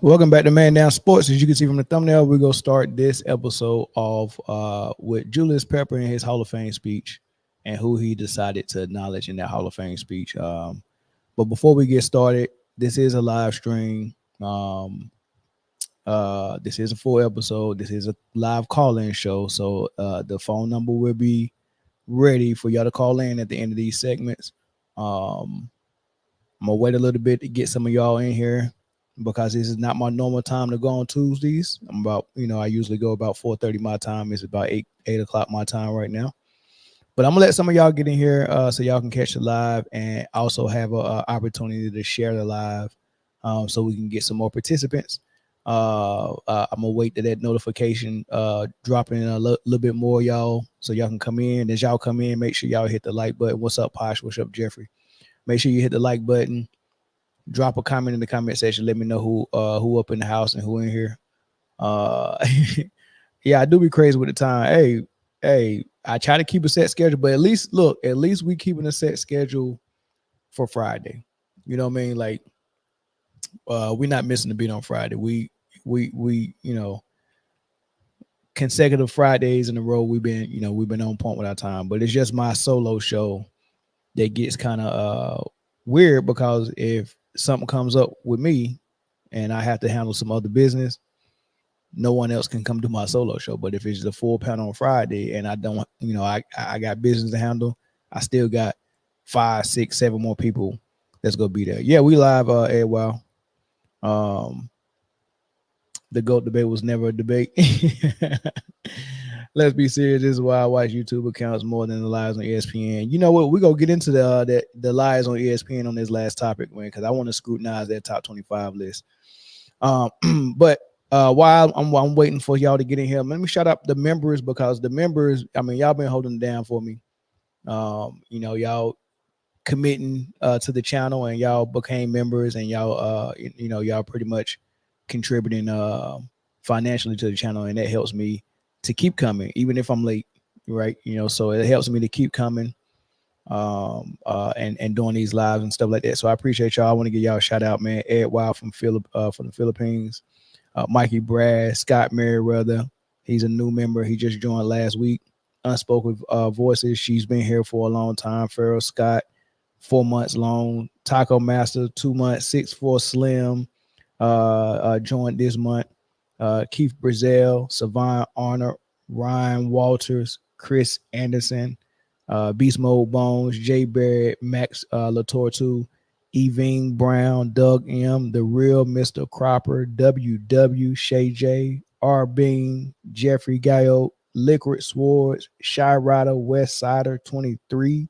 Welcome back to Man Down Sports. As you can see from the thumbnail, we're going to start this episode off with Julius Pepper and his Hall of Fame speech and who he decided to acknowledge in that Hall of Fame speech. But before we get started, this is a live stream. This is a full episode. This is a live call-in show. So the phone number will be ready for y'all to call in at the end of these segments. I'm going to wait a little bit to get some of y'all in here, because this is not my normal time to go on Tuesdays. I usually go about 4:30 my time. It's about 8 o'clock my time right now. But I'm gonna let some of y'all get in here so y'all can catch the live and also have an opportunity to share the live, so we can get some more participants. I'm gonna wait to that notification drop in a little bit more, y'all, so y'all can come in. As y'all come in, make sure y'all hit the like button. What's up, Posh? What's up, Jeffrey? Make sure you hit the like button. Drop a comment in the comment section. Let me know who up in the house and who in here. Yeah, I do be crazy with the time. Hey, I try to keep a set schedule, but at least we keeping a set schedule for Friday. You know what I mean? Like, we're not missing the beat on Friday. We consecutive Fridays in a row. We've been on point with our time, but it's just my solo show that gets kind of weird, because if something comes up with me and I have to handle some other business, no one else can come do my solo show. But if it's the full panel on Friday and I don't, I got business to handle, I still got 5, 6, 7 more people that's gonna be there. Yeah, we live, Ed. Wow. The GOAT debate was never a debate. Let's be serious. This is why I watch YouTube accounts more than the lives on ESPN. You know what? We're going to get into the lives on ESPN on this last topic, man, because I want to scrutinize that top 25 list. But while I'm waiting for y'all to get in here, let me shout out the members, because the members, y'all been holding it down for me. Y'all committing to the channel, and y'all became members, and y'all, y'all pretty much contributing financially to the channel, and that helps me to keep coming, even if I'm late, right? So it helps me to keep coming, and doing these lives and stuff like that. So I appreciate y'all. I want to give y'all a shout out, man. Ed Wild from the Philippines, Mikey Brad, Scott Merriweather. He's a new member. He just joined last week. Unspoken Voices. She's been here for a long time. Farrell Scott, 4 months long. Taco Master, 2 months. 6'4" Slim joined this month. Keith Brazell, Savon Arnold, Ryan Walters, Chris Anderson, Beast Mode Bones, Jay Barrett, Max Latortu, Evine Brown, Doug M, The Real Mr. Cropper, WW, Shay J, R Bean, Jeffrey Gallo, Liquid Swords, Shy Rider, West Sider 23,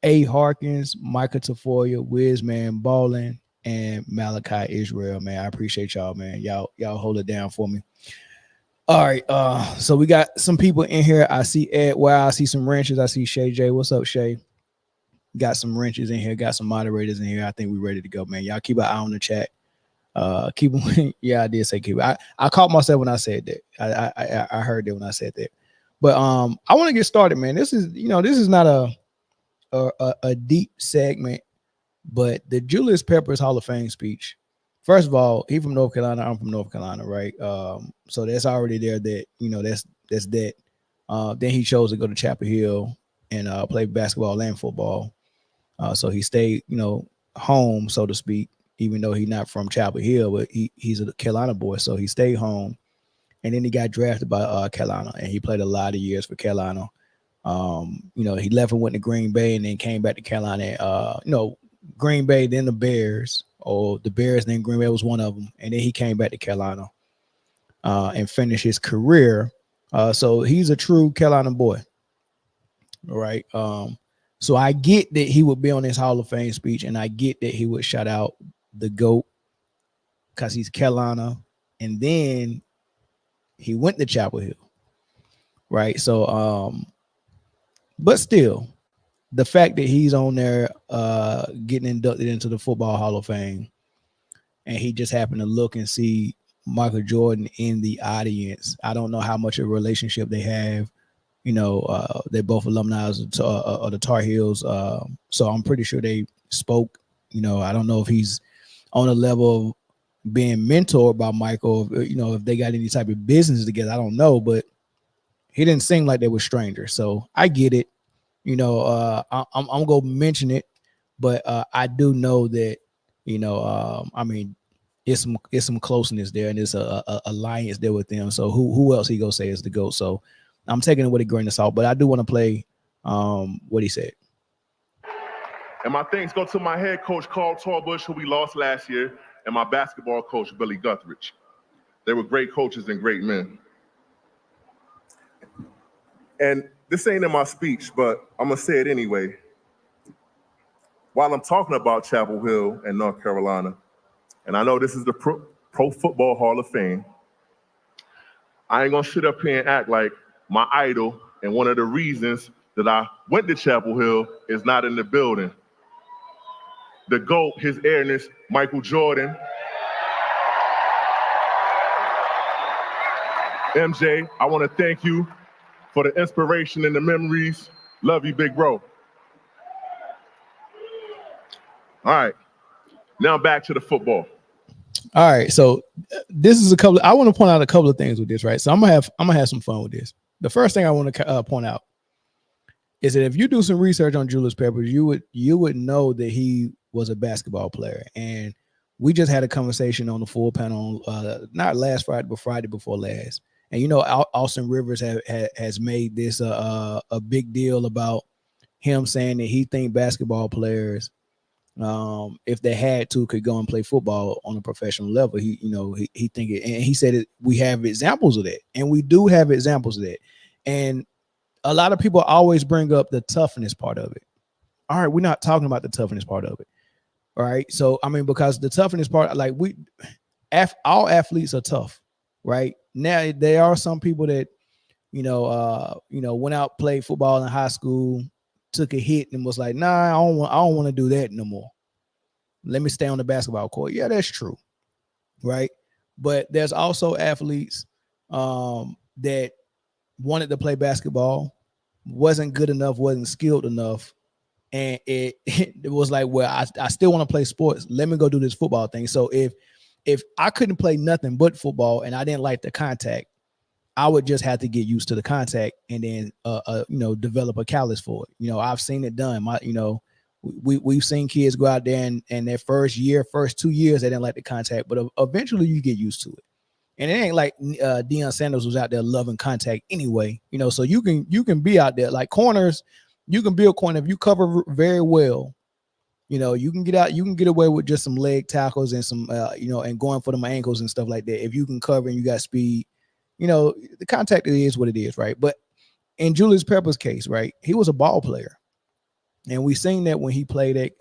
A. Harkins, Micah Tafoya, Wizman Ballin, and Malachi Israel, man. I appreciate y'all, man. Y'all hold it down for me. All right. So we got some people in here. I see Ed. Wow, I see some wrenches. I see Shay J. What's up, Shay? Got some wrenches in here. Got some moderators in here. I think we're ready to go, man. Y'all keep an eye on the chat. Keep them. Yeah, I did say keep. I caught myself when I said that. I heard that when I said that. But I want to get started, man. This is not a deep segment. But the Julius Peppers Hall of Fame speech, first of all, he from North Carolina. I'm from North Carolina, right? So that's already there. That that's that. Then he chose to go to Chapel Hill and play basketball and football. So he stayed, home, so to speak, even though he's not from Chapel Hill, but he's a Carolina boy, so he stayed home. And then he got drafted by Carolina, and he played a lot of years for Carolina. He left and went to Green Bay, and then came back to Carolina. Green Bay, then the Bears, or the Bears, then Green Bay was one of them. And then he came back to Carolina and finished his career. So he's a true Carolina boy. All right. So I get that he would be on his Hall of Fame speech, and I get that he would shout out the GOAT because he's Carolina. And then he went to Chapel Hill. Right. So, but still, the fact that he's on there getting inducted into the Football Hall of Fame, and he just happened to look and see Michael Jordan in the audience. I don't know how much of a relationship they have. They're both alumni of the Tar Heels. So I'm pretty sure they spoke. I don't know if he's on a level being mentored by Michael, if they got any type of business together, I don't know, but he didn't seem like they were strangers. So I get it. I'm gonna mention it, but I do know that, it's some closeness there, and there's a alliance there with them. So who else he gonna say is the GOAT? So I'm taking it with a grain of salt, but I do want to play what he said. And my thanks go to my head coach, Carl Torbush, who we lost last year, and my basketball coach, Billy Guthridge. They were great coaches and great men. And this ain't in my speech, but I'm going to say it anyway. While I'm talking about Chapel Hill and North Carolina, and I know this is the Pro Football Hall of Fame, I ain't going to sit up here and act like my idol and one of the reasons that I went to Chapel Hill is not in the building. The GOAT, His Airness, Michael Jordan. MJ, I want to thank you for the inspiration and the memories. Love you, big bro. All right, now back to the football. All right, so this is I want to point out a couple of things with this, right? So I'm gonna have some fun with this. The first thing I want to point out is that if you do some research on Julius Peppers, you would know that he was a basketball player. And we just had a conversation on the full panel, not last Friday, but Friday before last. And Austin Rivers has made this a big deal about him saying that he think basketball players, if they had to, could go and play football on a professional level. He think it, and he said we have examples of that, and we do have examples of that. And a lot of people always bring up the toughness part of it. All right, we're not talking about the toughness part of it. All right, so because the toughness part, like all athletes are tough, right? Now there are some people that went out, played football in high school, took a hit, and was like, nah, I don't want to do that no more. Let me stay on the basketball court. Yeah, that's true, right? But there's also athletes that wanted to play basketball, wasn't good enough, wasn't skilled enough, and it was like, well, I still want to play sports. Let me go do this football thing. So if I couldn't play nothing but football and I didn't like the contact, I would just have to get used to the contact and then develop a callus for it. I've seen it done. We've seen kids go out there and their first 2 years they didn't like the contact, but eventually you get used to it. And it ain't like Deion Sanders was out there loving contact anyway, so you can be out there like corners. You can be a corner if you cover very well. You can get out, you can get away with just some leg tackles and some, and going for them ankles and stuff like that. If you can cover and you got speed, the contact is what it is, right? But in Julius Peppers' case, right, he was a ball player. And we seen that when he played at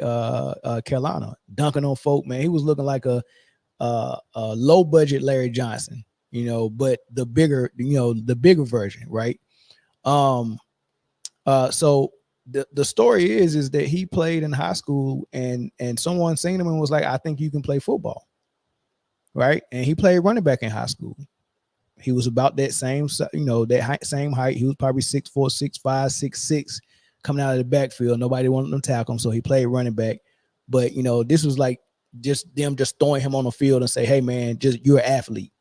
Carolina, dunking on folk, man. He was looking like a low budget Larry Johnson, but the bigger version, right? So the story is that he played in high school and someone seen him and was like, I think you can play football, right? And he played running back in high school. He was about that same, same height. He was probably 6'4", 6'5", 6'6", coming out of the backfield. Nobody wanted to tackle him, so he played running back. But this was like just them just throwing him on the field and say, hey man, you're an athlete.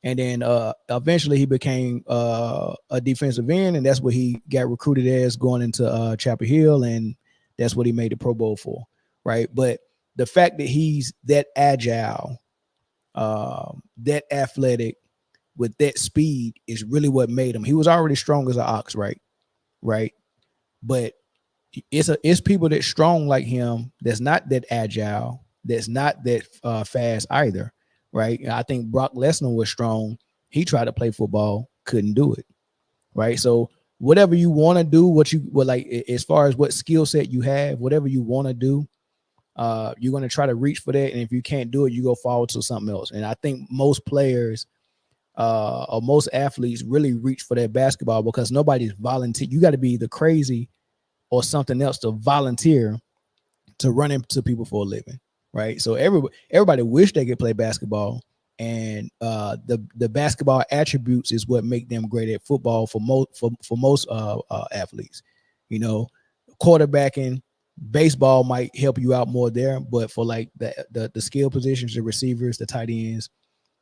And then eventually he became a defensive end, and that's what he got recruited as going into Chapel Hill, and that's what he made the Pro Bowl for, right? But the fact that he's that agile, that athletic, with that speed is really what made him. He was already strong as an ox, right? But it's people that strong like him that's not that agile, that's not that fast either. Right. I think Brock Lesnar was strong. He tried to play football, couldn't do it. Right. So whatever you want to do, like as far as what skill set you have, whatever you want to do, you're going to try to reach for that. And if you can't do it, you go forward to something else. And I think most players or most athletes really reach for that basketball because nobody's volunteer. You got to be either crazy or something else to volunteer to run into people for a living. Right. So everybody wish they could play basketball, and the basketball attributes is what make them great at football for most athletes. Quarterbacking, Baseball might help you out more there, but for like the skill positions, the receivers, the tight ends,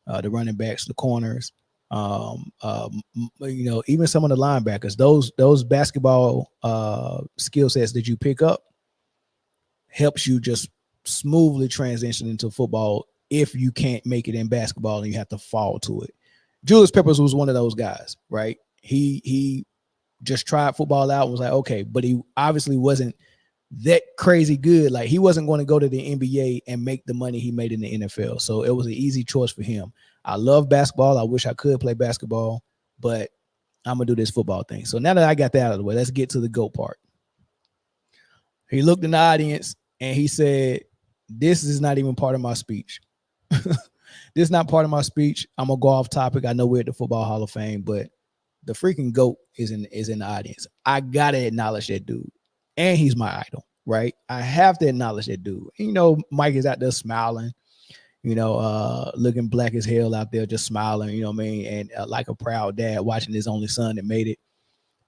the running backs, the corners, even some of the linebackers, those basketball skill sets that you pick up helps you just smoothly transition into football if you can't make it in basketball and you have to fall to it. Julius Peppers was one of those guys, right? He just tried football out and was like, okay, but he obviously wasn't that crazy good. Like, he wasn't going to go to the NBA and make the money he made in the NFL. So it was an easy choice for him. I love basketball. I wish I could play basketball, but I'm going to do this football thing. So now that I got that out of the way, let's get to the GOAT part. He looked in the audience and he said, this is not even part of my speech. This is not part of my speech. I'm going to go off topic. I know we're at the Football Hall of Fame, but the freaking GOAT is in the audience. I got to acknowledge that dude. And he's my idol, right? I have to acknowledge that dude. Mike is out there smiling, looking black as hell out there, just smiling, you know what I mean? And like a proud dad watching his only son that made it.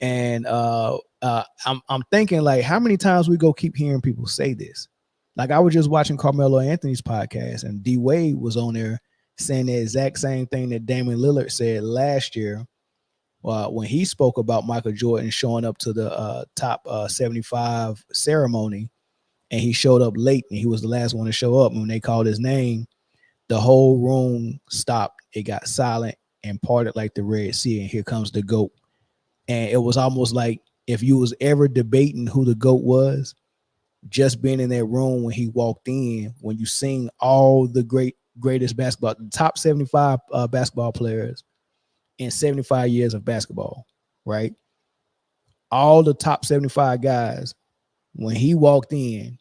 And I'm thinking, like, how many times we go keep hearing people say this? Like, I was just watching Carmelo Anthony's podcast, and D Wade was on there saying the exact same thing that Damian Lillard said last year when he spoke about Michael Jordan showing up to the top 75 ceremony, and he showed up late, and he was the last one to show up. And when they called his name, the whole room stopped. It got silent and parted like the Red Sea, and here comes the GOAT. And it was almost like if you was ever debating who the GOAT was, just being in that room when he walked in, when you sing all the greatest basketball, the top 75 basketball players in 75 years of basketball, right? All the top 75 guys, when he walked in,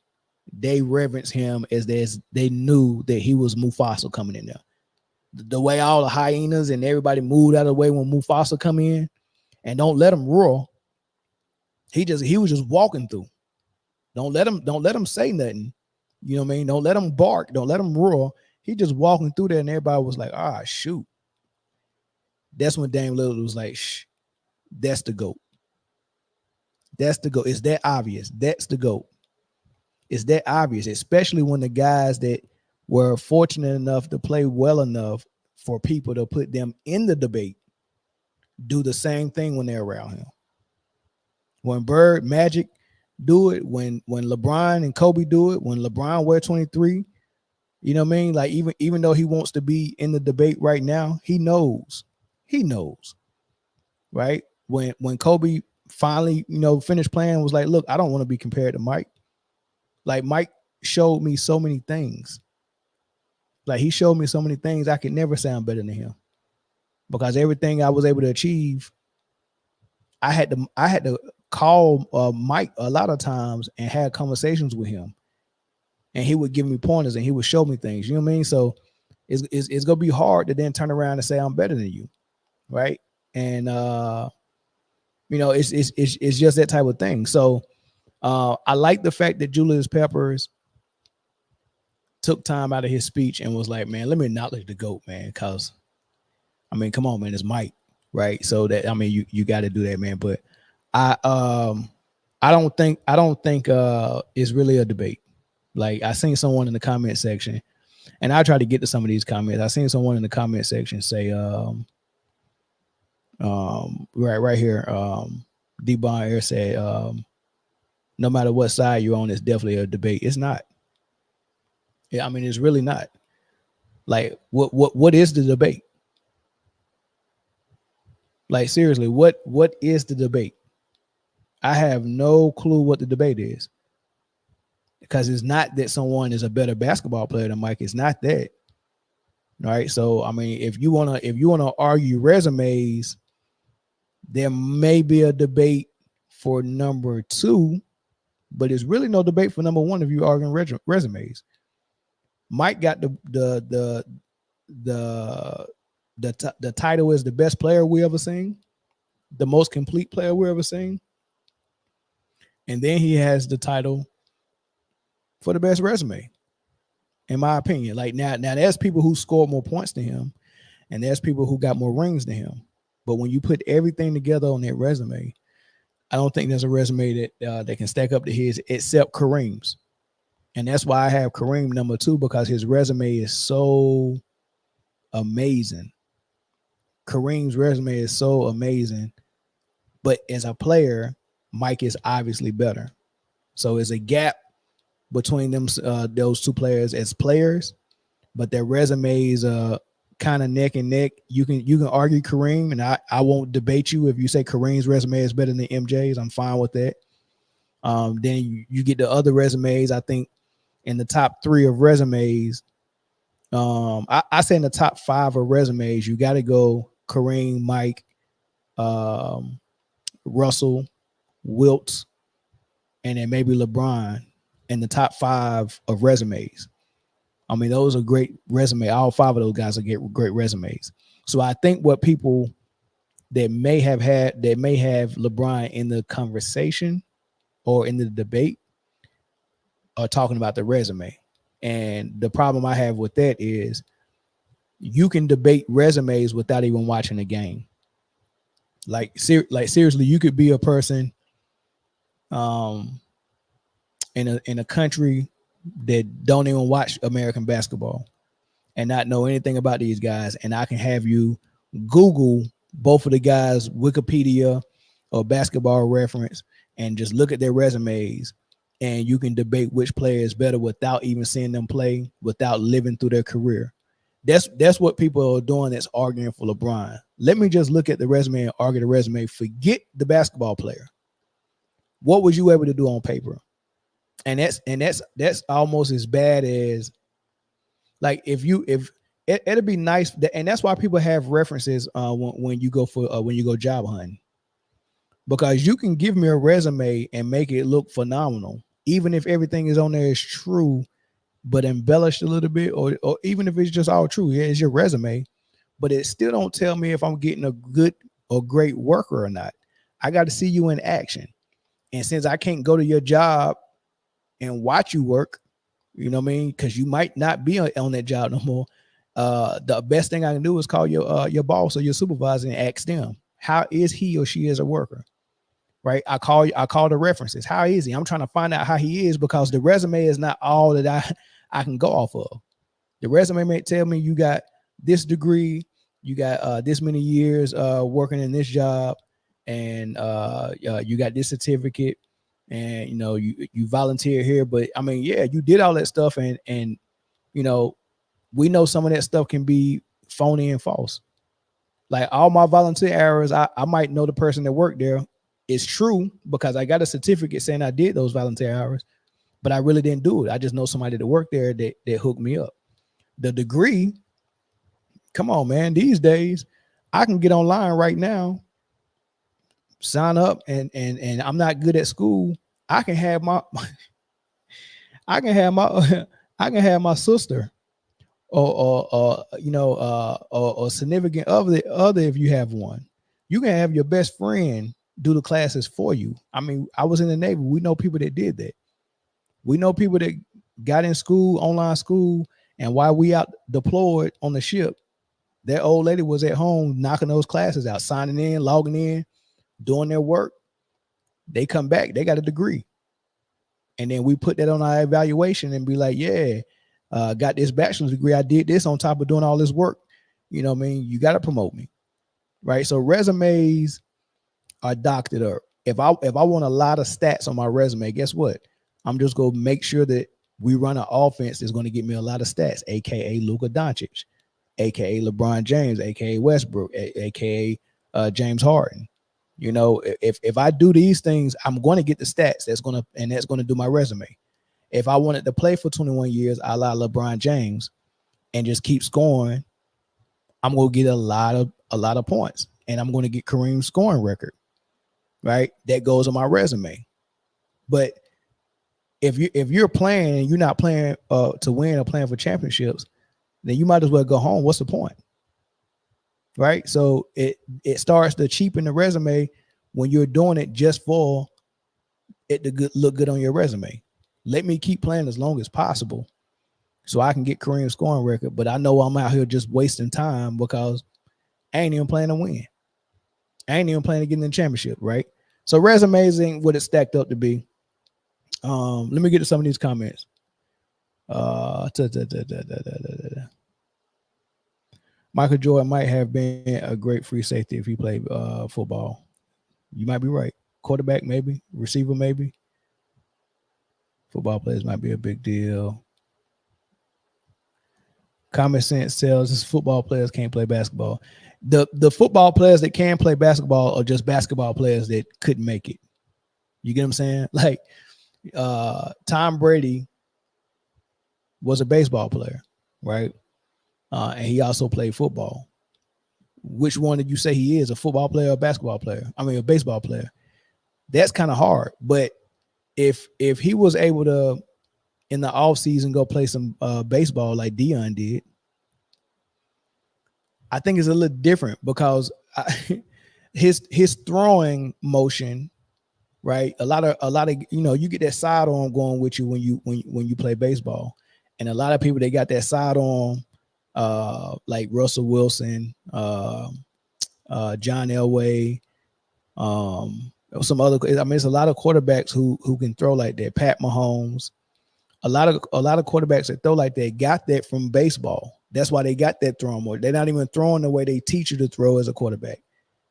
they reverenced him as they knew that he was Mufasa coming in there. The way all the hyenas and everybody moved out of the way when Mufasa come in, and don't let him roar. He was just walking through. Don't let him say nothing. You know what I mean? Don't let him bark. Don't let him roar. He just walking through there, and everybody was like, shoot. That's when Dame Lillard was like, shh, that's the GOAT. That's the GOAT. It's that obvious. That's the GOAT. It's that obvious, especially when the guys that were fortunate enough to play well enough for people to put them in the debate do the same thing when they're around him. When Bird, Magic do it, when LeBron and Kobe do it, when LeBron wear 23, you know what I mean? Like, even though he wants to be in the debate right now, he knows, right? When Kobe finally, finished playing, was like, look, I don't want to be compared to Mike. Like, Mike showed me so many things. Like, he showed me so many things I could never sound better than him. Because everything I was able to achieve, I had to call Mike a lot of times and had conversations with him, and he would give me pointers and he would show me things. You know what I mean? So it's gonna be hard to then turn around and say I'm better than you, right? And it's just that type of thing. So I like the fact that Julius Peppers took time out of his speech and was like, man, let me acknowledge the GOAT, man, because I mean, come on, man, it's Mike, right? So that, I mean, you got to do that, man. But I don't think it's really a debate. Like, I seen someone in the comment section, and I try to get to some of these comments. I seen someone in the comment section say, right here, D-Bon Air said, no matter what side you're on, it's definitely a debate. It's not. Yeah, I mean, it's really not. Like, what is the debate? Like, seriously, what is the debate? I have no clue what the debate is. Because it's not that someone is a better basketball player than Mike. It's not that. All right. So, I mean, if you wanna argue resumes, there may be a debate for number 2, but it's really no debate for number 1 if you're arguing resumes. Mike got the title as the best player we ever seen, the most complete player we ever seen, and then he has the title for the best resume, in my opinion. Like, now there's people who scored more points than him, and there's people who got more rings than him. But when you put everything together on that resume, I don't think there's a resume that can stack up to his except Kareem's. And that's why I have Kareem number 2, because his resume is so amazing. Kareem's resume is so amazing. But as a player, Mike is obviously better. So there's a gap between them, those two players as players, but their resumes kind of neck and neck. You can argue Kareem, and I won't debate you if you say Kareem's resume is better than MJ's. I'm fine with that. Then you get the other resumes. I think in the top 3 of resumes, I say in the top 5 of resumes, you got to go Kareem, Mike, Russell, Wilt, and then maybe LeBron in the top 5 of resumes. I mean, those are great resumes. All 5 of those guys are great resumes. So I think what people that may have LeBron in the conversation or in the debate are talking about the resume. And the problem I have with that is you can debate resumes without even watching the game. Like seriously, you could be a person in a country that don't even watch American basketball and not know anything about these guys, and I can have you Google both of the guys' Wikipedia or Basketball Reference and just look at their resumes, and you can debate which player is better without even seeing them play, without living through their career. That's what people are doing that's arguing for LeBron. Let me just look at the resume and argue the resume. Forget the basketball player. What was you able to do on paper? And that's almost as bad as, like, if it'd be nice, and that's why people have references when you go job hunting, because you can give me a resume and make it look phenomenal, even if everything is on there is true, but embellished a little bit, or even if it's just all true. Yeah, it's your resume, but it still don't tell me if I'm getting a good or great worker or not. I got to see you in action, and since I can't go to your job and watch you work, you know what I mean? Because you might not be on that job no more. The best thing I can do is call your boss or your supervisor and ask them, how is he or she as a worker? Right? I call the references. How is he? I'm trying to find out how he is, because the resume is not all that I can go off of. The resume may tell me you got this degree, you got this many years working in this job, and you got this certificate, and you know you volunteer here. But I mean, yeah, you did all that stuff, and you know, we know some of that stuff can be phony and false. Like all my volunteer hours, I might know the person that worked there is true because I got a certificate saying I did those volunteer hours, but I really didn't do it. I just know somebody that worked there that hooked me up. The degree, come on, man. These days, I can get online right now, sign up, and I'm not good at school. I can have my I can have my I can have my sister or significant other if you have one. You can have your best friend do the classes for you. I mean, I was in the Navy. We know people that did that. We know people that got in school, online school, and while we out deployed on the ship, that old lady was at home knocking those classes out, signing in, logging in, doing their work. They come back, they got a degree. And then we put that on our evaluation and be like, yeah, got this bachelor's degree. I did this on top of doing all this work. You know what I mean? You got to promote me. Right? So resumes are doctored up. If I want a lot of stats on my resume, guess what? I'm just going to make sure that we run an offense that's going to get me a lot of stats, aka Luka Doncic, aka LeBron James, aka Westbrook, aka James Harden. You know, if I do these things, I'm going to get the stats. That's going to do my resume. If I wanted to play for 21 years, I allow LeBron James and just keep scoring, I'm going to get a lot of points, and I'm going to get Kareem's scoring record. Right? That goes on my resume. But if you're playing and you're not playing to win or playing for championships, then you might as well go home. What's the point? Right? So it starts to cheapen the resume when you're doing it just for it to look good on your resume. Let me keep playing as long as possible so I can get Kareem's scoring record, but I know I'm out here just wasting time because I ain't even playing to win. I ain't even playing to get in the championship, right? So resumes ain't what it stacked up to be. Let me get to some of these comments. Michael Jordan might have been a great free safety if he played football. You might be right. Quarterback, maybe. Receiver, maybe. Football players might be a big deal. Common sense tells us football players can't play basketball. The football players that can play basketball are just basketball players that couldn't make it. You get what I'm saying? Like Tom Brady was a baseball player, right? And he also played football. Which one did you say he is? A football player or a basketball player? I mean, a baseball player. That's kind of hard. But if he was able to, in the off season, go play some baseball like Dion did, I think it's a little different because his throwing motion, right? A lot of you get that sidearm going with you when you play baseball, and a lot of people they got that sidearm, like Russell Wilson, John Elway, some other. I mean, it's a lot of quarterbacks who can throw like that. Pat Mahomes. A lot of quarterbacks that throw like that got that from baseball. That's why they got that throwing more. They're not even throwing the way they teach you to throw as a quarterback.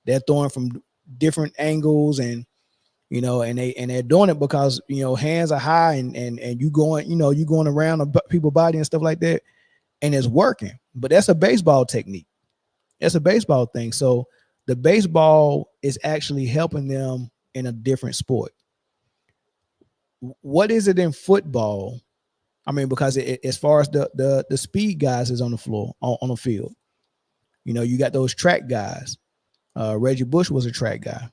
They're throwing from different angles and they're doing it because hands are high and you going around people's body and stuff like that, and it's working. But that's a baseball technique. That's a baseball thing. So the baseball is actually helping them in a different sport. What is it in football? I mean, because as far as the speed guys is on the floor, on the field, you got those track guys. Reggie Bush was a track guy,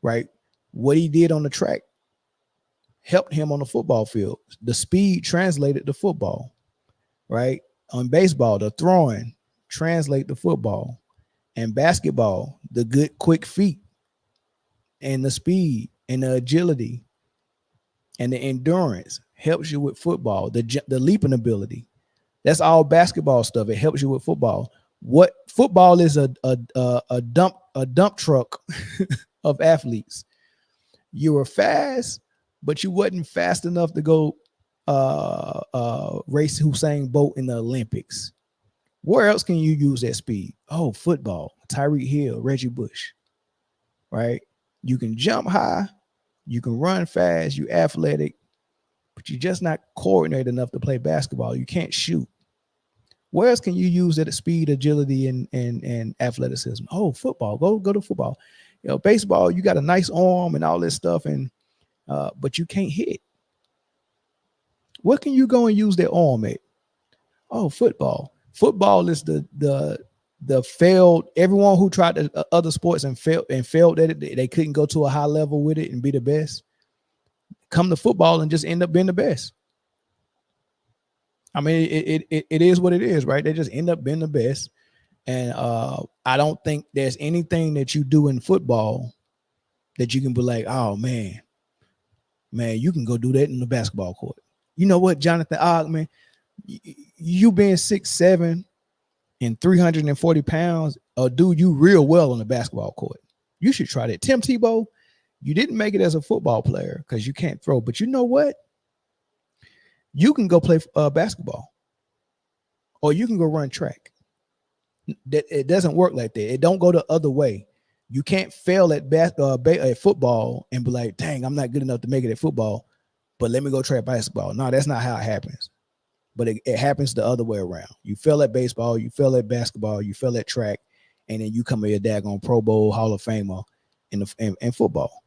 right? What he did on the track helped him on the football field. The speed translated to football, right? On baseball, the throwing translate to football. And basketball, the good quick feet and the speed and the agility and the endurance helps you with football. The leaping ability, that's all basketball stuff. It helps you with football. What football is a dump truck of athletes. You were fast, but you wasn't fast enough to go race Usain Bolt in the Olympics. Where else can you use that speed? Oh, football. Tyreek Hill, Reggie Bush, right? You can jump high, you can run fast, you're athletic, but you're just not coordinated enough to play basketball. You can't shoot. Where else can you use that speed, agility, and athleticism? Oh, football. Go to football. Baseball, you got a nice arm and all this stuff, and but you can't hit. What can you go and use that arm at? Oh, football. Football is the failed. Everyone who tried other sports and failed at it, they couldn't go to a high level with it and be the best. Come to football and just end up being the best. I mean, it is what it is, right? They just end up being the best. And I don't think there's anything that you do in football that you can be like, oh man, you can go do that in the basketball court. You know what, Jonathan Ogman, you being 6'7" and 340 pounds, do you real well on the basketball court. You should try that. Tim Tebow, you didn't make it as a football player because you can't throw, but you know what? You can go play basketball, or you can go run track. It doesn't work like that. It don't go the other way. You can't fail at football and be like, dang, I'm not good enough to make it at football, but let me go try basketball. No, that's not how it happens. But it happens the other way around. You fail at baseball, you fail at basketball, you fail at track, and then you come to your daggone Pro Bowl Hall of Famer in football.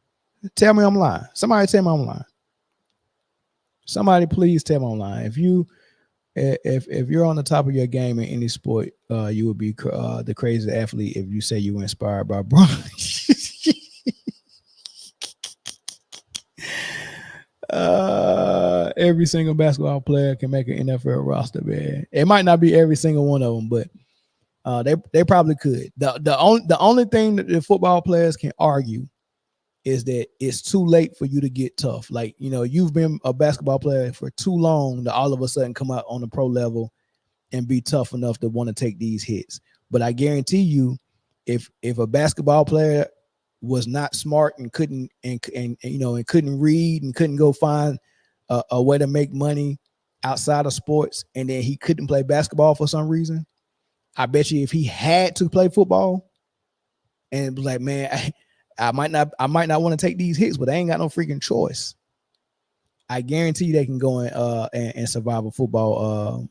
Tell me I'm lying. Somebody tell me I'm lying. Somebody please tell me I'm lying. If you're on the top of your game in any sport, you would be the craziest athlete if you say you were inspired by Bron. Every single basketball player can make an NFL roster, man. It might not be every single one of them, but they probably could. The only thing that the football players can argue is that it's too late for you to get tough. Like, you've been a basketball player for too long to all of a sudden come out on the pro level and be tough enough to want to take these hits. But I guarantee you, if a basketball player was not smart and couldn't and couldn't read and couldn't go find a way to make money outside of sports, and then he couldn't play basketball for some reason, I bet you if he had to play football and was like, man, I might not want to take these hits, but I ain't got no freaking choice. I guarantee you they can go and survive a football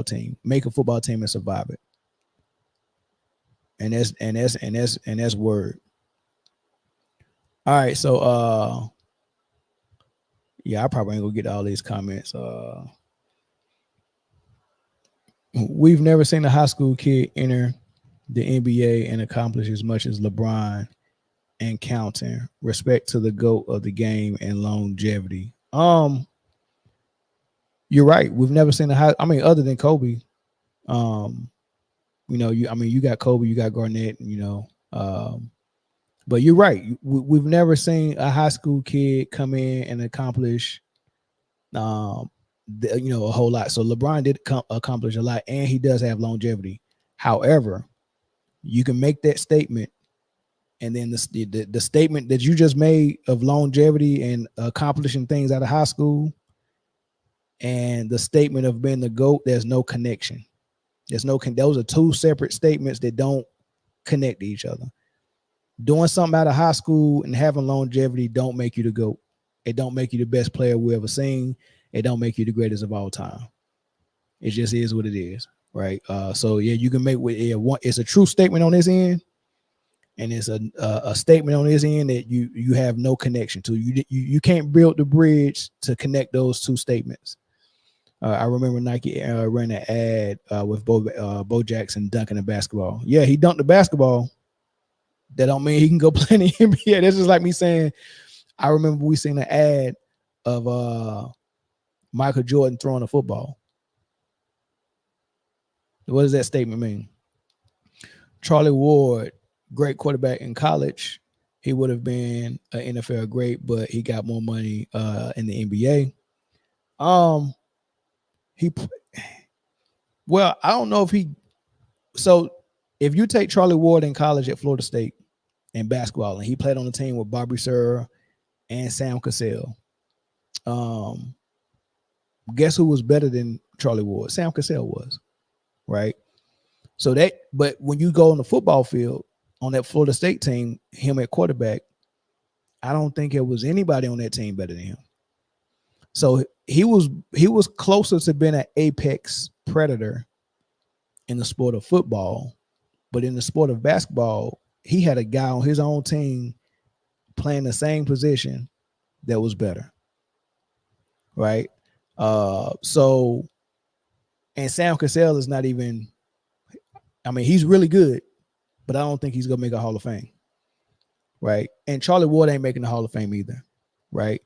team, make a football team and survive it. And that's word. All right, so yeah, I probably ain't gonna get all these comments. We've never seen a high school kid enter the NBA and accomplish as much as LeBron and counting. Respect to the GOAT of the game and longevity. You're right. We've never seen other than Kobe. You got Kobe, you got Garnett, but you're right. We've never seen a high school kid come in and accomplish, a whole lot. So LeBron did accomplish a lot, and he does have longevity. However, you can make that statement, and then the statement that you just made of longevity and accomplishing things out of high school, and the statement of being the GOAT, there's no connection. Those are two separate statements that don't connect to each other. Doing something out of high school and having longevity don't make you the GOAT. It don't make you the best player we ever seen. It don't make you the greatest of all time. It just is what it is, right? So yeah, you can make it's a true statement on this end, and it's a statement on this end that you have no connection to. You can't build the bridge to connect those two statements. I remember Nike ran an ad with Bo Jackson dunking a basketball. Yeah, he dunked the basketball. That don't mean he can go play in the NBA. That's just like me saying, I remember we seen an ad of Michael Jordan throwing a football. What does that statement mean? Charlie Ward, great quarterback in college. He would have been an NFL great, but he got more money in the NBA. I don't know if so if you take Charlie Ward in college at Florida State in basketball, and he played on the team with Bobby Sura and Sam Cassell, guess who was better than Charlie Ward? Sam Cassell was, right? So but when you go on the football field on that Florida State team, him at quarterback, I don't think there was anybody on that team better than him. So he was closer to being an apex predator in the sport of football, but in the sport of basketball, he had a guy on his own team playing the same position that was better, right? So, and Sam Cassell is not even, he's really good, but I don't think he's gonna make a Hall of Fame, right? And Charlie Ward ain't making the Hall of Fame either, right?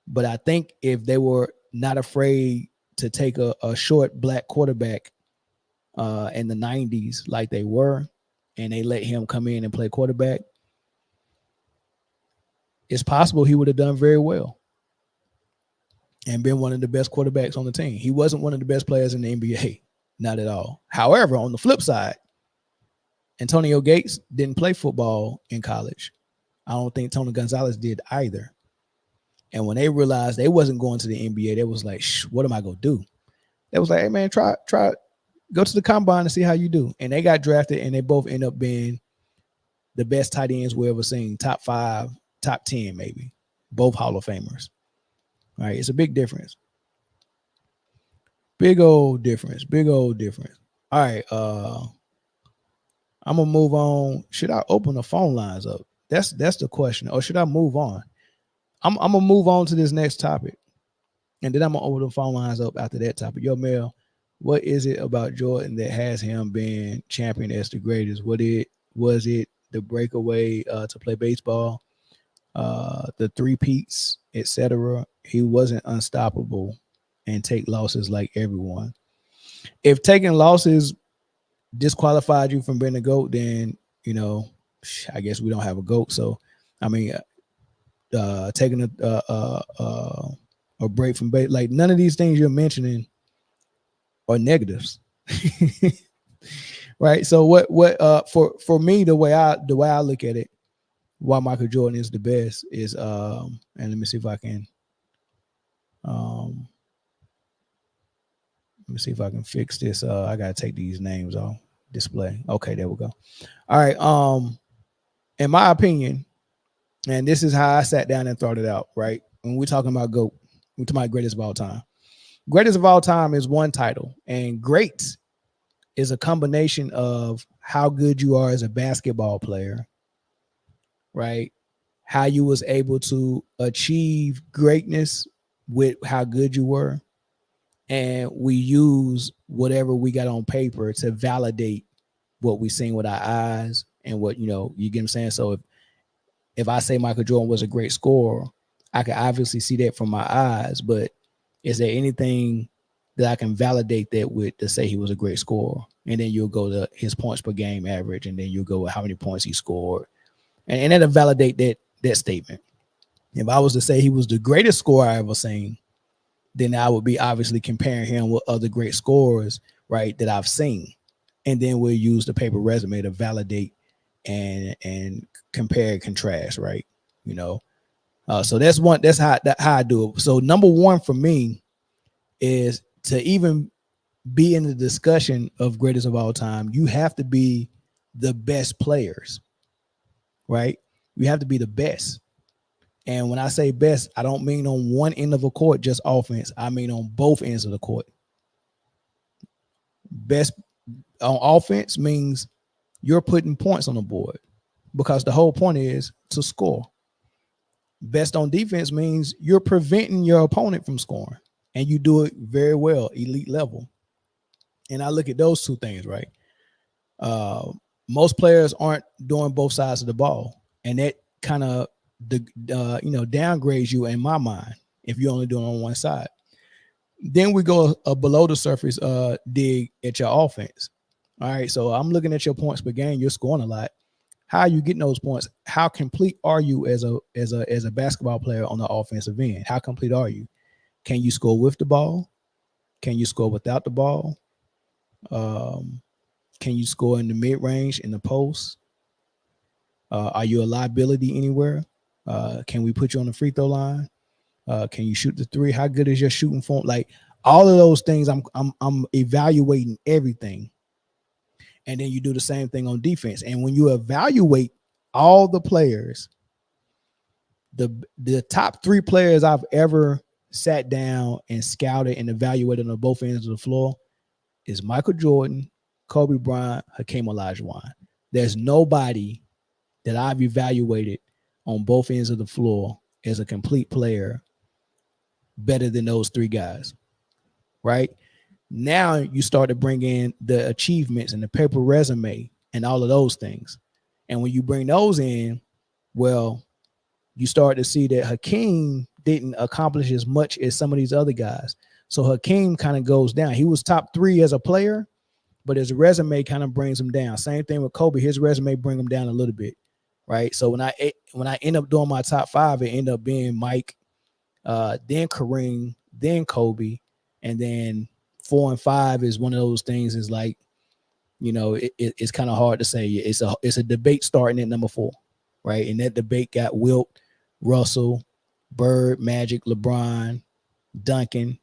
But I think if they were not afraid to take a short black quarterback in the 90s like they were, and they let him come in and play quarterback, it's possible he would have done very well and been one of the best quarterbacks on the team. He wasn't one of the best players in the NBA, not at all. However, on the flip side, Antonio Gates didn't play football in college. I don't think Tony Gonzalez did either. And when they realized they wasn't going to the NBA, they was like, what am I going to do? They was like, hey, man, try go to the combine and see how you do. And they got drafted, and they both end up being the best tight ends we ever seen. Top 5, top 10, maybe. Both Hall of Famers. All right. It's a big difference. Big old difference. All right. I'm going to move on. Should I open the phone lines up? That's the question. Or should I move on? I'm going to move on to this next topic. And then I'm going to open the phone lines up after that topic. Yo, Mel, what is it about Jordan that has him being champion as the greatest? Was it the breakaway to play baseball, the three-peats, etc.? He wasn't unstoppable and take losses like everyone. If taking losses disqualified you from being a GOAT, then I guess we don't have a GOAT. So taking a break from base, like none of these things you're mentioning are negatives. Right. So what for me, the way I look at it, why Michael Jordan is the best is and let me see if I can let me see if I can fix this. I gotta take these names off display. Okay, there we go. All right. In my opinion, and this is how I sat down and thought it out, right? When we're talking about GOAT, we're talking about greatest of all time. Greatest of all time is one title, and great is a combination of how good you are as a basketball player, right? How you was able to achieve greatness with how good you were. And we use whatever we got on paper to validate what we seen with our eyes and what, you get what I'm saying? So if I say Michael Jordan was a great scorer, I can obviously see that from my eyes, but is there anything that I can validate that with to say he was a great scorer? And then you'll go to his points per game average, and then you'll go with how many points he scored. And that'll validate that statement. If I was to say he was the greatest scorer I ever seen, then I would be obviously comparing him with other great scorers, right, that I've seen. And then we'll use the paper resume to validate and compare and contrast, right? So that's how I do it. So number one for me is to even be in the discussion of greatest of all time, you have to be the best players, right? You have to be the best. And when I say best, I don't mean on one end of a court, just offense. I mean on both ends of the court. Best on offense means you're putting points on the board because the whole point is to score. Best on defense means you're preventing your opponent from scoring, and you do it very well, elite level. And I look at those two things, right? Most players aren't doing both sides of the ball, and that kind of downgrades you in my mind if you're only doing on one side. Then we go below the surface dig at your offense. All right, so I'm looking at your points per game. You're scoring a lot. How are you getting those points? How complete are you as a basketball player on the offensive end? How complete are you? Can you score with the ball? Can you score without the ball? Can you score in the mid-range, in the post? Are you a liability anywhere? Can we put you on the free throw line? Can you shoot the three? How good is your shooting form? Like all of those things, I'm evaluating everything. And then you do the same thing on defense. And when you evaluate all the players, the top three players I've ever sat down and scouted and evaluated on both ends of the floor is Michael Jordan, Kobe Bryant, Hakeem Olajuwon. There's nobody that I've evaluated on both ends of the floor as a complete player better than those three guys, right? Now you start to bring in the achievements and the paper resume and all of those things. And when you bring those in, well, you start to see that Hakeem didn't accomplish as much as some of these other guys. So Hakeem kind of goes down. He was top three as a player, but his resume kind of brings him down. Same thing with Kobe. His resume bring him down a little bit, right? So when I end up doing my top five, it ended up being Mike, then Kareem, then Kobe, and then 4 and 5 is one of those things. Is like, it's kind of hard to say. It's a debate starting at number 4, right? And that debate got Wilt, Russell, Bird, Magic, LeBron, Duncan,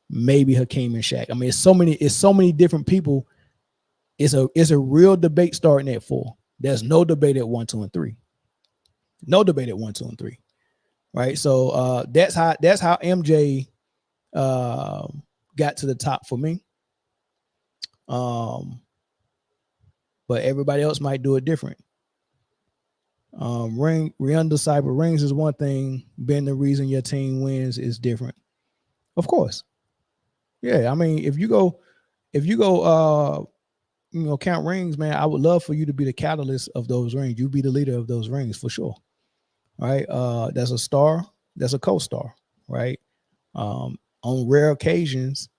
maybe Hakeem and Shaq. I mean, it's so many different people. It's a real debate starting at 4. There's no debate at 1, 2, and 3. No debate at 1, 2, and 3. Right. So that's how MJ got to the top for me. But everybody else might do it different. Undeciphered rings is one thing. Being the reason your team wins is different. Of course. Yeah. I mean, if you go, count rings, man, I would love for you to be the catalyst of those rings. You be the leader of those rings for sure. Right. That's a star. That's a co-star. Right. On rare occasions,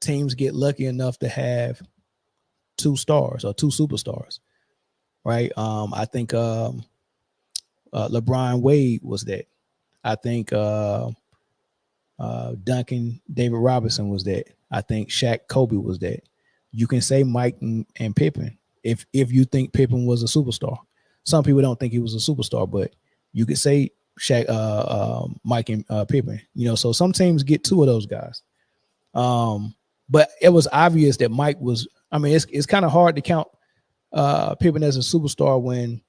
teams get lucky enough to have 2 stars or 2 superstars. Right. I think LeBron Wade was that. I think Duncan David Robinson was that. I think Shaq Kobe was that. You can say Mike and Pippen if you think Pippen was a superstar. some people don't think he was a superstar, but you could say Shaq, Mike and Pippen. You know, so some teams get two of those guys. But it was obvious that Mike was. I mean, it's kind of hard to count Pippen as a superstar when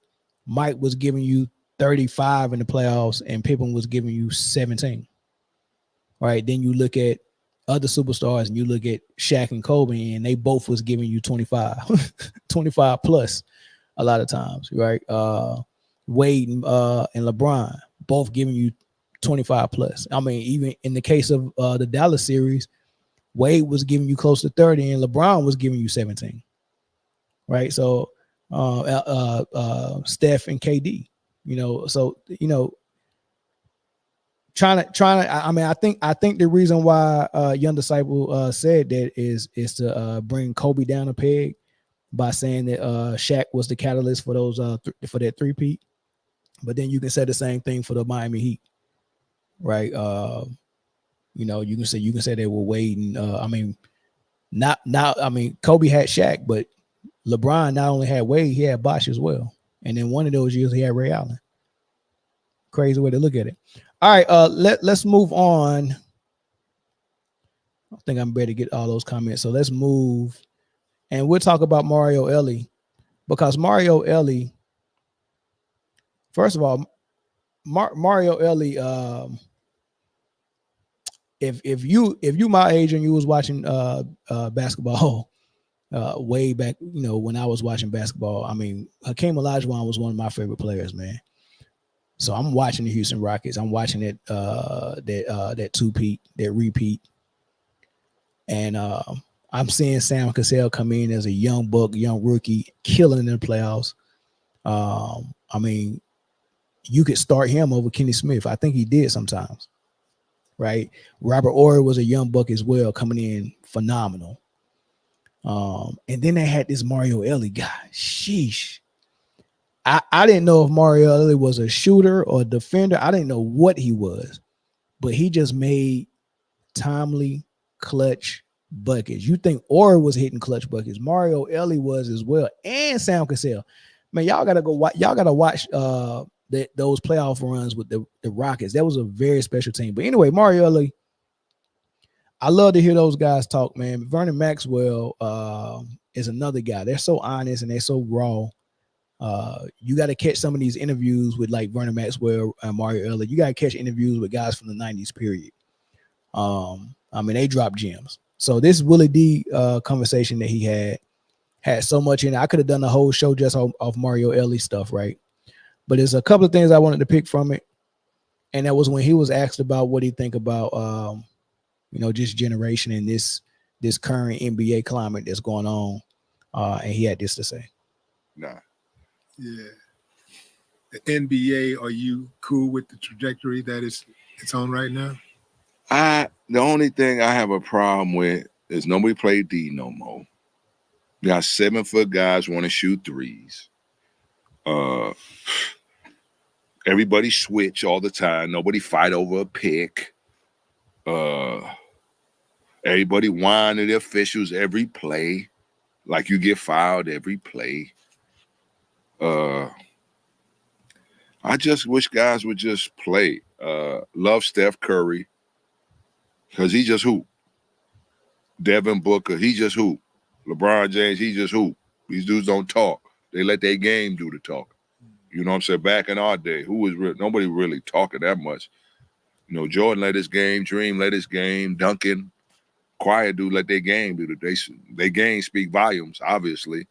Mike was giving you 35 in the playoffs and Pippen was giving you 17. Right. Then you look at other superstars and you look at Shaq and Kobe, and they both was giving you 25, 25 plus a lot of times. Right. Wade and LeBron both giving you 25 plus. I mean, even in the case of the Dallas series, Wade was giving you close to 30 and LeBron was giving you 17. Right. So Steph and KD, you know, so, you know, trying to, I mean, I think the reason why Young Disciple said that is to bring Kobe down a peg by saying that Shaq was the catalyst for those for that three-peat. But then you can say the same thing for the Miami Heat, right? You know, you can say they were waiting. I mean, Kobe had Shaq, but LeBron not only had Wade, he had Bosh as well. And then one of those years he had Ray Allen. Crazy way to look at it. All right, let's move on. I think I'm better to get all those comments. So let's move, and we'll talk about Mario Elie, because Mario Elie, first of all, Mario Elie, if you my age and you was watching basketball way back, you know, when I was watching basketball, I mean, Hakeem Olajuwon was one of my favorite players, man. So I'm watching the Houston Rockets. I'm watching that two-peat, that repeat. And I'm seeing Sam Cassell come in as a young buck, young rookie, killing in the playoffs. I mean, you could start him over Kenny Smith. I think he did sometimes, right? Robert Horry was a young buck as well, coming in phenomenal. And then they had this Mario Elie guy. Sheesh. I didn't know if Mario Elie was a shooter or a defender. I didn't know what he was, but he just made timely, clutch buckets. You think Horry was hitting clutch buckets? Mario Elie was as well, and Sam Cassell. Man, y'all gotta go watch. Y'all gotta watch those playoff runs with the Rockets. That was a very special team. But anyway, Mario Elie, I love to hear those guys talk, man. Vernon Maxwell is another guy. They're so honest and they're so raw. You got to catch some of these interviews with like Vernon Maxwell and Mario Elie. You got to catch interviews with guys from the 90s period. I mean, they drop gems. So this Willie D conversation that he had so much in it. I could have done the whole show just off Mario Elie stuff, right? But there's a couple of things I wanted to pick from it. And that was when he was asked about what he think about, you know, just generation and this current NBA climate that's going on. And he had this to say. Nah. Yeah. The NBA, are you cool with the trajectory that it's on right now? The only thing I have a problem with is nobody play D no more. You got 7-foot guys want to shoot threes. Everybody switch all the time. Nobody fight over a pick. Everybody whine at the officials every play, like you get fouled every play. I just wish guys would just play. Love Steph Curry because he just hoop. Devin Booker, he just hoop. LeBron James, he just hoop. These dudes don't talk. They let their game do the talking. You know what I'm saying? Back in our day, nobody really talking that much. You know, Jordan let his game, Dream let his game, Duncan, quiet dude let their game do their game speak volumes, obviously.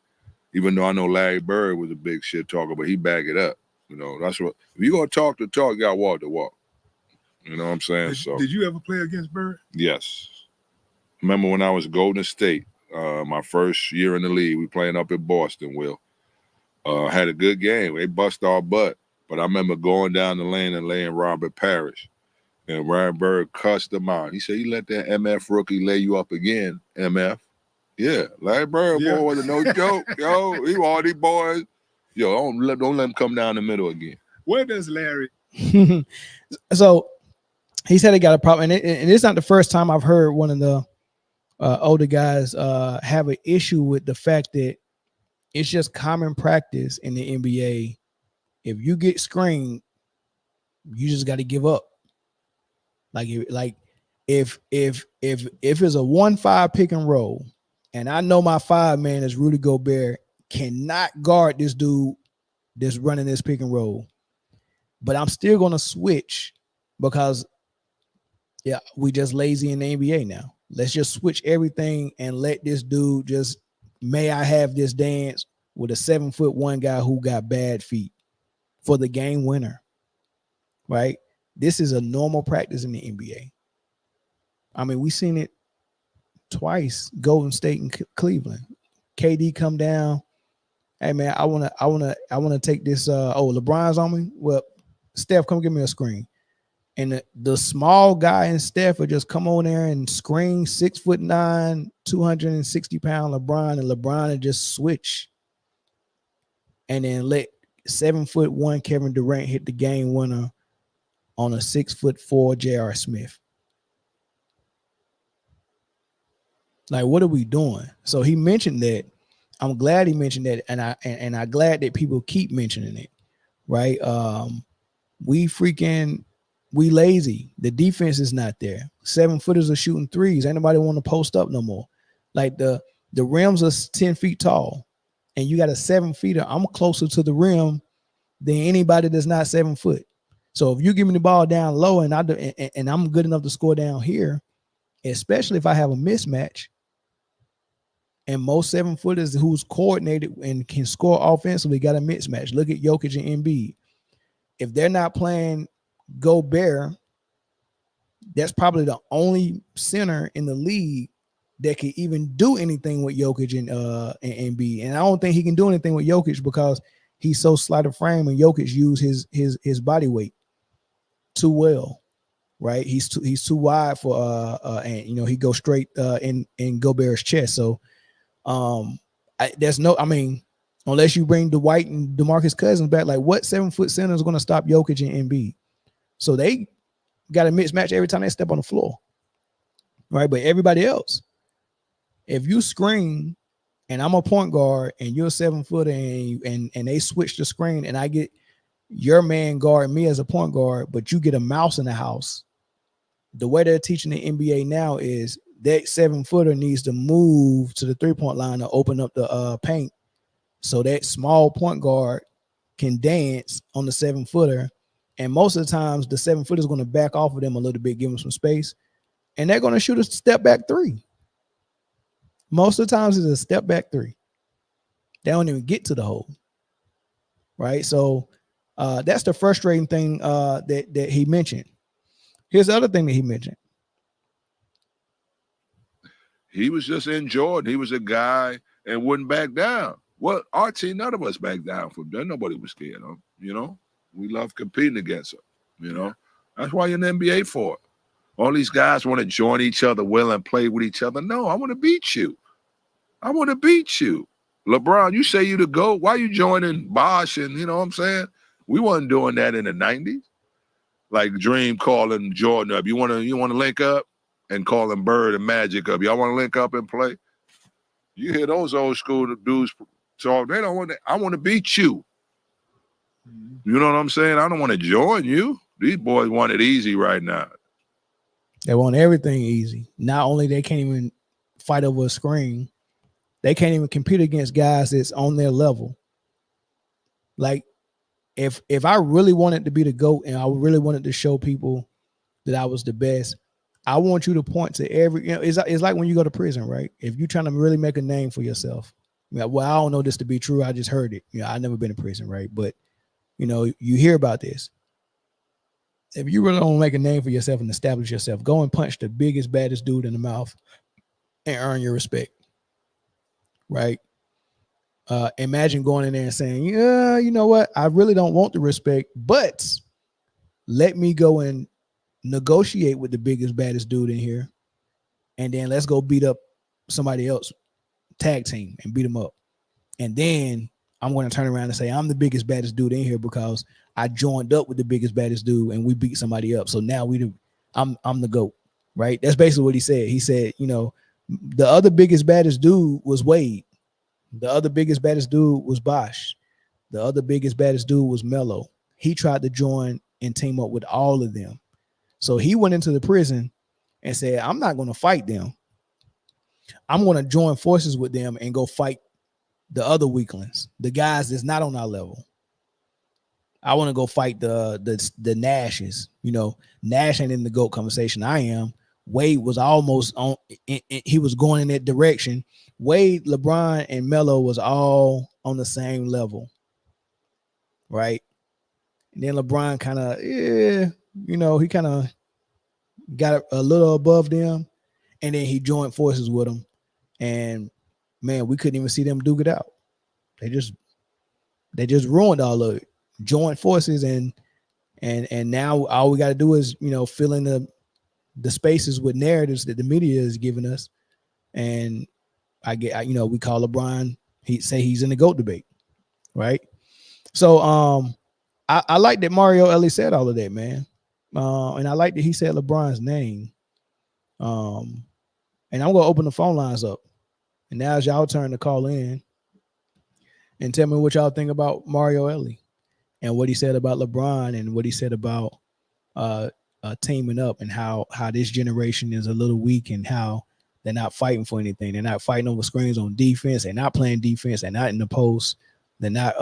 Even though I know Larry Bird was a big shit talker, but he back it up. You know, that's what, if you're going to talk the talk, you got to walk the walk. You know what I'm saying? Did you ever play against Bird? Yes. Remember when I was Golden State, my first year in the league, we playing up in Boston, Will. Had a good game. They bust our butt. But I remember going down the lane and laying Robert Parrish. And Ryan Bird cussed him out. He said, you let that MF rookie lay you up again, MF. Yeah, Larry Bird, boy, wasn't no joke, yo. He all these boys. Yo, don't let him come down the middle again. Where does Larry? So he said he got a problem. And it's not the first time I've heard one of the older guys have an issue with the fact that it's just common practice in the NBA if you get screened, you just got to give up. Like if it's a 1-5 pick and roll, and I know my 5-man is Rudy Gobert cannot guard this dude that's running this pick and roll, but I'm still gonna switch because we just lazy in the NBA now. Let's just switch everything and let this dude just, may I have this dance with a 7'1" guy who got bad feet for the game winner, right? This is a normal practice in the NBA. I mean, we've seen it twice, Golden State and Cleveland. KD come down. Hey man, I wanna take this. LeBron's on me. Well, Steph, come give me a screen. And the small guy in Steph would just come on there and screen 6'9", 260-pound LeBron, and LeBron would just switch. And then let 7'1" Kevin Durant hit the game winner on a 6'4" J.R. Smith. Like, what are we doing? So he mentioned that. I'm glad he mentioned that, and I'm glad that people keep mentioning it, right? We lazy. The defense is not there. 7-footers are shooting threes. Ain't nobody want to post up no more. Like the rims are 10 feet tall, and you got a 7-footer. I'm closer to the rim than anybody that's not 7 foot. So if you give me the ball down low and I'm good enough to score down here, especially if I have a mismatch, and most 7-footers who's coordinated and can score offensively got a mismatch. Look at Jokic and Embiid. If they're not playing Gobert, that's probably the only center in the league that can even do anything with Jokic and Embiid. And I don't think he can do anything with Jokic because he's so slight of frame, and Jokic use his body weight too well, right? He's too wide for and he goes straight in Gobert's chest. So unless you bring Dwight and DeMarcus Cousins back, like what 7-foot center is going to stop Jokic and Embiid? So they got a mismatch every time they step on the floor, right? But everybody else, if you screen and I'm a point guard and you're a 7-footer and they switch the screen and I get your man guard me as a point guard, but you get a mouse in the house, the way they're teaching the NBA now is that 7-footer needs to move to the 3-point line to open up the paint so that small point guard can dance on the 7-footer. And most of the times, the 7-footer is going to back off of them a little bit, give them some space, and they're going to shoot a step back three. Most of the times, it's a step back three. They don't even get to the hole, right? So that's the frustrating thing that he mentioned. Here's the other thing that he mentioned. He was just in Jordan. He was a guy and wouldn't back down. Well, our team, none of us backed down from them. Nobody was scared of him, We love competing against them, That's why you're in the NBA for it. All these guys want to join each other well and play with each other. No, I want to beat you. I want to beat you. LeBron, you say you the GOAT. Why you joining Bosh and, you know what I'm saying? We wasn't doing that in the 90s. Like Dream calling Jordan up. You want to link up? And calling Bird and Magic up. Y'all want to link up and play? You hear those old school dudes talk. They don't want to. I want to beat you. You know what I'm saying? I don't want to join you. These boys want it easy right now. They want everything easy. Not only they can't even fight over a screen, they can't even compete against guys that's on their level. Like if I really wanted to be the GOAT and I really wanted to show people that I was the best, I want you to point to every, it's like when you go to prison, right? If you're trying to really make a name for yourself, well, I don't know this to be true. I just heard it. I've never been in prison, right? But, you hear about this. If you really want to make a name for yourself and establish yourself, go and punch the biggest, baddest dude in the mouth and earn your respect, right? Imagine going in there and saying, yeah, you know what? I really don't want the respect, but let me go and negotiate with the biggest, baddest dude in here, and then let's go beat up somebody else, tag team, and beat them up. And then I'm going to turn around and say, I'm the biggest, baddest dude in here because I joined up with the biggest, baddest dude and we beat somebody up. So now I'm the GOAT, right? That's basically what he said. He said, the other biggest, baddest dude was Wade. The other biggest, baddest dude was Bosh. The other biggest, baddest dude was Melo. He tried to join and team up with all of them. So he went into the prison and said, I'm not going to fight them. I'm going to join forces with them and go fight the other weaklings, the guys that's not on our level. I want to go fight the Nashes. You know, Nash ain't in the GOAT conversation. I am. Wade was almost on. He was going in that direction. Wade, LeBron, and Melo was all on the same level, right? And then LeBron kind of, he kind of got a little above them, and then he joined forces with them. And man, we couldn't even see them duke it out. They just ruined all of it. Joint forces, and now all we got to do is fill in the spaces with narratives that the media is giving us. And we call LeBron. He say he's in the GOAT debate, right? So I like that Mario Elie said all of that, man. And I like that he said LeBron's name. And I'm gonna open the phone lines up. And now it's y'all turn to call in and tell me what y'all think about Mario Elie and what he said about LeBron and what he said about teaming up and how this generation is a little weak and how they're not fighting for anything. They're not fighting over screens on defense. They're not playing defense. They're not in the post. They're not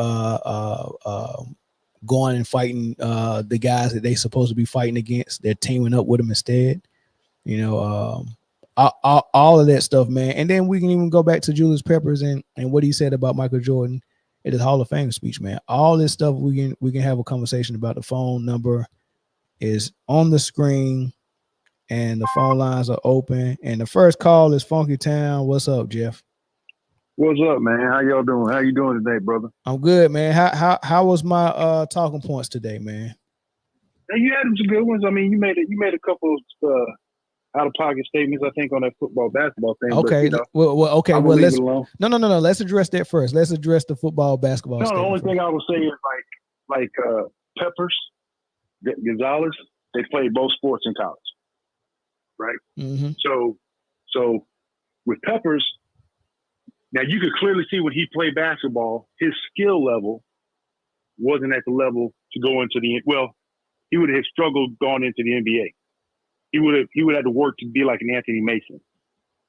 going and fighting the guys that they're supposed to be fighting against. They're teaming up with them instead. All of that stuff, man. And then we can even go back to Julius Peppers and what he said about Michael Jordan at his Hall of Fame speech, man. All this stuff we can have a conversation about. The phone number is on the screen and the phone lines are open. And the first call is Funky Town. What's up, Jeff? What's up, man? How y'all doing? How you doing today, brother? I'm good, man. How was my talking points today, man? Hey, you had some good ones. I mean, you made a couple of out of pocket statements, I think, on that football basketball thing. Okay. But, okay. I'm Well, leave let's it alone. No. Let's address that first. Let's address the football basketball. No, the only first. thing I would say is like Peppers, Gonzalez, they played both sports in college, right? Mm-hmm. So with Peppers, now you could clearly see when he played basketball, his skill level wasn't at the level to go into he would have struggled going into the NBA. He would have to work to be like an Anthony Mason.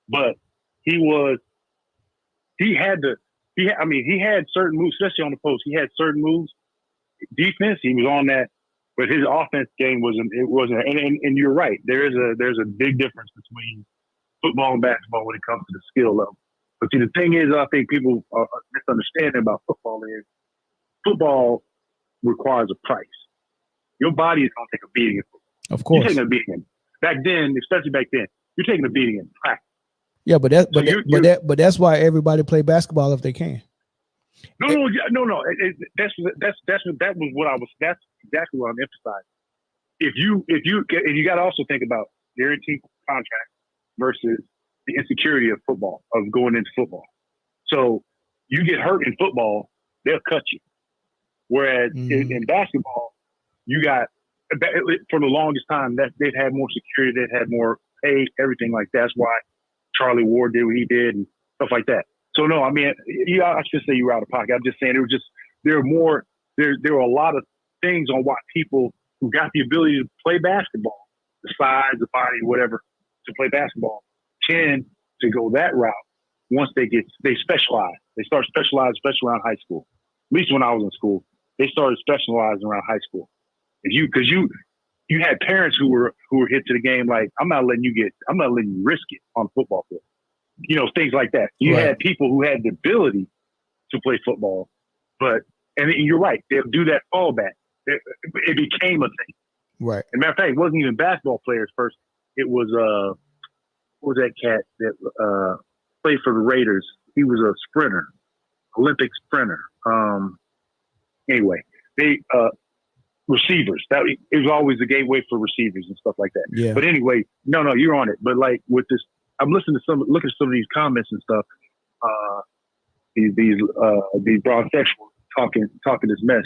But he had certain moves, especially on the post. He had certain moves. Defense, he was on that, but his offense game wasn't. And you're right. There's a big difference between football and basketball when it comes to the skill level. But see, the thing is, I think people are misunderstanding about football is football requires a price. Your body is going to take a beating in football. Of course. You're taking a beating. Back then, especially back then, you're taking a beating in practice. Yeah, but that's why everybody play basketball if they can. No. That's exactly what I'm emphasizing. If you got to also think about guaranteed contract versus the insecurity of football, of going into football. So you get hurt in football, they'll cut you. Whereas in basketball, you got, for the longest time, that they've had more security, they've had more pay, everything like that. That's why Charlie Ward did what he did and stuff like that. So no, I mean, I should say you were out of pocket. I'm just saying there were a lot of things on why people who got the ability to play basketball, the size, the body, whatever, to play basketball, tend to go that route once they specialize. They start specializing, especially around high school. At least when I was in school, they started specializing around high school. Because you had parents who were hit to the game like, I'm not letting you risk it on the football field. Things like that. You had people who had the ability to play football, and you're right, they'll do that fallback. It became a thing. Right. As a matter of fact, it wasn't even basketball players first. It was what was that cat that played for the Raiders? He was a sprinter, Olympic sprinter. Anyway, they receivers. That it was always the gateway for receivers and stuff like that. Yeah. But anyway, no, you're on it. But like with this, I'm listening to looking at some of these comments and stuff. These broad sexuals talking this mess.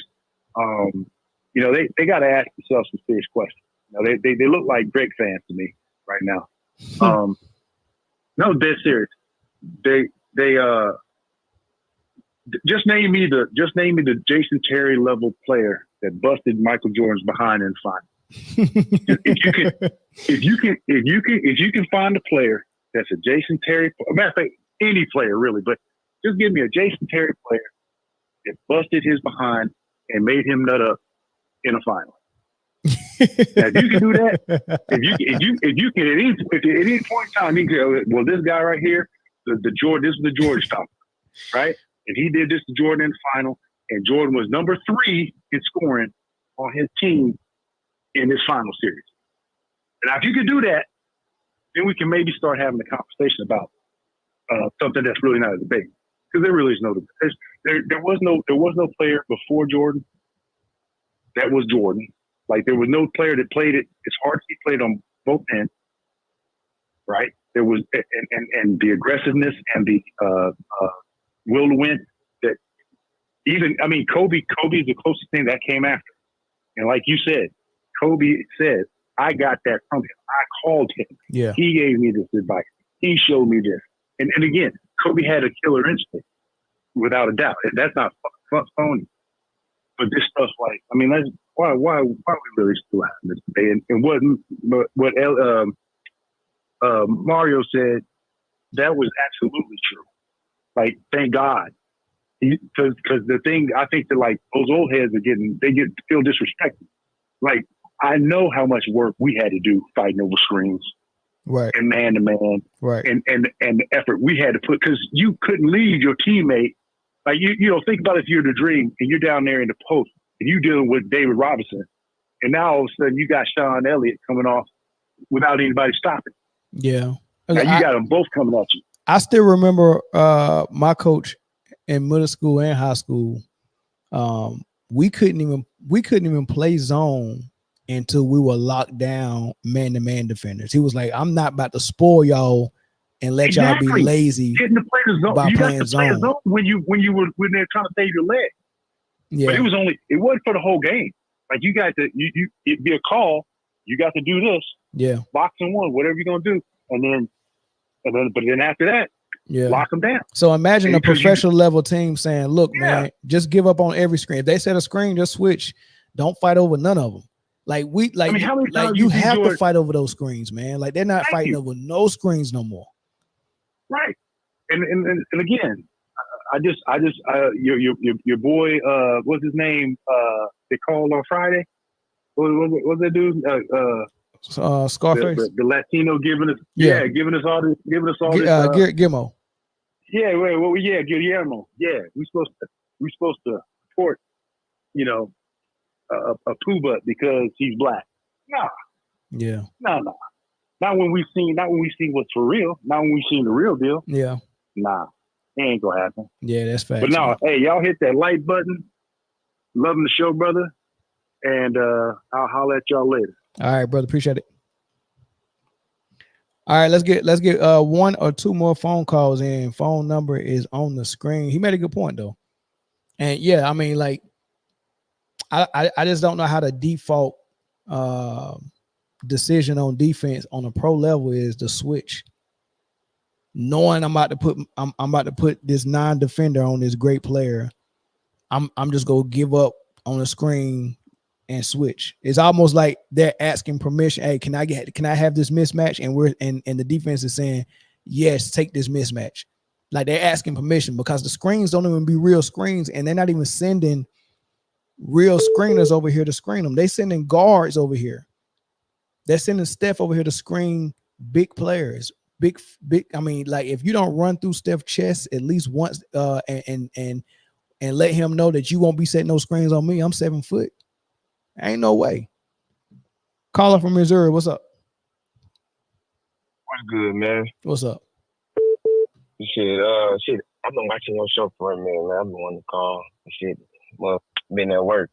They got to ask themselves some serious questions. They look like Drake fans to me right now. No, dead serious. They Just name me the Jason Terry level player that busted Michael Jordan's behind in the final. If you can find a player that's a Jason Terry, matter of fact, any player really, but just give me a Jason Terry player that busted his behind and made him nut up in a final. Now, if you can do that, if you can at any point in time, you can go, well, this guy right here, the Jordan, this is the Jordan stopper, right? And he did this to Jordan in the final, and Jordan was number 3 in scoring on his team in this final series. And now, if you can do that, then we can maybe start having a conversation about something that's really not a debate, because there really is no debate. There was no player before Jordan that was Jordan. Like, there was no player that played it as hard as he played on both ends, right? There was and the aggressiveness and the will to win. That even, I mean, Kobe is the closest thing that came after. And like you said, Kobe said, I got that from him. I called him. Yeah. He gave me this advice. He showed me this. And again, Kobe had a killer instinct, without a doubt. That's not phony. But this stuff's like, I mean, why we really still having this debate? And what Mario said, that was absolutely true. Like, thank God, because the thing, I think that, like, those old heads feel disrespected. Like, I know how much work we had to do fighting over screens, Right. and man to man, Right. and the effort we had to put, because you couldn't leave your teammate. Like, you know, think about if you're the Dream and you're down there in the post and you dealing with David Robinson, and now all of a sudden you got Sean Elliott coming off without anybody stopping. Yeah. Now you got them both coming at you. I still remember my coach in middle school and high school. We couldn't even play zone until we were locked down man-to-man defenders. He was like, I'm not about to spoil y'all and let y'all be lazy. Getting to play the zone. by You got playing to play zone. the zone when they're trying to save your leg. Yeah. But it wasn't for the whole game. Like, you got to, it'd be a call. You got to do this. Yeah. Boxing one, whatever you're gonna do, but then after that, Yeah. lock them down. So imagine a Because professional level team saying, look, man, just give up on every screen. If they set a screen, just switch. Don't fight over none of them. Like, I mean, how many times you see have Jordan to fight over those screens, man. Like, they're not fighting over no screens no more. Right. And again, your boy, what's his name? They called on Friday. What's that dude? Scarface. The Latino giving us, giving us all this, Gimmo. Yeah, Guillermo. Yeah, we supposed to support, you know, a poo butt because he's black. Nah. Yeah. No. Not when we see what's for real. Not when we seen the real deal. Yeah. Nah, it ain't gonna happen. Yeah, that's facts. But no, man. hey, y'all hit that like button. Loving the show, brother. And I'll holler at y'all later. All right, brother. Appreciate it. All right, let's get one or two more phone calls in. Phone number is on the screen. He made a good point though. And yeah, I mean, like, I just don't know how the default decision on defense on a pro level is to switch. Knowing I'm about to put this non-defender on this great player, I'm just gonna give up on the screen and switch. It's almost like they're asking permission. Hey, can I have this mismatch? And the defense is saying, yes, take this mismatch. Like, they're asking permission because the screens don't even be real screens, and they're not even sending real screeners over here to screen them. They're sending guards over here. They're sending Steph over here to screen big players. Big. I mean, like, if you don't run through Steph's chest at least once, and let him know that you won't be setting no screens on me. I'm 7 foot. Ain't no way. Caller from Missouri. What's up? What's good, man? What's up? Shit, I've been watching your show for a minute, man. I've been wanting to call. Shit, well, been at work,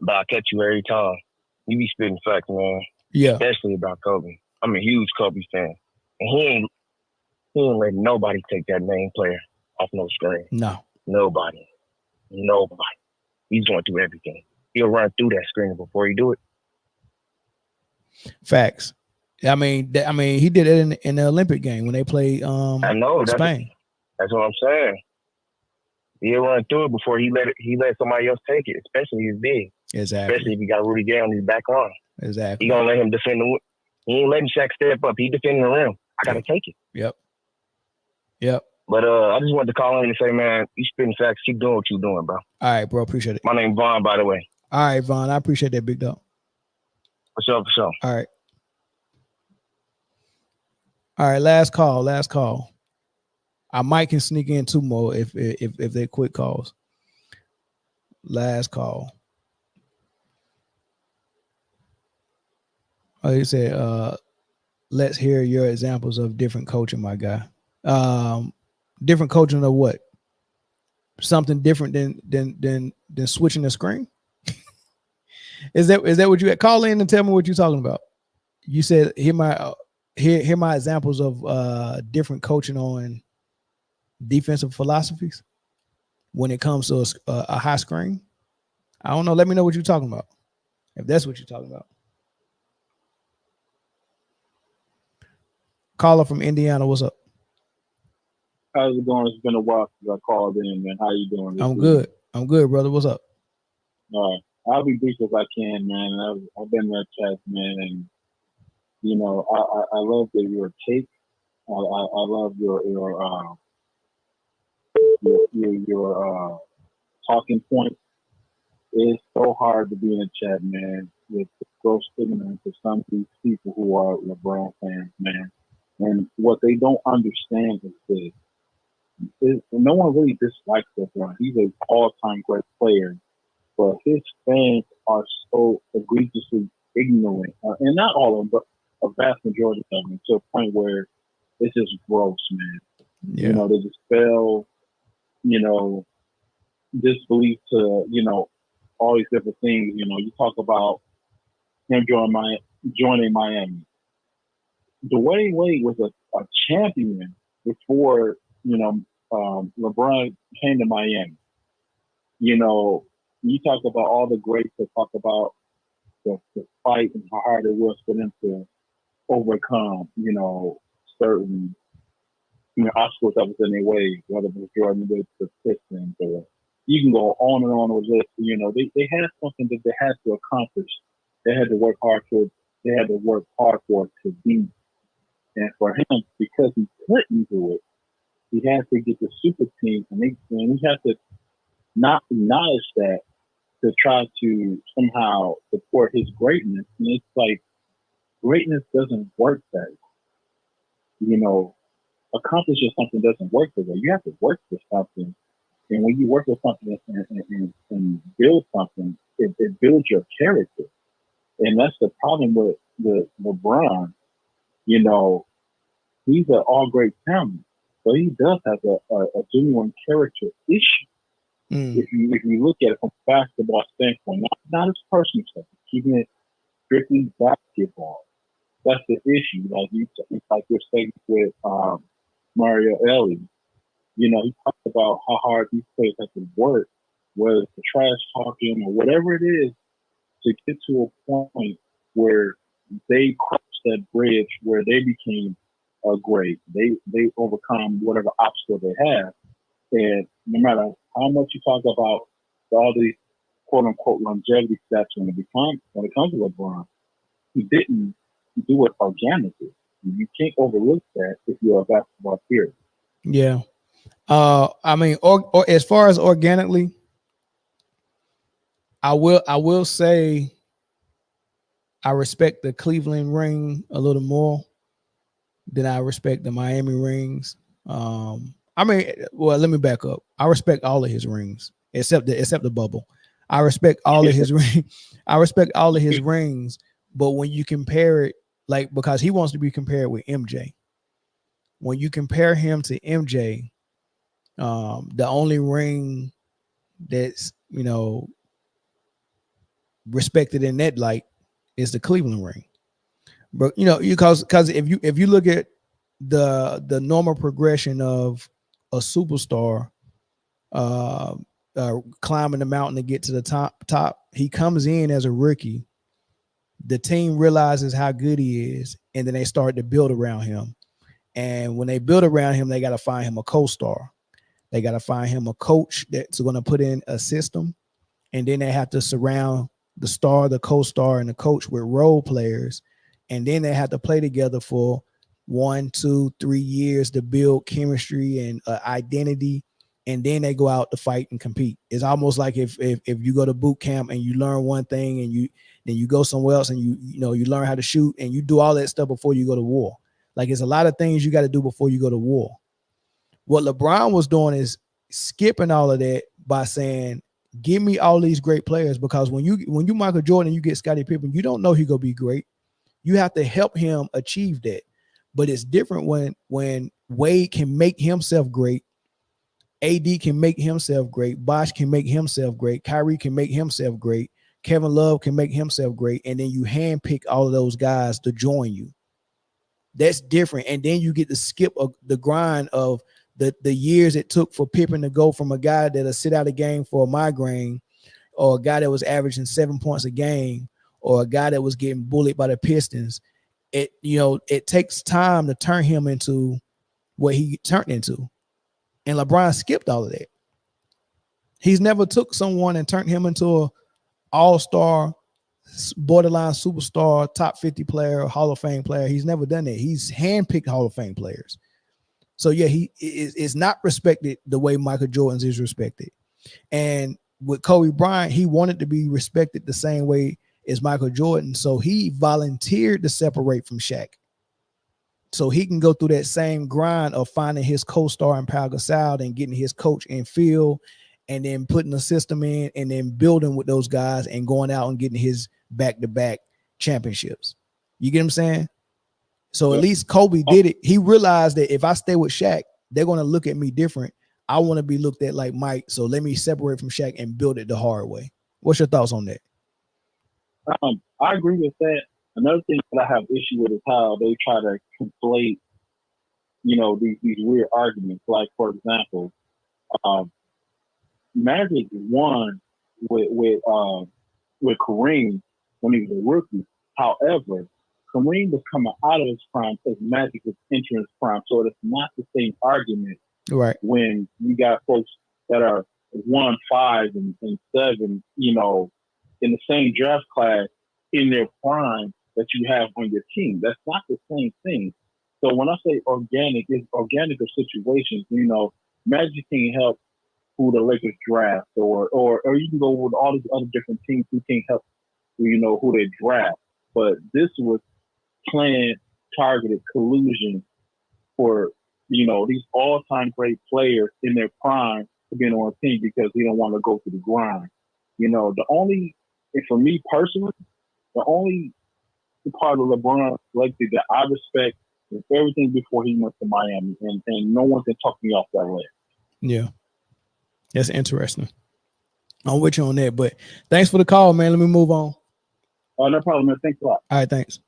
but I catch you every time. You be spitting facts, man. Yeah. Especially about Kobe. I'm a huge Kobe fan, and he ain't letting nobody take that main player off no screen. No. Nobody. He's going through everything. He'll run through that screen before he do it. Facts. I mean, he did it in the Olympic game when they played I know, Spain. That's what I'm saying. He'll run through it before he let somebody else take it, especially if he's big. Exactly. Especially if he got Rudy Gay on his back arm. Exactly. He gonna let him defend the. He ain't letting Shaq step up. He defending the rim. I gotta take it. Yep. But I just wanted to call in and say, man, you spitting facts. Keep doing what you're doing, bro. All right, bro. Appreciate it. My name's Vaughn, by the way. All right, Vaughn. I appreciate that, big dog. For sure. All right. All right. Last call. I might can sneak in 2 more if they quick calls. Last call. Oh, he said, let's hear your examples of different coaching, my guy. Different coaching of what? Something different than switching the screen? Is that what you had? Call in and tell me what you're talking about. You said hear my examples of different coaching on defensive philosophies when it comes to a high screen. I don't know. Let me know what you're talking about. If that's what you're talking about. Caller from Indiana, what's up? How's it going? It's been a while since I called in, man. How you doing? I'm good. I'm good, brother. What's up? All right. I'll be brief as I can, man. I've been there, chat, man, and you know, I love your take. I love your talking points. It's so hard to be in a chat, man, with gross ignorance of some of these people who are LeBron fans, man. And what they don't understand is this. No one really dislikes LeBron. He's an all-time great player. But his fans are so egregiously ignorant. And not all of them, but a vast majority of them, to a point where it's just gross, man. Yeah. You know, they dispel, you know, disbelief to, you know, all these different things. You know, you talk about him joining Miami. Dwayne Wade was a champion before, you know, LeBron came to Miami. You know, you talk about all the greats that talk about the fight and how hard it was for them to overcome, you know, certain, you know, obstacles that was in their way, whether it was Jordan with the Pistons or you can go on and on with this. You know, they had something that they had to accomplish. They had to work hard for. They had to work hard for it to be. And for him, because he couldn't do it, he had to get the super team, and he had to not acknowledge that to try to somehow support his greatness. And it's like greatness doesn't work that way. You know, accomplishing something doesn't work that way. You have to work for something. And when you work for something and build something, it builds your character. And that's the problem with LeBron. You know, he's an all great talent, but he does have a genuine character issue. If you look at it from a basketball standpoint, not his personal stuff, keeping it strictly basketball, that's the issue. Like it's like your statement with Mario Elie. You know, he talked about how hard these players have to work, whether it's the trash talking or whatever it is, to get to a point where they crossed that bridge, where they became great. They overcome whatever obstacle they have. And no matter how much you talk about all these quote unquote longevity stats when it comes to LeBron, he didn't do it organically. You can't overlook that if you're a basketball player. Yeah. I mean, or as far as organically, I will say I respect the Cleveland ring a little more than I respect the Miami rings. I mean, well, let me back up. I respect all of his rings except the bubble. I respect all of his I respect all of his rings, but when you compare it, like, because he wants to be compared with MJ. When you compare him to MJ, the only ring that's, you know, respected in that light is the Cleveland ring. But you know, because if you look at the normal progression of a superstar climbing the mountain to get to the top, he comes in as a rookie. The team realizes how good he is, and then they start to build around him. And when they build around him, they got to find him a co-star. They got to find him a coach that's going to put in a system. And then they have to surround the star, the co-star, and the coach with role players. And then they have to play together for 1, 2, 3 years to build chemistry and identity. And then they go out to fight and compete. It's almost like if you go to boot camp and you learn one thing and then you go somewhere else and you learn how to shoot and you do all that stuff before you go to war. Like, it's a lot of things you got to do before you go to war. What LeBron was doing is skipping all of that by saying, give me all these great players, because when you Michael Jordan and you get Scottie Pippen, you don't know he's gonna be great. You have to help him achieve that. But it's different when Wade can make himself great, AD can make himself great, Bosh can make himself great, Kyrie can make himself great, Kevin Love can make himself great, and then you handpick all of those guys to join you. That's different. And then you get to skip the grind of the years it took for Pippen to go from a guy that'll sit out a game for a migraine, or a guy that was averaging 7 points a game, or a guy that was getting bullied by the Pistons. It takes time to turn him into what he turned into. And LeBron skipped all of that. He's never took someone and turned him into an all-star, borderline superstar, top 50 player, Hall of Fame player. He's never done that. He's handpicked Hall of Fame players. So, yeah, he is not respected the way Michael Jordan's is respected. And with Kobe Bryant, he wanted to be respected the same way as Michael Jordan. So he volunteered to separate from Shaq, so he can go through that same grind of finding his co-star in Pau Gasol and getting his coach in Phil, and then putting the system in and then building with those guys and going out and getting his back-to-back championships. You get what I'm saying? So at least Kobe did it. He realized that if I stay with Shaq, they're going to look at me different. I want to be looked at like Mike. So let me separate from Shaq and build it the hard way. What's your thoughts on that? I agree with that. Another thing that I have issue with is how they try to conflate, these weird arguments. Like, for example, Magic won with Kareem when he was a rookie. However, Kareem was coming out of his prime because Magic was entering his prime. So it's not the same argument. Right. When you got folks that are 1, 5, and 7, in the same draft class in their prime that you have on your team. That's not the same thing. So when I say organic, it's organic of situations. Magic can help who the Lakers draft, or you can go with all these other different teams who can help who they draft. But this was planned, targeted collusion for these all-time great players in their prime to be on a team because he don't want to go through the grind. And for me personally, the only part of LeBron's legacy that I respect is everything before he went to Miami, and no one can talk me off that list. Yeah, that's interesting. I'm with you on that, but thanks for the call, man. Let me move on. No problem, man. Thanks a lot. All right, thanks.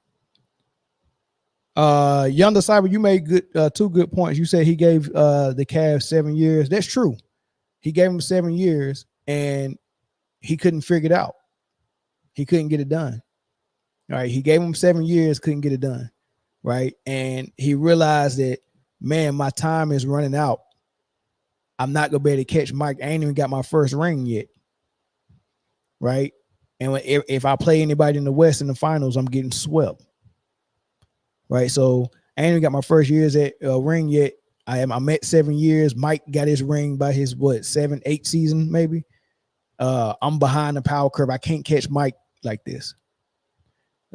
Yonder Cyber, you made good 2 good points. You said he gave the Cavs 7 years. That's true. He gave him 7 years, and he couldn't figure it out. He couldn't get it done. All right, he gave him 7 years, couldn't get it done. Right, and he realized that, man, my time is running out. I'm not gonna be able to catch Mike. I ain't even got my first ring yet. Right, and if I play anybody in the West in the finals, I'm getting swept. Right, so I ain't even got my first year's at ring yet. I'm at 7 years. Mike got his ring by his 7, 8 season maybe. I'm behind the power curve. I can't catch Mike like this.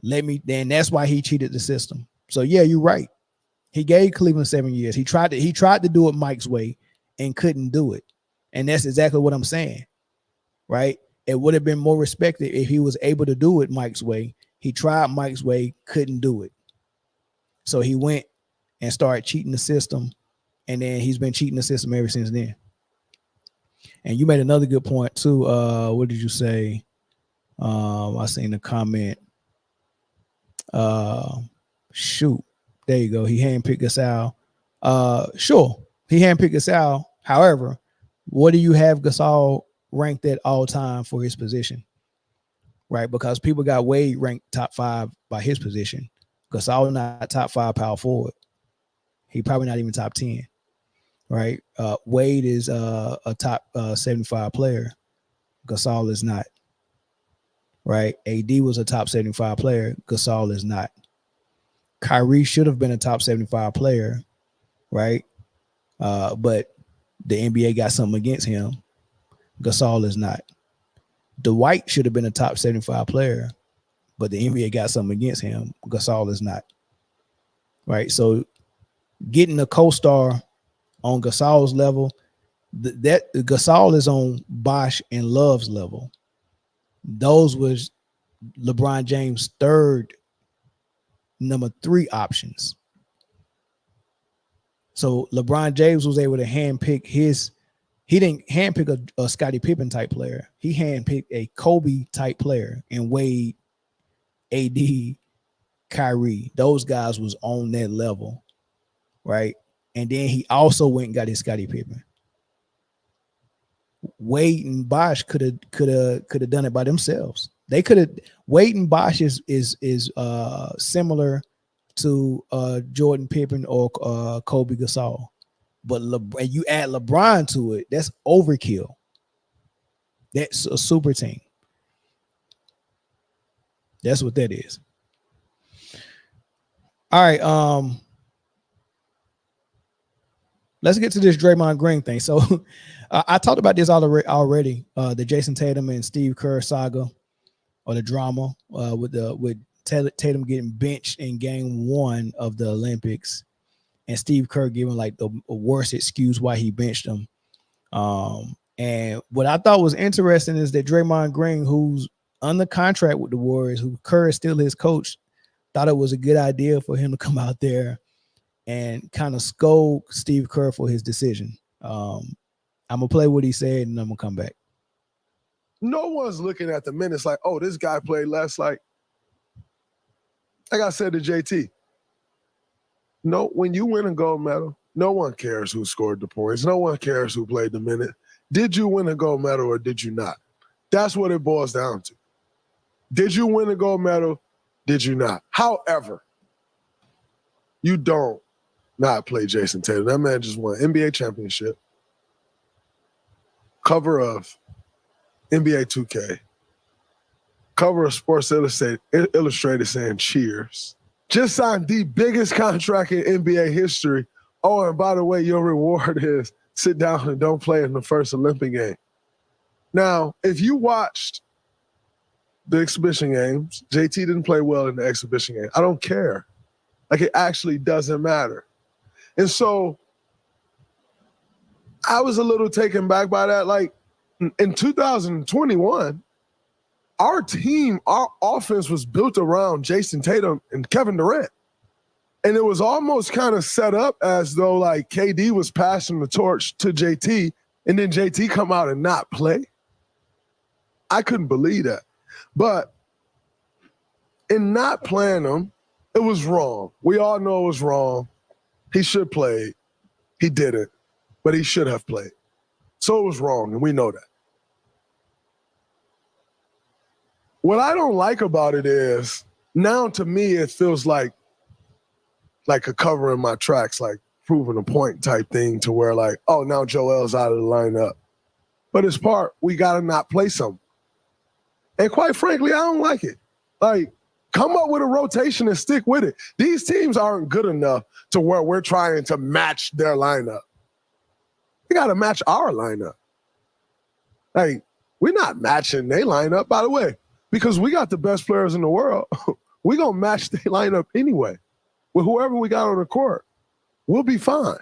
Then that's why he cheated the system. So yeah, you're right. He gave Cleveland 7 years. He tried to do it Mike's way and couldn't do it. And that's exactly what I'm saying. Right? It would have been more respected if he was able to do it Mike's way. He tried Mike's way, couldn't do it. So he went and started cheating the system, and then he's been cheating the system ever since then. And you made another good point too. What did you say? I seen the comment. Shoot, there you go. He handpicked Gasol. Sure, he handpicked Gasol. However, what do you have Gasol ranked at all time for his position? Right, because people got Wade ranked top 5 by his position. Gasol not top 5 power forward. He probably not even top 10. right? Wade is a top 75 player. Gasol is not, right? AD was a top 75 player. Gasol is not. Kyrie should have been a top 75 player, right? But the NBA got something against him. Gasol is not. Dwight should have been a top 75 player, but the NBA got something against him. Gasol is not. Right? So getting a co-star on Gasol's level, that Gasol is on Bosh and Love's level. Those was LeBron James' third, number 3 options. So LeBron James was able to handpick his. He didn't handpick a Scottie Pippen type player. He handpicked a Kobe type player, and Wade, AD, Kyrie. Those guys was on that level, right? And then he also went and got his Scottie Pippen. Wade and Bosh could have done it by themselves. They could have. Wade and Bosh is similar to Jordan Pippen or Kobe Gasol, but and you add LeBron to it, that's overkill. That's a super team. That's what that is. All right, let's get to this Draymond Green thing. So I talked about this already. The Jason Tatum and Steve Kerr saga, or the drama with Tatum getting benched in game 1 of the Olympics, and Steve Kerr giving like the worst excuse why he benched him. And what I thought was interesting is that Draymond Green, who's under contract with the Warriors, who Kerr is still his coach, thought it was a good idea for him to come out there and kind of scold Steve Kerr for his decision. I'm gonna play what he said, and I'm gonna come back. No one's looking at the minutes like, oh, this guy played less. Like I said to JT, no, when you win a gold medal, no one cares who scored the points. No one cares who played the minute. Did you win a gold medal or did you not? That's what it boils down to. Did you win a gold medal? Did you not? However, you don't not play Jason Tatum. That man just won NBA championship, cover of NBA 2K, cover of Sports Illustrated saying cheers. Just signed the biggest contract in NBA history. Oh, and by the way, your reward is sit down and don't play in the first Olympic game. Now, if you watched the exhibition games, JT didn't play well in the exhibition game. I don't care. Like, it actually doesn't matter. And so I was a little taken back by that. Like, in 2021, our team, our offense was built around Jason Tatum and Kevin Durant. And it was almost kind of set up as though, like, KD was passing the torch to JT, and then JT come out and not play. I couldn't believe that. But in not playing him, it was wrong. We all know it was wrong. He should play. He didn't, but he should have played. So it was wrong, and we know that. What I don't like about it is, now to me, it feels like a cover in my tracks, like proving a point type thing to where like, oh, now Joel's out of the lineup. But it's part, we got to not play something. And quite frankly, I don't like it. Like, come up with a rotation and stick with it. These teams aren't good enough to where we're trying to match their lineup. We got to match our lineup. Like, we're not matching their lineup, by the way, because we got the best players in the world. We're going to match their lineup anyway. With whoever we got on the court, we'll be fine.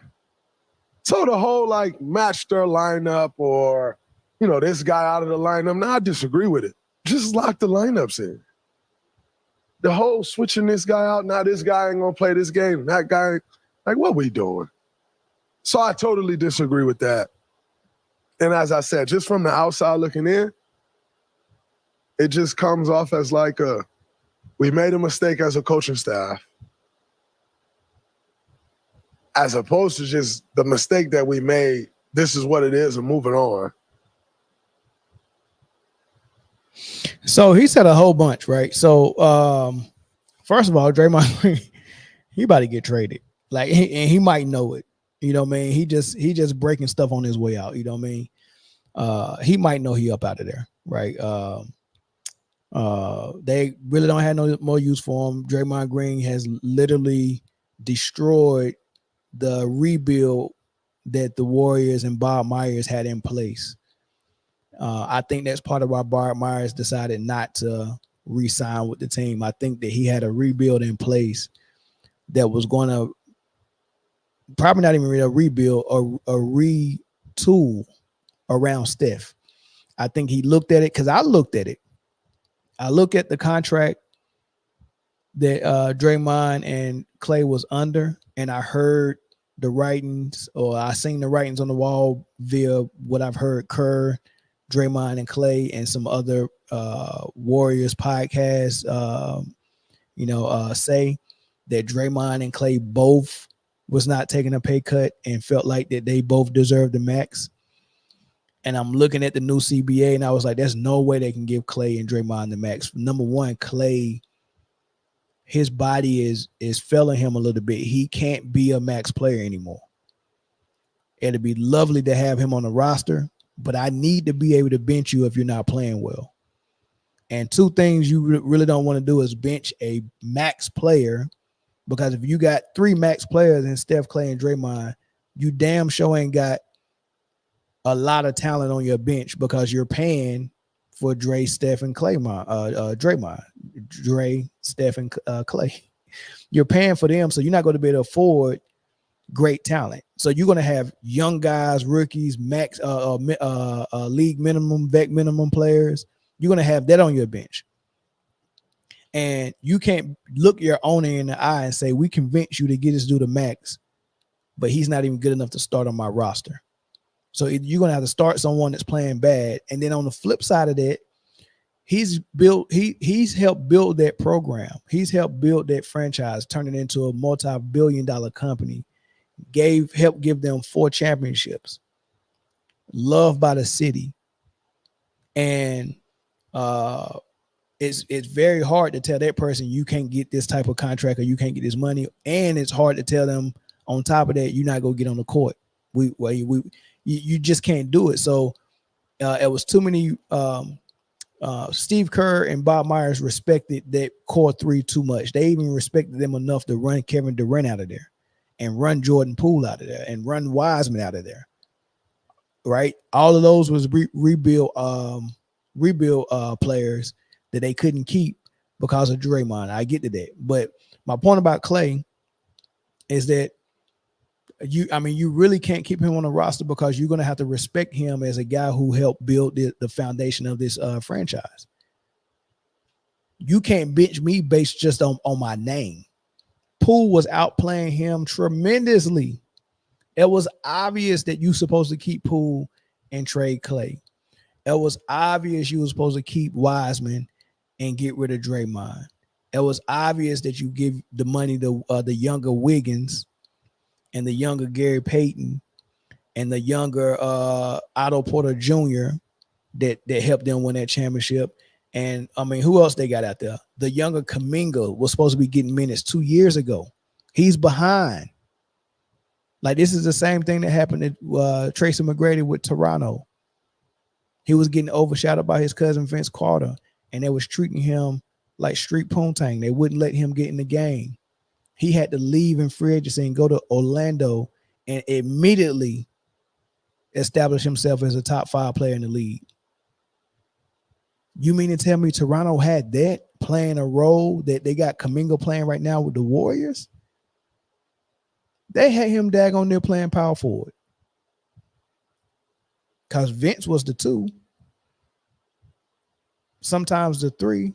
So the whole, like, match their lineup or, you know, this guy out of the lineup, now I disagree with it. Just lock the lineups in. The whole switching this guy out, now this guy ain't going to play this game, that guy, like, what we doing? So I totally disagree with that. And as I said, just from the outside looking in, it just comes off as like we made a mistake as a coaching staff, as opposed to just the mistake that we made, this is what it is, and moving on. So he said a whole bunch, right? So first of all, Draymond, he about to get traded. Like, and he might know it. You know what I mean? He just breaking stuff on his way out. You know what I mean? He might know he up out of there, right? They really don't have no more use for him. Draymond Green has literally destroyed the rebuild that the Warriors and Bob Myers had in place. I think that's part of why Bob Myers decided not to re-sign with the team. I think that he had a rebuild in place that was going to probably not even a rebuild or a retool around Steph. I think he looked at it because I looked at it. I look at the contract that Draymond and Clay was under, and I heard the writings, or I seen the writings on the wall via what I've heard Kerr, Draymond, and Clay, and some other Warriors podcasts, say that Draymond and Clay both was not taking a pay cut and felt like that they both deserved the max. And I'm looking at the new CBA, and I was like, there's no way they can give Clay and Draymond the max. Number one, Clay, his body is failing him a little bit. He can't be a max player anymore. It'd be lovely to have him on the roster, but I need to be able to bench you if you're not playing well. And two things you really don't want to do is bench a max player, because if you got three max players in Steph, Clay, and Draymond, you damn sure ain't got a lot of talent on your bench, because you're paying for Dre, Steph, and Draymond. Dre, Steph, and Clay. You're paying for them, so you're not going to be able to afford great talent. So you're going to have young guys, rookies, max, league minimum, vet minimum players. You're going to have that on your bench. And you can't look your owner in the eye and say, we convince you to get this dude to max, but he's not even good enough to start on my roster. So you're going to have to start someone that's playing bad. And then on the flip side of that, he's helped build that program. He's helped build that franchise, turn it into a multi-billion-dollar company, helped give them 4 championships, loved by the city. And it's very hard to tell that person you can't get this type of contract or you can't get this money. And it's hard to tell them on top of that, you're not going to get on the court. You just can't do it. So it was too many. Steve Kerr and Bob Myers respected that core 3 too much. They even respected them enough to run Kevin Durant out of there and run Jordan Poole out of there and run Wiseman out of there. Right? All of those was rebuild players that they couldn't keep because of Draymond. I get to that. But my point about Clay is that you really can't keep him on the roster, because you're going to have to respect him as a guy who helped build the foundation of this franchise. You can't bench me based just on my name. Poole was outplaying him tremendously. It was obvious that you're supposed to keep Poole and trade Clay. It was obvious you were supposed to keep Wiseman and get rid of Draymond. It was obvious that you give the money to the younger Wiggins and the younger Gary Payton and the younger Otto Porter Jr. that helped them win that championship. And I mean, who else they got out there? The younger Kuminga was supposed to be getting minutes 2 years ago. He's behind. Like, this is the same thing that happened to Tracy McGrady with Toronto. He was getting overshadowed by his cousin Vince Carter, and they was treating him like street poontang. They wouldn't let him get in the game. He had to leave in free agency and go to Orlando and immediately establish himself as a top 5 player in the league. You mean to tell me Toronto had that playing a role that they got Kuminga playing right now with the Warriors? They had him daggone there playing power forward, because Vince was the 2, sometimes the 3.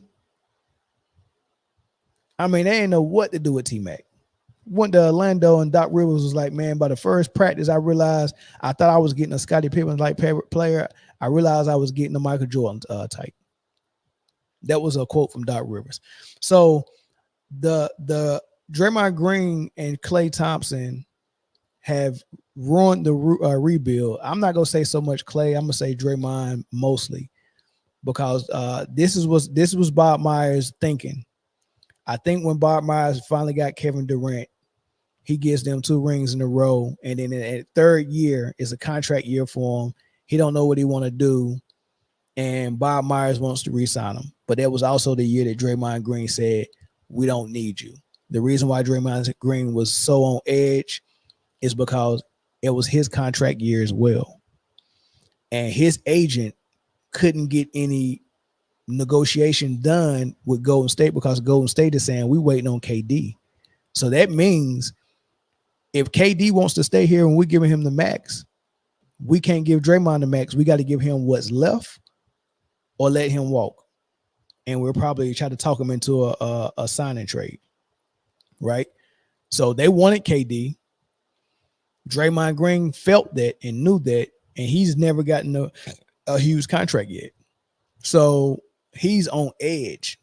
I mean, they didn't know what to do with T-Mac. Went to Orlando, and Doc Rivers was like, man, by the first practice, I realized I thought I was getting a Scottie Pippen-like player. I realized I was getting a Michael Jordan type. That was a quote from Doc Rivers. So the Draymond Green and Klay Thompson have ruined the rebuild. I'm not going to say so much Klay. I'm going to say Draymond mostly, because this was Bob Myers thinking. I think when Bob Myers finally got Kevin Durant, He gives them 2 rings in a row, and then at third year is a contract year for him. He don't know what he want to do, and Bob Myers wants to re-sign him. But that was also the year that Draymond Green said, "We don't need you." The reason why Draymond Green was so on edge is because it was his contract year as well, and his agent couldn't get any negotiation done with Golden State because Golden State is saying we waiting on KD. So that means if KD wants to stay here and we're giving him the max, we can't give Draymond the max. We got to give him what's left or let him walk. And we'll probably try to talk him into a sign and trade, right? So they wanted KD. Draymond Green felt that and knew that, and he's never gotten a huge contract yet. So he's on edge.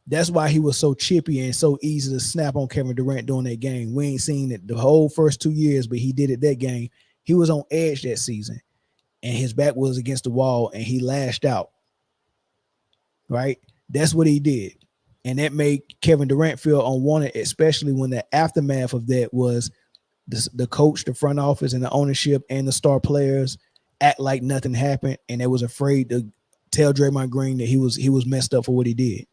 That's why he was so chippy and so easy to snap on Kevin Durant during that game. We ain't seen it the whole first 2 years, but he did it that game. He was on edge that season, and his back was against the wall, and he lashed out, right? That's what he did, and that made Kevin Durant feel unwanted, especially when the aftermath of that was the coach, the front office, and the ownership and the star players act like nothing happened, and they was afraid to tell Draymond Green that he was messed up for what he did.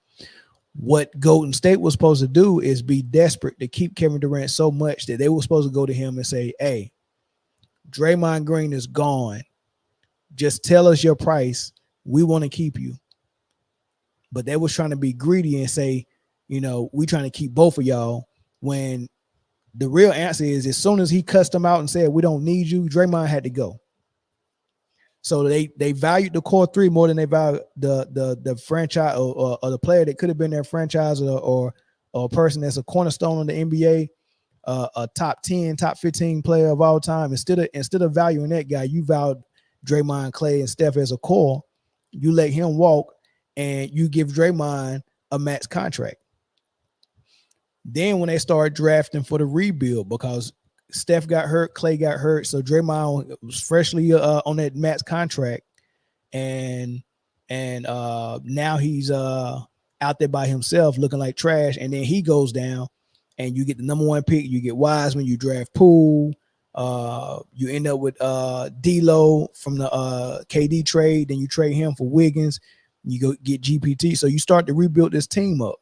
What Golden State was supposed to do is be desperate to keep Kevin Durant so much that they were supposed to go to him and say, "Hey, Draymond Green is gone. Just tell us your price. We want to keep you." But they was trying to be greedy and say, we trying to keep both of y'all, when the real answer is as soon as he cussed them out and said, "We don't need you," Draymond had to go. So they valued the core 3 more than they valued the franchise or the player that could have been their franchise or a person that's a cornerstone in the NBA, a top 10, top 15 player of all time. Instead of valuing that guy, you valued Draymond, Clay, and Steph as a core. You let him walk, and you give Draymond a max contract. Then when they started drafting for the rebuild, because Steph got hurt, Clay got hurt, so Draymond was freshly on that max contract, and now he's out there by himself looking like trash. And then he goes down, and you get the number 1 pick, you get Wiseman, you draft Poole, you end up with D'Lo from the KD trade, then you trade him for Wiggins, you go get GPT. So you start to rebuild this team up,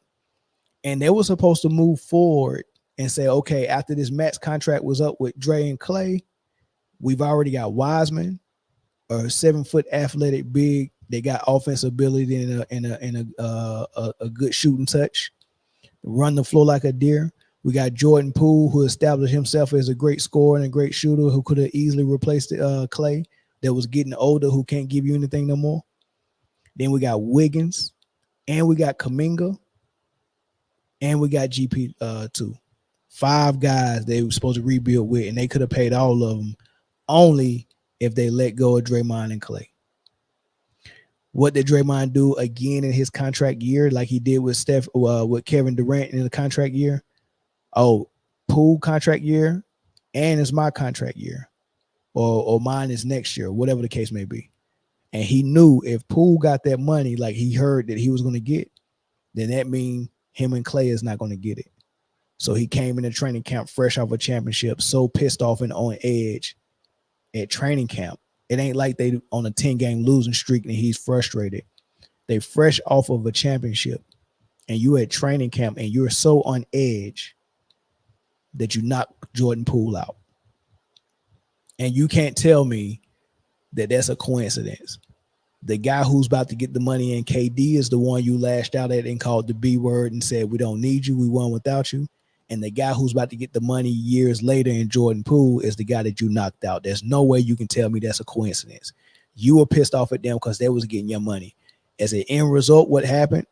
and they were supposed to move forward and say, okay, after this max contract was up with Dre and Clay, we've already got Wiseman, a 7-foot athletic big. They got offensive ability and a good shooting touch, run the floor like a deer. We got Jordan Poole, who established himself as a great scorer and a great shooter, who could have easily replaced Clay, that was getting older, who can't give you anything no more. Then we got Wiggins, and we got Kuminga, and we got GP2. 5 guys they were supposed to rebuild with, and they could have paid all of them only if they let go of Draymond and Clay. What did Draymond do again in his contract year, like he did with with Kevin Durant in the contract year? Oh, Poole contract year, and it's my contract year, or mine is next year, whatever the case may be. And he knew if Poole got that money, like he heard that he was going to get, then that means him and Clay is not going to get it. So he came into training camp fresh off a championship, so pissed off and on edge at training camp. It ain't like they on a 10-game losing streak and he's frustrated. They fresh off of a championship, and you at training camp and you're so on edge that you knock Jordan Poole out. And you can't tell me that that's a coincidence. The guy who's about to get the money in, KD, is the one you lashed out at and called the B word and said, "We don't need you. We won without you." And the guy who's about to get the money years later in Jordan Poole is the guy that you knocked out. There's no way you can tell me that's a coincidence. You were pissed off at them because they was getting your money. As an end result, what happened?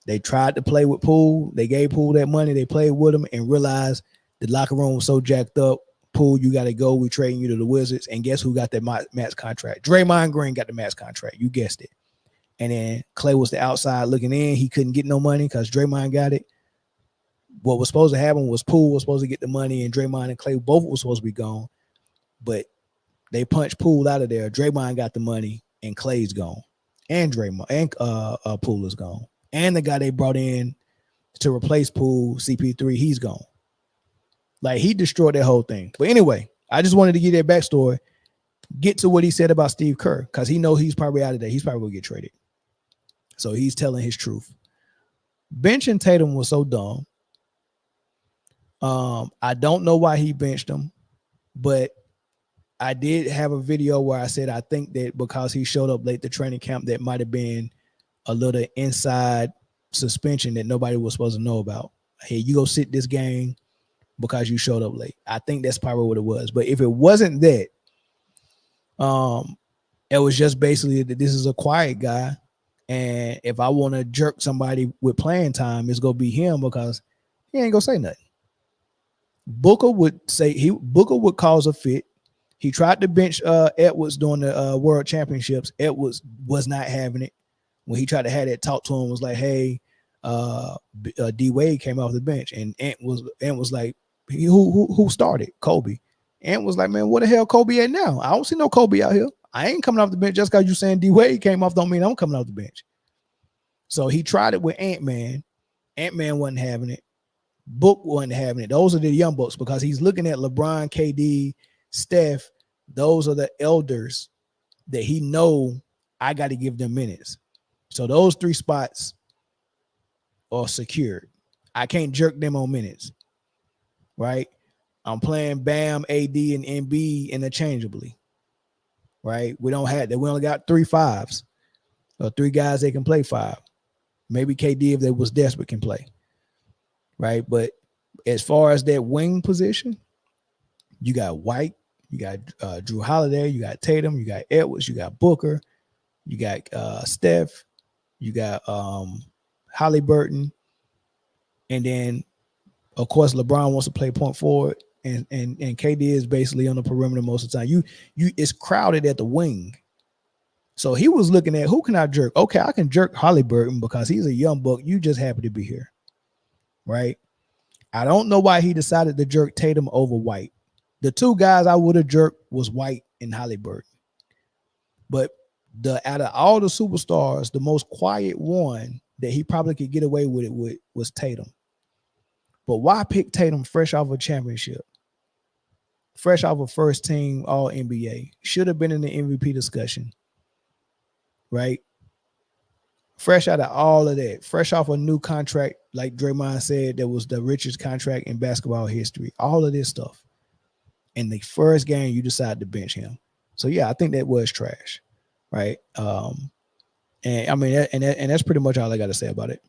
They tried to play with Poole. They gave Poole that money. They played with him and realized the locker room was so jacked up. Poole, you got to go. We trading you to the Wizards. And guess who got that max contract? Draymond Green got the max contract. You guessed it. And then Clay was the outside looking in. He couldn't get no money because Draymond got it. What was supposed to happen was Poole was supposed to get the money, and Draymond and Clay both were supposed to be gone. But they punched Poole out of there. Draymond got the money, and Clay's gone. And Draymond and Poole is gone. And the guy they brought in to replace Poole, CP3, he's gone. Like he destroyed that whole thing. But anyway, I just wanted to give that backstory. Get to what he said about Steve Kerr, because he know he's probably out of there. He's probably gonna get traded. So he's telling his truth. Benching Tatum was so dumb. I don't know why he benched him, but I did have a video where I said I think that because he showed up late to training camp, that might have been a little inside suspension that nobody was supposed to know about. Hey, you go sit this game because you showed up late. I think that's probably what it was. But if it wasn't that, it was just basically that this is a quiet guy, and if I want to jerk somebody with playing time, it's gonna be him because he ain't gonna say nothing. Booker would cause a fit. He tried to bench Edwards during the World Championships. Edwards was not having it. When he tried to have that talk to him, was like, "Hey, D Wade came off the bench," and Ant was like, "Who started? Kobe." Ant was like, "Man, what the hell Kobe at now? I don't see no Kobe out here. I ain't coming off the bench just because you saying D Wade came off. Don't mean I'm coming off the bench." So he tried it with Ant-Man. Ant-Man wasn't having it. Book wasn't having it. Those are the young bucks because he's looking at LeBron, KD, Steph. Those are the elders that he know I got to give them minutes. So those 3 spots are secured. I can't jerk them on minutes, right? I'm playing Bam, AD, and MB interchangeably, right? We don't have that. We only got 3 5s or 3 guys that can play 5. Maybe KD, if they was desperate, can play, right? But as far as that wing position, you got White, you got Drew Holiday, you got Tatum, you got Edwards, you got Booker, you got Steph, you got Halliburton, and then of course LeBron wants to play point forward, and KD is basically on the perimeter most of the time. You it's crowded at the wing. So he was looking at who can I jerk? Okay, I can jerk Halliburton because he's a young buck. You just happy to be here, right? I don't know why he decided to jerk Tatum over White. The 2 guys I would have jerked was White and Halliburton. But out of all the superstars, the most quiet one that he probably could get away with it with was Tatum. But why pick Tatum fresh off a championship? Fresh off a first team All NBA. Should have been in the MVP discussion. Right? Fresh out of all of that. Fresh off a new contract, like Draymond said, that was the richest contract in basketball history. All of this stuff. In the first game, you decided to bench him. So yeah, I think that was trash. Right. And I mean, and that's pretty much all I got to say about it.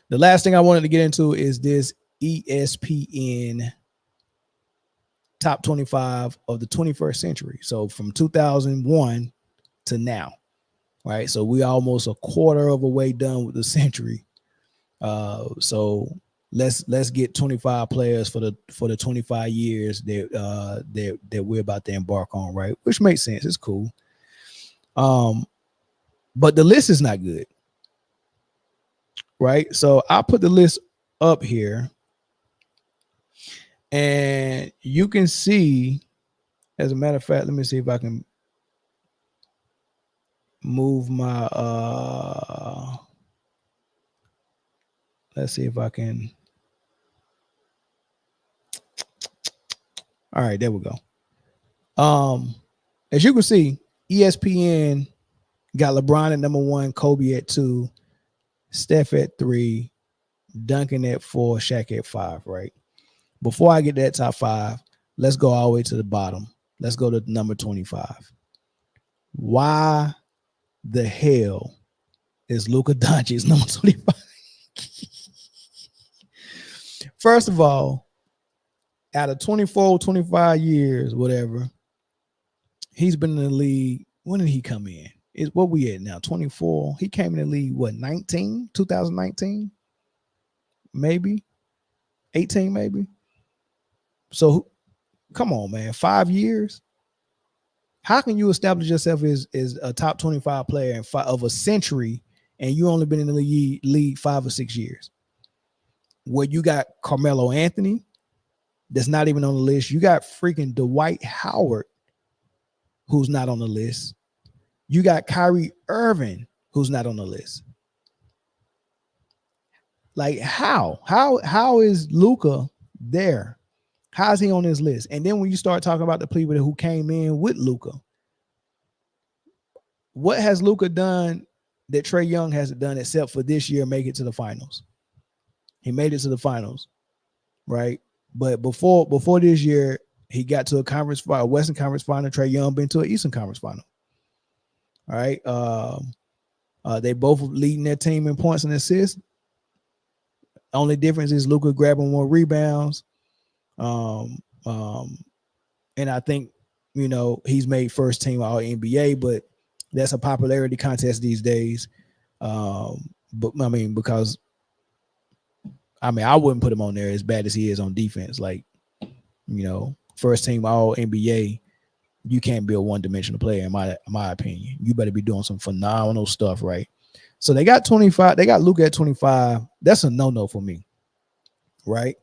The last thing I wanted to get into is this ESPN top 25 of the 21st century. So from 2001 to now, right? So we almost a quarter of a way done with the century. So let's get 25 players for the 25 years that we're about to embark on, right? Which makes sense. It's cool. But the list is not good, right? So I put the list up here, and you can see, as a matter of fact, let me see if I can move my let's see if I can. All right, there we go. As you can see, ESPN got LeBron at number 1, Kobe at 2, Steph at 3, Duncan at 4, Shaq at 5, right? Before I get that top 5, let's go all the way to the bottom. Let's go to number 25. Why the hell is Luka Doncic number 25? First of all, out of 24, 25 years, whatever, he's been in the league. When did he come in? What we at now? 24. He came in the league, what, 2019? Maybe. 18, maybe. So come on, man. 5 years. How can you establish yourself as a top 25 player of a century and you only been in the league 5 or 6 years? Where you got Carmelo Anthony, that's not even on the list. You got freaking Dwight Howard, who's not on the list. You got Kyrie Irving, who's not on the list. Like how is Luka there? How's he on this list? And then when you start talking about the people who came in with Luka, what has Luka done that Trae Young hasn't done except for this year make it to the finals? He made it to the finals, right? But before this year, he got to a Western Conference final. Trae Young been to an Eastern Conference final. All right. They both leading their team in points and assists. Only difference is Luka grabbing more rebounds. And I think, he's made first team all NBA, but that's a popularity contest these days. But I mean, because I wouldn't put him on there as bad as he is on defense. Like, first team all NBA, you can't be a one-dimensional player, in my opinion. You better be doing some phenomenal stuff, right? So they got 25. They got Luka at 25. That's a no-no for me, right?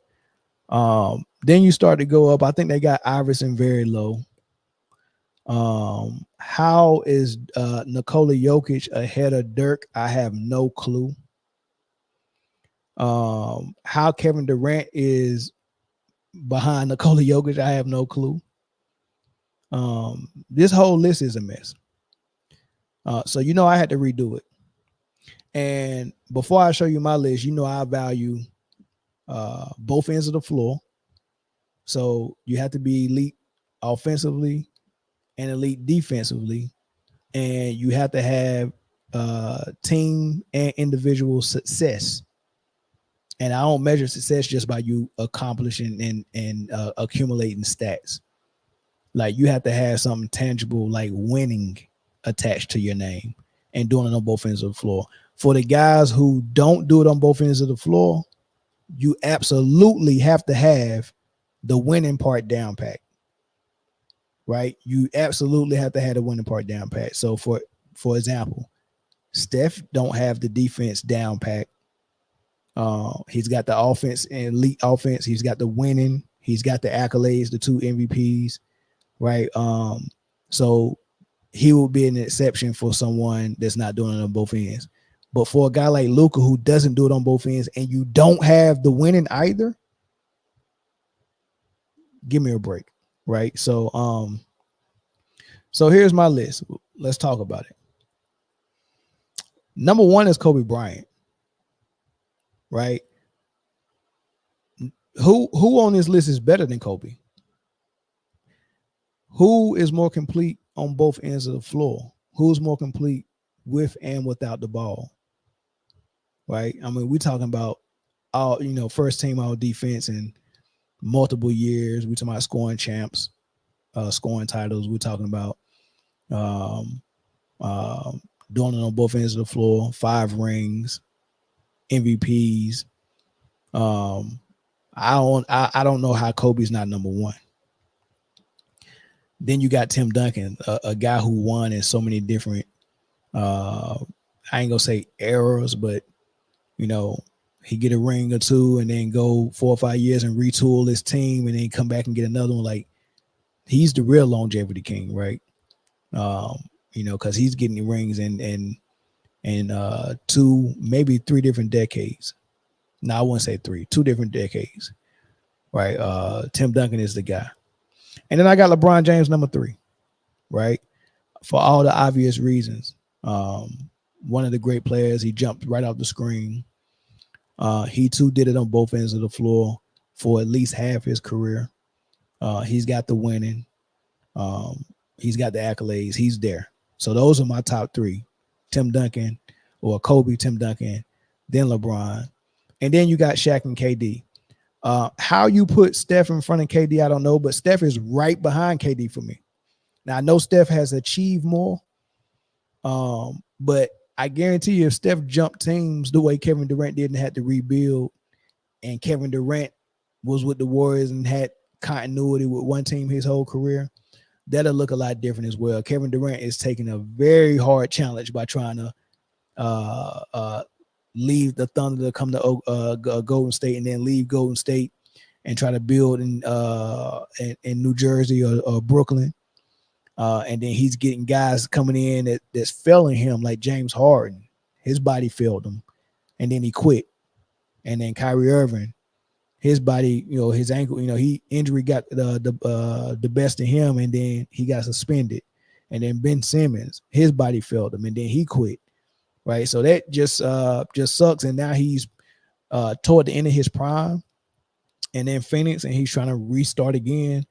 Then you start to go up. I think they got Iverson very low. How is Nikola Jokic ahead of Dirk? I have no clue. How Kevin Durant is behind Nikola Jokic, I have no clue. This whole list is a mess. So I had to redo it. And before I show you my list, I value both ends of the floor. So you have to be elite offensively and elite defensively, and you have to have team and individual success. And I don't measure success just by you accomplishing and accumulating stats. Like, you have to have something tangible like winning attached to your name and doing it on both ends of the floor. For the guys who don't do it on both ends of the floor, you absolutely have to have the winning part down pat. Right? You absolutely have to have the winning part down pat. So for example, Steph don't have the defense down pat. He's got the offense and elite offense. He's got the winning. He's got the accolades, the 2 MVPs, right? So he will be an exception for someone that's not doing it on both ends. But for a guy like Luka who doesn't do it on both ends, and you don't have the winning either, give me a break, right? So here's my list. Let's talk about it. Number 1 is Kobe Bryant, right? Who on this list is better than Kobe? Who is more complete on both ends of the floor? Who's more complete with and without the ball? Right? I mean, we're talking about all, first team all defense and multiple years. We're talking about scoring champs, scoring titles. We're talking about doing it on both ends of the floor, 5 rings, MVPs. I don't know how Kobe's not number 1. Then you got Tim Duncan, a guy who won in so many different, I ain't gonna say eras, but he get a ring or 2 and then go 4 or 5 years and retool his team and then come back and get another one. Like, he's the real longevity king, right? Because he's getting the rings in 2, maybe 3 different decades. No, I wouldn't say 3, 2 different decades, right? Tim Duncan is the guy. And then I got LeBron James number 3, right? For all the obvious reasons. One of the great players. He jumped right off the screen. He too did it on both ends of the floor for at least half his career. He's got the winning. He's got the accolades. He's there. So those are my top 3. Tim Duncan, or Kobe, Tim Duncan, then LeBron. And then you got Shaq and KD. How you put Steph in front of KD, I don't know, but Steph is right behind KD for me. Now, I know Steph has achieved more, but I guarantee you if Steph jumped teams the way Kevin Durant did and had to rebuild, and Kevin Durant was with the Warriors and had continuity with one team his whole career, that'll look a lot different as well. Kevin Durant is taking a very hard challenge by trying to leave the Thunder to come to Golden State and then leave Golden State and try to build in New Jersey or Brooklyn. And then he's getting guys coming in that's failing him, like James Harden. His body failed him, and then he quit. And then Kyrie Irving, his body, his ankle, he injury got the best of him, and then he got suspended. And then Ben Simmons, his body failed him, and then he quit. Right, so that just sucks. And now he's toward the end of his prime, and then Phoenix, and he's trying to restart again.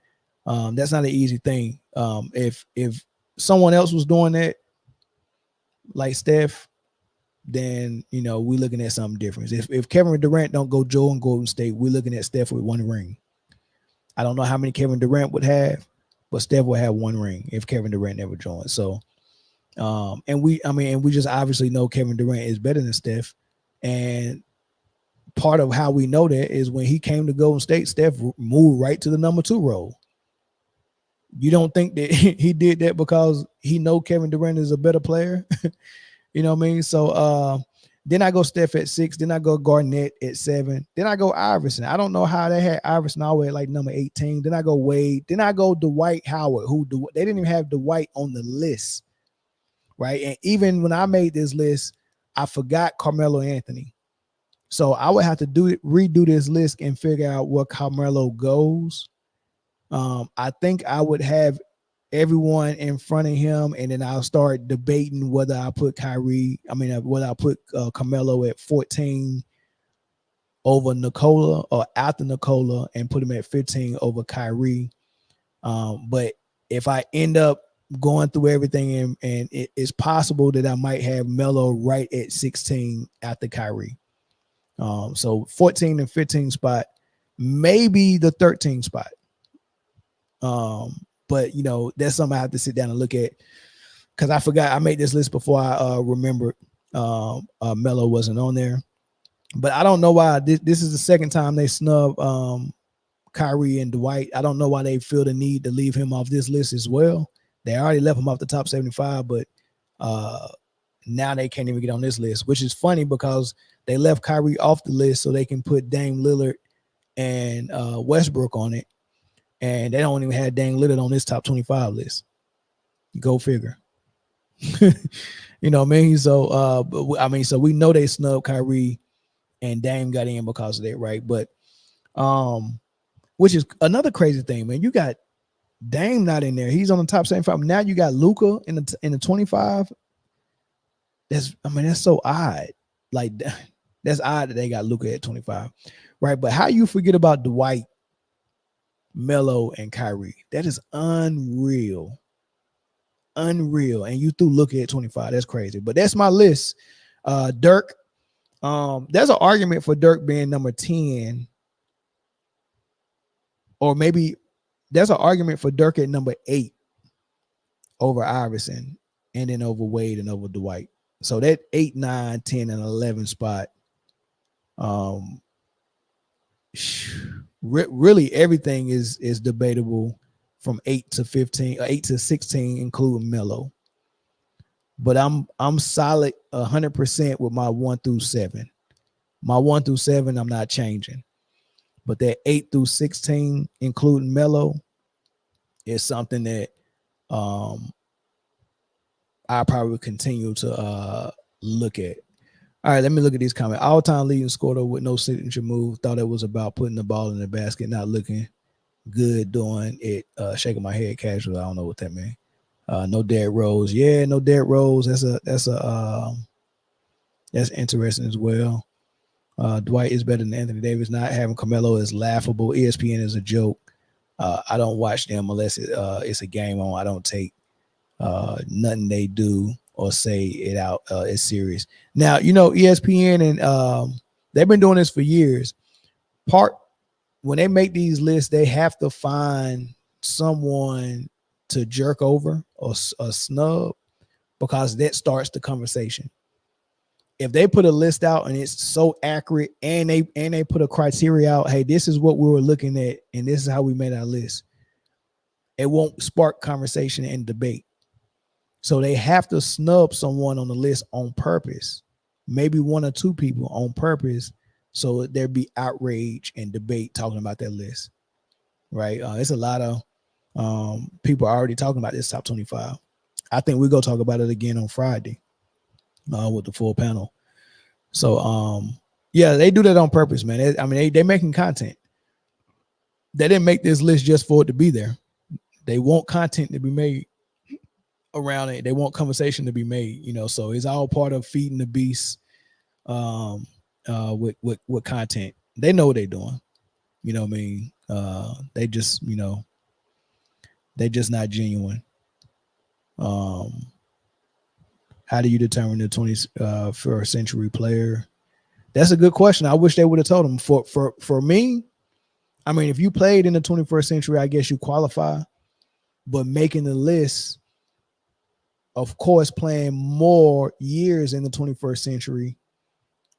That's not an easy thing. If someone else was doing that, like Steph, then we're looking at something different. If Kevin Durant don't go join Golden State, we're looking at Steph with one ring. I don't know how many Kevin Durant would have, but Steph will have one ring if Kevin Durant never joins. So, and we just obviously know Kevin Durant is better than Steph, and part of how we know that is when he came to Golden State, Steph moved right to the number 2 role. You don't think that he did that because he know Kevin Durant is a better player? You know what I mean? So then I go Steph at 6, then I go Garnett at 7, then I go Iverson. I don't know how they had Iverson all the way at like number 18. Then I go Wade, then I go Dwight Howard, they didn't even have Dwight on the list, right? And even when I made this list, I forgot Carmelo Anthony. So I would have to redo this list and figure out where Carmelo goes. I think I would have everyone in front of him, and then I'll start debating whether I put whether I put Carmelo at 14 over Nikola or after Nikola, and put him at 15 over Kyrie. But if I end up going through everything, and it's possible that I might have Melo right at 16 after Kyrie. So 14 and 15 spot, maybe the 13 spot. But that's something I have to sit down and look at, because I forgot I made this list before I remembered Melo wasn't on there. But I don't know why this is the second time they snub Kyrie and Dwight. I don't know why they feel the need to leave him off this list as well. They already left him off the top 75, but now they can't even get on this list, which is funny because they left Kyrie off the list so they can put Dame Lillard and Westbrook on it. And they don't even have Dame Lillard on this top 25 list. Go figure. You know what I mean? So, so we know they snubbed Kyrie, and Dame got in because of that, right? But, which is another crazy thing, man. You got Dame not in there. He's on the top 75. Now you got Luka in the 25. That's so odd. Like, that's odd that they got Luka at 25, right? But how you forget about Dwight, Melo, and Kyrie? That is unreal. And you threw Luka at 25. That's crazy. But that's my list. Dirk. There's an argument for Dirk being number 10, or maybe there's an argument for Dirk at number 8 over Iverson, and then over Wade and over Dwight. So that 8, 9, 10, and 11 spot, really everything is debatable from 8 to 15, 8 to 16, including Melo. But I'm solid 100% with my 1 through 7. My 1 through 7, I'm not changing. But that 8 through 16, including Melo, is something that I probably continue to look at. All right, let me look at these comments. All-time leading scorer with no signature move. Thought it was about putting the ball in the basket, not looking good doing it. Shaking my head casually. I don't know what that means. No Derrick Rose. Yeah, no Derrick Rose. That's interesting as well. Dwight is better than Anthony Davis. Not having Carmelo is laughable. ESPN is a joke. I don't watch them unless it's a game on. I don't take nothing they do or say it out is serious. Now, ESPN and they've been doing this for years. When they make these lists, they have to find someone to jerk over or snub, because that starts the conversation. If they put a list out and it's so accurate, and they put a criteria out, hey, this is what we were looking at and this is how we made our list, it won't spark conversation and debate. So they have to snub someone on the list on purpose, maybe 1 or 2 people on purpose, so there'd be outrage and debate talking about that list, right? It's a lot of people are already talking about this top 25. I think we're going to talk about it again on Friday with the full panel. So, yeah, they do that on purpose, man. They're making content. they didn't make this list just for it to be there. They want content to be made around it. They want conversation to be made, you know. So it's all part of feeding the beast with content. They know what they're doing. You know what I mean? They just, you know, they just not genuine. How do you determine the 21st century player? That's a good question. I wish they would have told them. For me, I mean, if you played in the 21st century, I guess you qualify. But making the list, of course, playing more years in the 21st century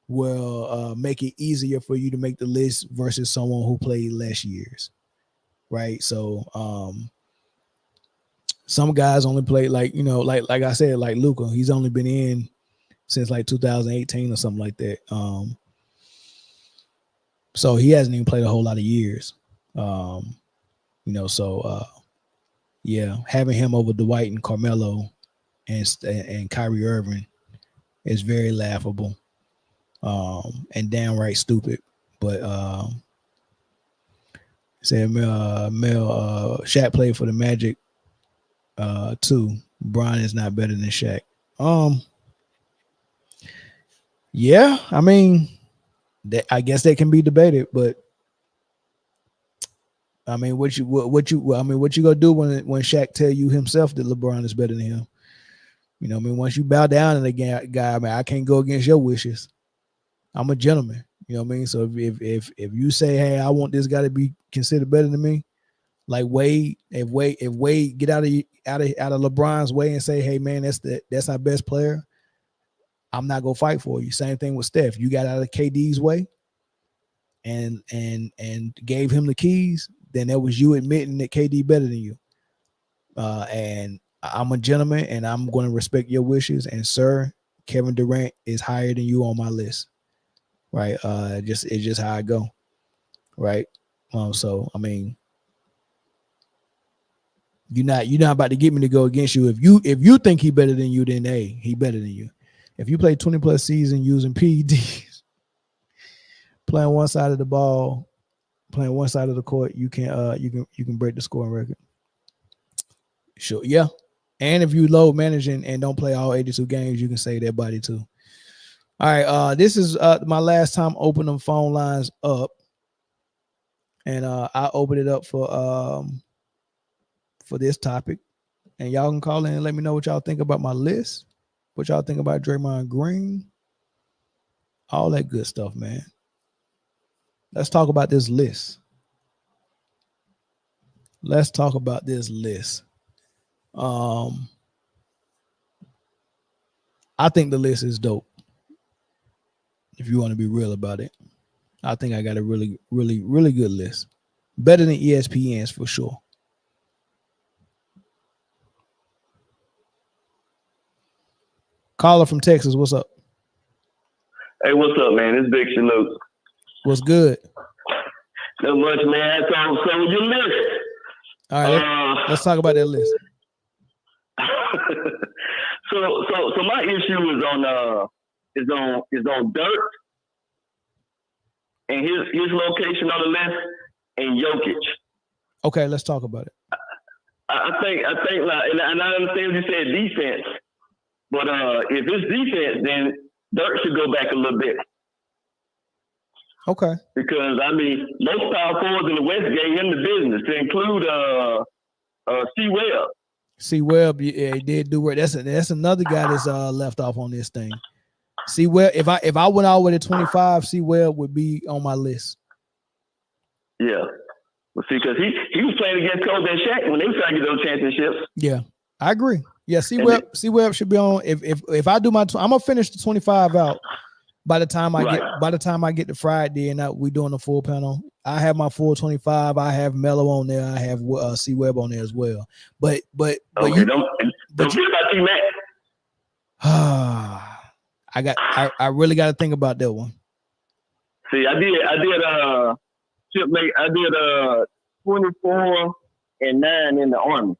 will make it easier for you to make the list versus someone who played less years, right? So some guys only played like I said, like Luka, he's only been in since like 2018 or something like that. So he hasn't even played a whole lot of years. Yeah, having him over Dwight and Carmelo and Kyrie Irving is very laughable and downright stupid. But Shaq played for the Magic too. Bron is not better than Shaq. Yeah, I mean, I guess they can be debated, but I mean, what you gonna do when Shaq tell you himself that LeBron is better than him? You know, I mean, once you bow down to the guy, I mean, I can't go against your wishes. I'm a gentleman. You know what I mean? So if you say, hey, I want this guy to be considered better than me, like Wade, if Wade get out of LeBron's way and say, hey man, that's our best player, I'm not gonna fight for you. Same thing with Steph. You got out of KD's way and gave him the keys, then that was you admitting that KD better than you. And I'm a gentleman and I'm going to respect your wishes. And sir, Kevin Durant is higher than you on my list. Right. It's just how I go. Right. So I mean, you're not about to get me to go against you. If you think he better than you, then hey, he better than you. If you play 20 plus season using PEDs, playing one side of the ball, playing one side of the court, you can break the scoring record. Sure, yeah. And if you load managing and don't play all 82 games, you can save that body too. All right, this is my last time opening phone lines up, and I open it up for this topic, and y'all can call in and let me know what y'all think about my list, what y'all think about Draymond Green, all that good stuff, man. Let's talk about this list. Let's talk about this list. I think the list is dope. If you want to be real about it, I think I got a really, really, really good list. Better than ESPN's for sure. Caller from Texas, what's up? Hey, what's up, man? It's Big Salute. What's good? Not much, man. So your list. All right, let's talk about that list. So my issue is on Dirk and his location on the list and Jokic. Okay, let's talk about it. I think like, and I understand what you said defense, but if it's defense, then Dirk should go back a little bit. Okay. Because I mean, most power forwards in the West gave him the business, to include C. Webb. C. Webb, yeah, he did do work. That's another guy that's left off on this thing. C. Webb, if I went all the way to 25, C. Webb would be on my list. Yeah. Well, see, because he was playing against Kobe and Shaq when they were trying to get those championships. Yeah, I agree. Yeah, C. Webb should be on. If I do my, I'm gonna finish the 25 out by the time I get to Friday and we doing the full panel. I have my full 25. I have Melo on there. I have C. Webb on there as well. But okay, don't forget about T-Mac. I really got to think about that one. See, I did 24 and 9 in the Army.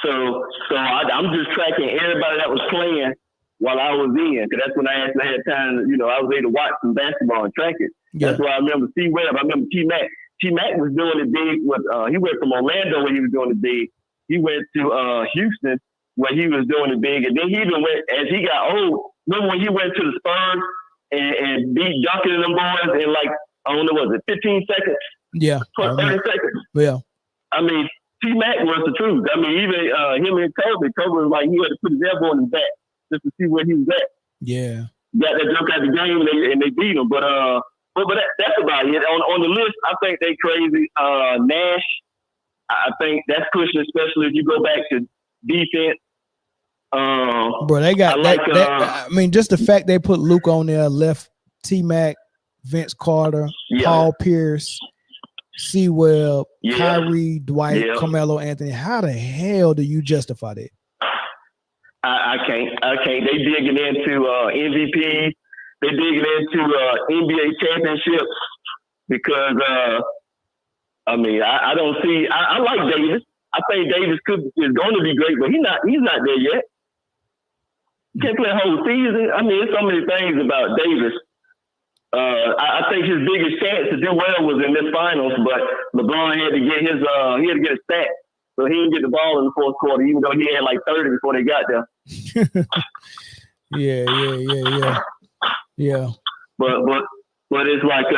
So I'm just tracking everybody that was playing while I was in, because that's when I actually had time. I was able to watch some basketball and track it. Yeah. That's why I remember C. Webb. I remember T-Mac. T-Mac was doing it big. He went from Orlando where he was doing it big. He went to Houston where he was doing it big. And then he even went, as he got old, remember when he went to the Spurs and beat Duncan and them boys in like, I don't know, was it 15 seconds? Yeah. 30 seconds? Yeah. I mean, T-Mac was the truth. I mean, even him and Kobe was like, he had to put his elbow on his back just to see where he was at. Yeah. Got that jump out the game and they beat him. But that's about it. On the list, I think they crazy. Nash, I think that's pushing, especially if you go back to defense. Bro, they got I mean, just the fact they put Luke on there, left T-Mac, Vince Carter, Paul Pierce, Sewell, Kyrie, Dwight, Carmelo Anthony. How the hell do you justify that? I can't. They digging into MVP. They digging into NBA championships because I mean I don't see. I like Davis. I think Davis is going to be great, but he's not there yet. He can't play a whole season. I mean, there's so many things about Davis. I think his biggest chance to do well was in this finals, but LeBron had to get a stat, so he didn't get the ball in the fourth quarter, even though he had like 30 before they got there. Yeah. But it's like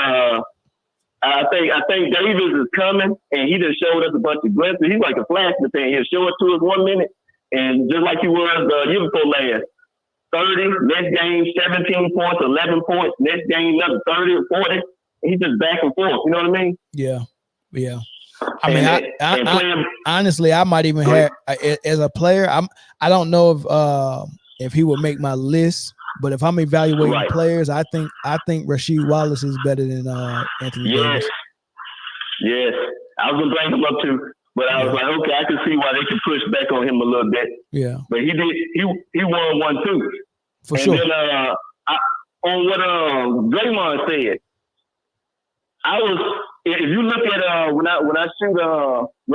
I think Davis is coming, and he just showed us a bunch of glimpses. He's like a flash in the pan. He'll show it to us 1 minute, and just like he was the year before last. 30, next game, 17 points, 11 points, next game, another 30 or 40. He's just back and forth. You know what I mean? Yeah. I mean, I honestly, I might even have, as a player, I don't know if he would make my list, but if I'm evaluating players, I think Rasheed Wallace is better than Anthony Davis. Yes. I was going to bring him up too. But I was like, okay, I can see why they can push back on him a little bit. Yeah. But he won one too. For sure. And then on what Draymond said, if you look at when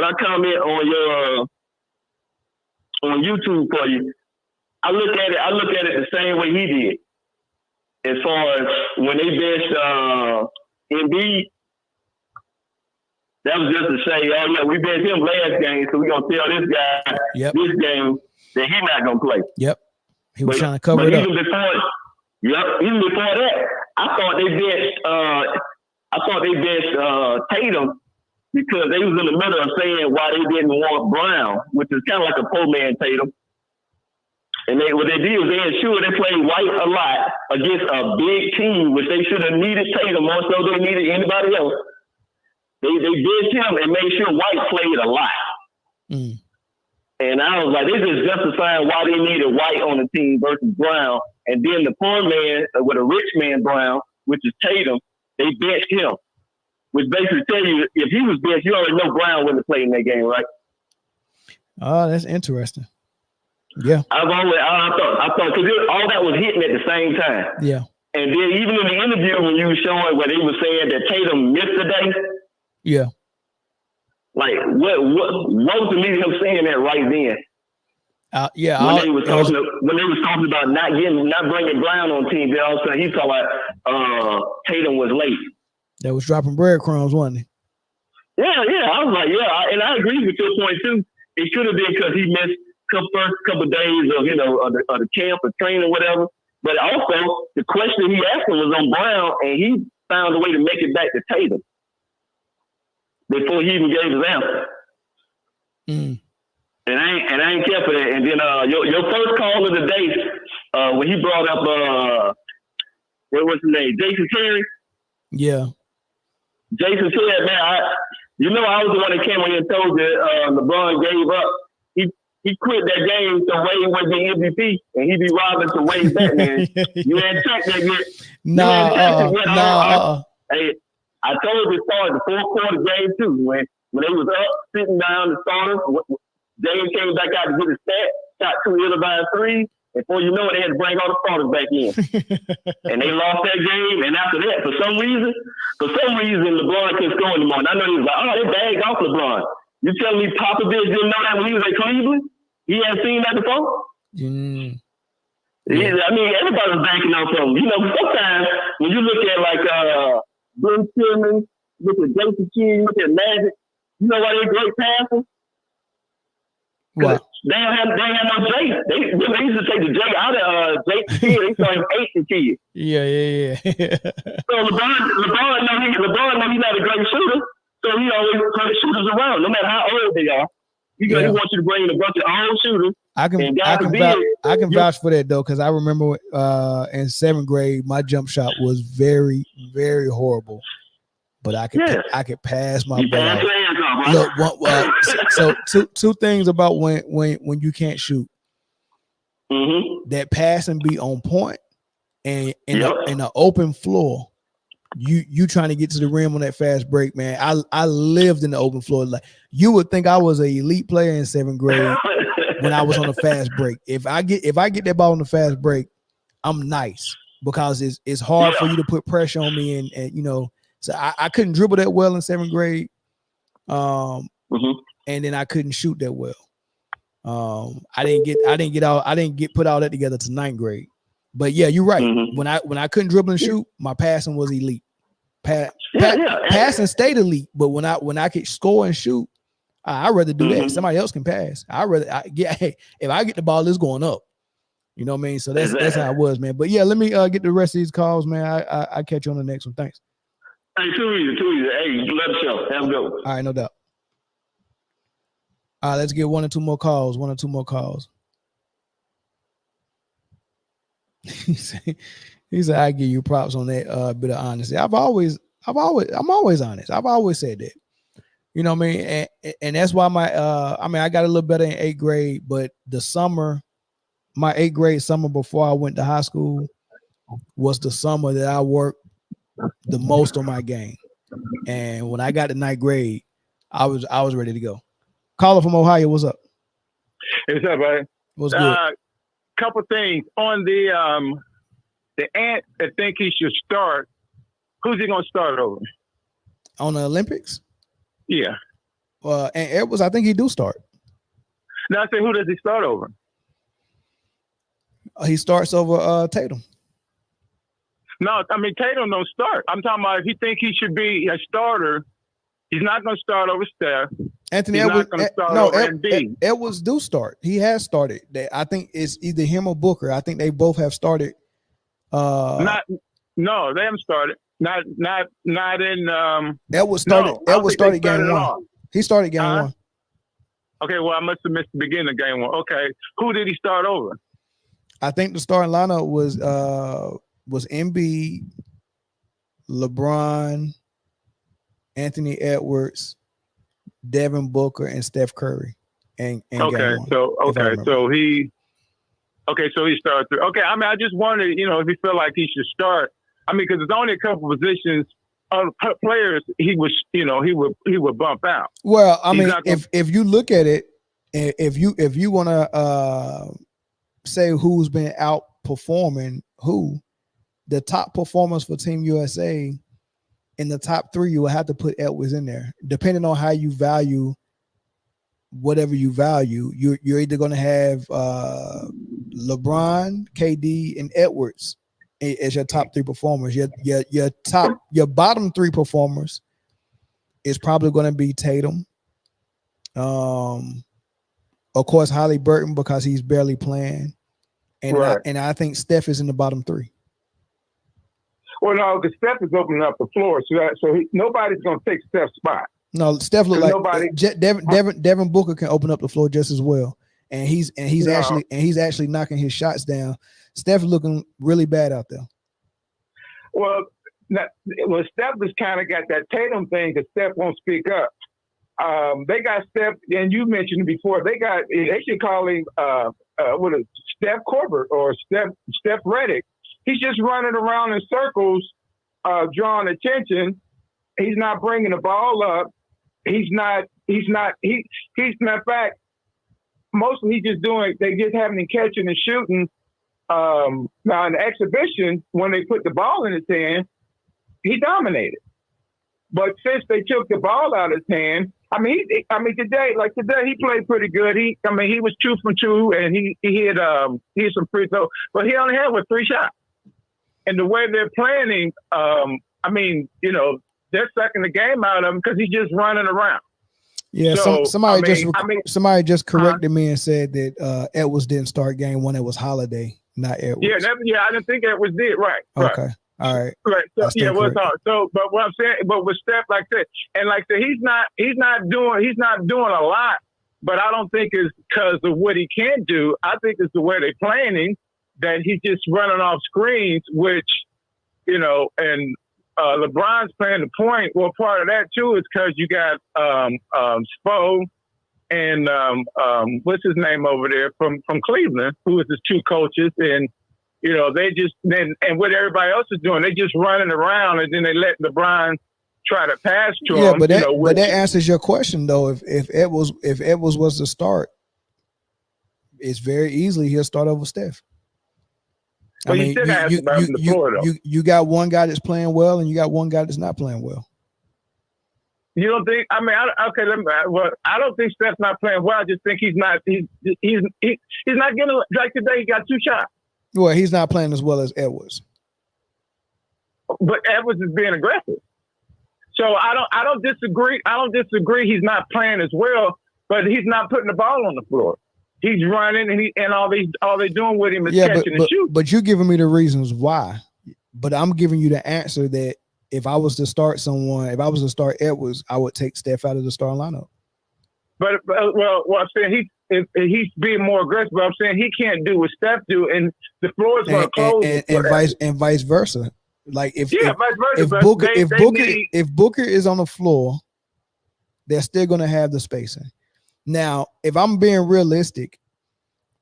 I comment on on YouTube for you, I look at it the same way he did. As far as when they benched Embiid. That was just to say, oh yeah, we benched him last game, so we're gonna tell this guy this game that he's not gonna play. Yep. He was trying to cover it up. Even before that, I thought they benched Tatum because they was in the middle of saying why they didn't want Brown, which is kind of like a poor man Tatum. And what they did was they ensured they played White a lot against a big team, which they should have needed Tatum more so than they needed anybody else. They benched him and made sure White played a lot. Mm. And I was like, they just justifying why they needed White on the team versus Brown. And then the poor man with a rich man Brown, which is Tatum, they benched him. Which basically tell you, if he was benched, you already know Brown wouldn't have played in that game, right? Oh, that's interesting. Yeah. I thought, because all that was hitting at the same time. Yeah. And then even in the interview when you were showing where they were saying that Tatum missed the day. Yeah. Like what was the media him saying that right then? When they was talking about not bringing Brown on team, then all of a sudden he talking about Tatum was late. That was dropping breadcrumbs, wasn't he? Yeah. I was like, and I agree with your point too. It could have been because he missed first couple of days of the camp or training, whatever. But also the question he asked him was on Brown, and he found a way to make it back to Tatum before he even gave his answer. Mm. And I ain't care for that. And then your first call of the day, when he brought up what was his name? Jason Terry? Yeah. Jason Terry, man, I was the one that came in and told that LeBron gave up. He quit that game so Wade would be MVP and he be robbing to Wade Batman. You ain't checked that yet. No. Hey, I told you started the fourth quarter game too. When they was up, sitting down, the starters, James came back out to get his stat, shot 2 ill-advised threes. Before you know it, they had to bring all the starters back in. And they lost that game. And after that, for some reason, LeBron couldn't score anymore. And I know he was like, oh, they bagged off LeBron. You telling me Popovich didn't know that when he was at Cleveland? He hadn't seen that before? Mm. Yeah. I mean, everybody was backing off him. Sometimes when you look at like Ben Simmons with the Jason Kidd, with their Magic. You know why they're great passers? Wow. They don't have no J. They used to take the J out of Jason Kidd. They saw him Jason Kidd. Yeah. So LeBron know he's not a great shooter, so he always put shooters around, no matter how old they are. He wants you to bring in a bunch of old shooters. I can vouch for that though, because I remember in 7th grade, my jump shot was very, very horrible. But I could pass my ball. Look, so two things about when you can't shoot. Mm-hmm. That pass and be on point, and in an open floor, you trying to get to the rim on that fast break, man. I lived in the open floor. Like, you would think I was an elite player in 7th grade when I was on a fast break. If I get that ball on the fast break, I'm nice, because it's hard for you to put pressure on me, and you know. So I couldn't dribble that well in 7th grade, and then I couldn't shoot that well. I didn't get put all that together to 9th grade. But yeah, you're right. When I couldn't dribble and shoot, my passing was elite. Passing stayed elite, but when I could score and shoot, I'd rather do that. Somebody else can pass. If I get the ball, it's going up. You know what I mean? So that's how it was, man. But yeah, let me get the rest of these calls, man. I catch you on the next one. Thanks. Hey, too easy. Hey, you love the show. Have a good one. All right, no doubt. All right, let's get one or two more calls. He said, I give you props on that bit of honesty. I'm always honest. I've always said that. You know what I mean? And that's why I got a little better in 8th grade, but my 8th grade summer before I went to high school was the summer that I worked the most on my game. And when I got to 9th grade, I was ready to go. Caller from Ohio, what's up? What's up, buddy? What's good? Couple things on the ant that think he should start. Who's he gonna start over? On the Olympics? Yeah. And Edwards, I think he do start. Now I say, who does he start over? He starts over Tatum. No, I mean Tatum don't start. I'm talking about if he think he should be a starter, he's not going to start over Steph. Anthony Edwards, Edwards do start. He has started. I think it's either him or Booker. I think they both have started. No, they haven't started. Not in. Edwards started. Edwards started game one. He started game one. Okay, well I must have missed the beginning of game one. Okay, who did he start over? I think the starting lineup was Embiid, LeBron, Anthony Edwards, Devin Booker, and Steph Curry. And okay, so he started through. Okay, I mean, I just wondered, if he felt like he should start. I mean, because there's only a couple positions, players he would bump out. Well, I mean, if you look at it, if you want to say who's been outperforming who, the top performers for Team USA in the top 3, you will have to put Edwards in there. Depending on how you value whatever you value, you're either going to have LeBron, KD, and Edwards as your top 3 performers. Your bottom 3 performers is probably going to be Tatum. Of course, Halliburton, because he's barely playing, and right. I think Steph is in the bottom 3. Well, no, because Steph is opening up the floor, so nobody's going to take Steph's spot. No, Steph look like Devin Booker can open up the floor just as well, and he's actually knocking his shots down. Steph looking really bad out there. Well, Steph has kind of got that Tatum thing because Steph won't speak up. They got Steph, and you mentioned it before. They should call him Steph Corbett or Steph Reddick. He's just running around in circles, drawing attention. He's not bringing the ball up. He's matter of fact, mostly they just having him catching and shooting. Now in the exhibition, when they put the ball in his hand, he dominated. But since they took the ball out of his hand, today he played pretty good. He was 2 from 2 and he hit some free throws, but he only had 3 shots. And the way they're planning, they're sucking the game out of him because he's just running around. Yeah, So, somebody just corrected me and said that Edwards didn't start game one. It was Holiday, not Edwards. Yeah, I didn't think Edwards did. Right. Okay. All right. Right. So Yeah, well, so but what I'm saying, but with Steph, like I said, and like I said, he's not doing a lot, but I don't think it's because of what he can do. I think it's the way they're playing him that he's just running off screens, which, you know, and LeBron's playing the point. Well, part of that too is because you got Spo and what's his name over there from Cleveland, who is his two coaches, and you know they just and what everybody else is doing, they just running around, and then they let LeBron try to pass to him. Yeah, but that answers your question though. If Edwards was to start, it's very easily he'll start over Steph. But I mean, you got one guy that's playing well, and you got one guy that's not playing well. You don't think? I mean, I don't think Steph's not playing well. I just think he's not getting like today. He got 2 shots. Well, he's not playing as well as Edwards. But Edwards is being aggressive. So I don't disagree. I don't disagree. He's not playing as well, but he's not putting the ball on the floor. He's running, and all they're doing with him is catching and shooting. But you're giving me the reasons why. But I'm giving you the answer that if I was to start someone, if I was to start Edwards, I would take Steph out of the starting lineup. But I'm saying he's being more aggressive. But I'm saying he can't do what Steph do, and the floor is going to close. And vice versa. Like if vice versa. If Booker is on the floor, they're still going to have the spacing. Now, if I'm being realistic,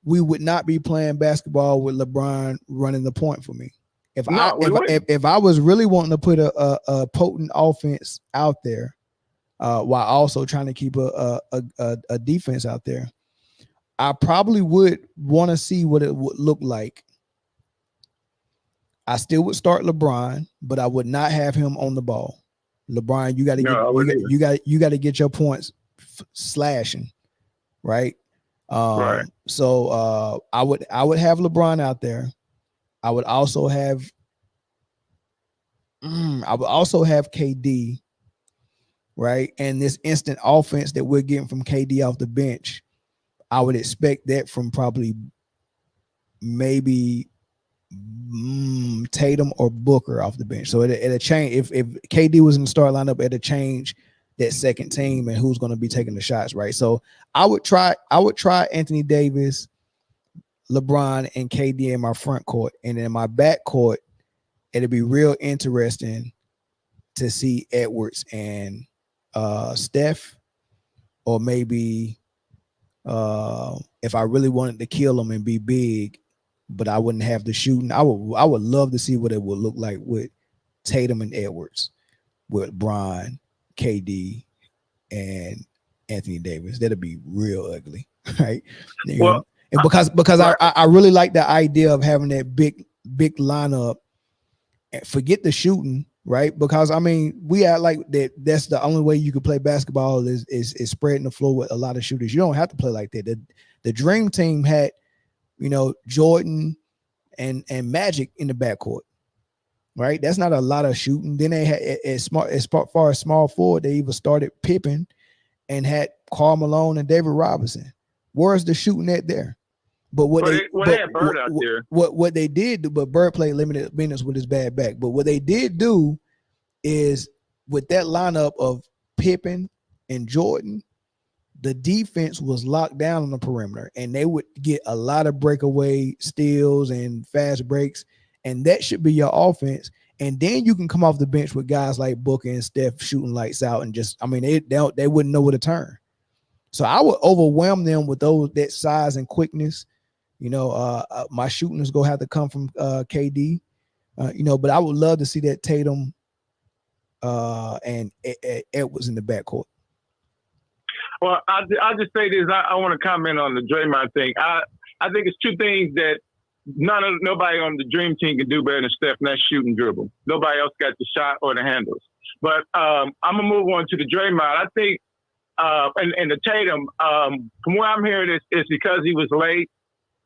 we would not be playing basketball with LeBron running the point for me. If I was really wanting to put a potent offense out there, while also trying to keep a defense out there, I probably would want to see what it would look like. I still would start LeBron, but I would not have him on the ball. LeBron, you got to get your points slashing, right? Right. So I would have LeBron out there. I would also have KD, right? And this instant offense that we're getting from KD off the bench, I would expect that from probably maybe Tatum or Booker off the bench. So it'll change. If KD was in the start lineup, it'll change that second team and who's going to be taking the shots, right? So I would try Anthony Davis, LeBron, and KD in my front court, and in my back court, it'll be real interesting to see Edwards and Steph, or maybe if I really wanted to kill them and be big, but I wouldn't have the shooting. I would love to see what it would look like with Tatum and Edwards, with Bron, KD, and Anthony Davis. That'd be real ugly, right? And because I really like the idea of having that big lineup. And forget the shooting, right? Because I mean, we act like that's the only way you can play basketball is spreading the floor with a lot of shooters. You don't have to play like that. The Dream Team had, Jordan and Magic in the backcourt, right? That's not a lot of shooting. Then they had as far as small forward, they even started Pippen and had Karl Malone and David Robinson. Where's the shooting at there? But they had Bird out there. What they did do, but Bird played limited minutes with his bad back. But what they did do is with that lineup of Pippen and Jordan, the defense was locked down on the perimeter, and they would get a lot of breakaway steals and fast breaks, and that should be your offense. And then you can come off the bench with guys like Booker and Steph shooting lights out, and they wouldn't know where to turn. So I would overwhelm them with that size and quickness. My shooting is gonna have to come from KD, but I would love to see that Tatum and Edwards in the backcourt. Well, I'll just say this. I want to comment on the Draymond thing. I think it's two things that nobody on the Dream Team can do better than Steph, and that's shoot and dribble. Nobody else got the shot or the handles. But I'm going to move on to the Draymond. I think, and the Tatum, from what I'm hearing, it's because he was late.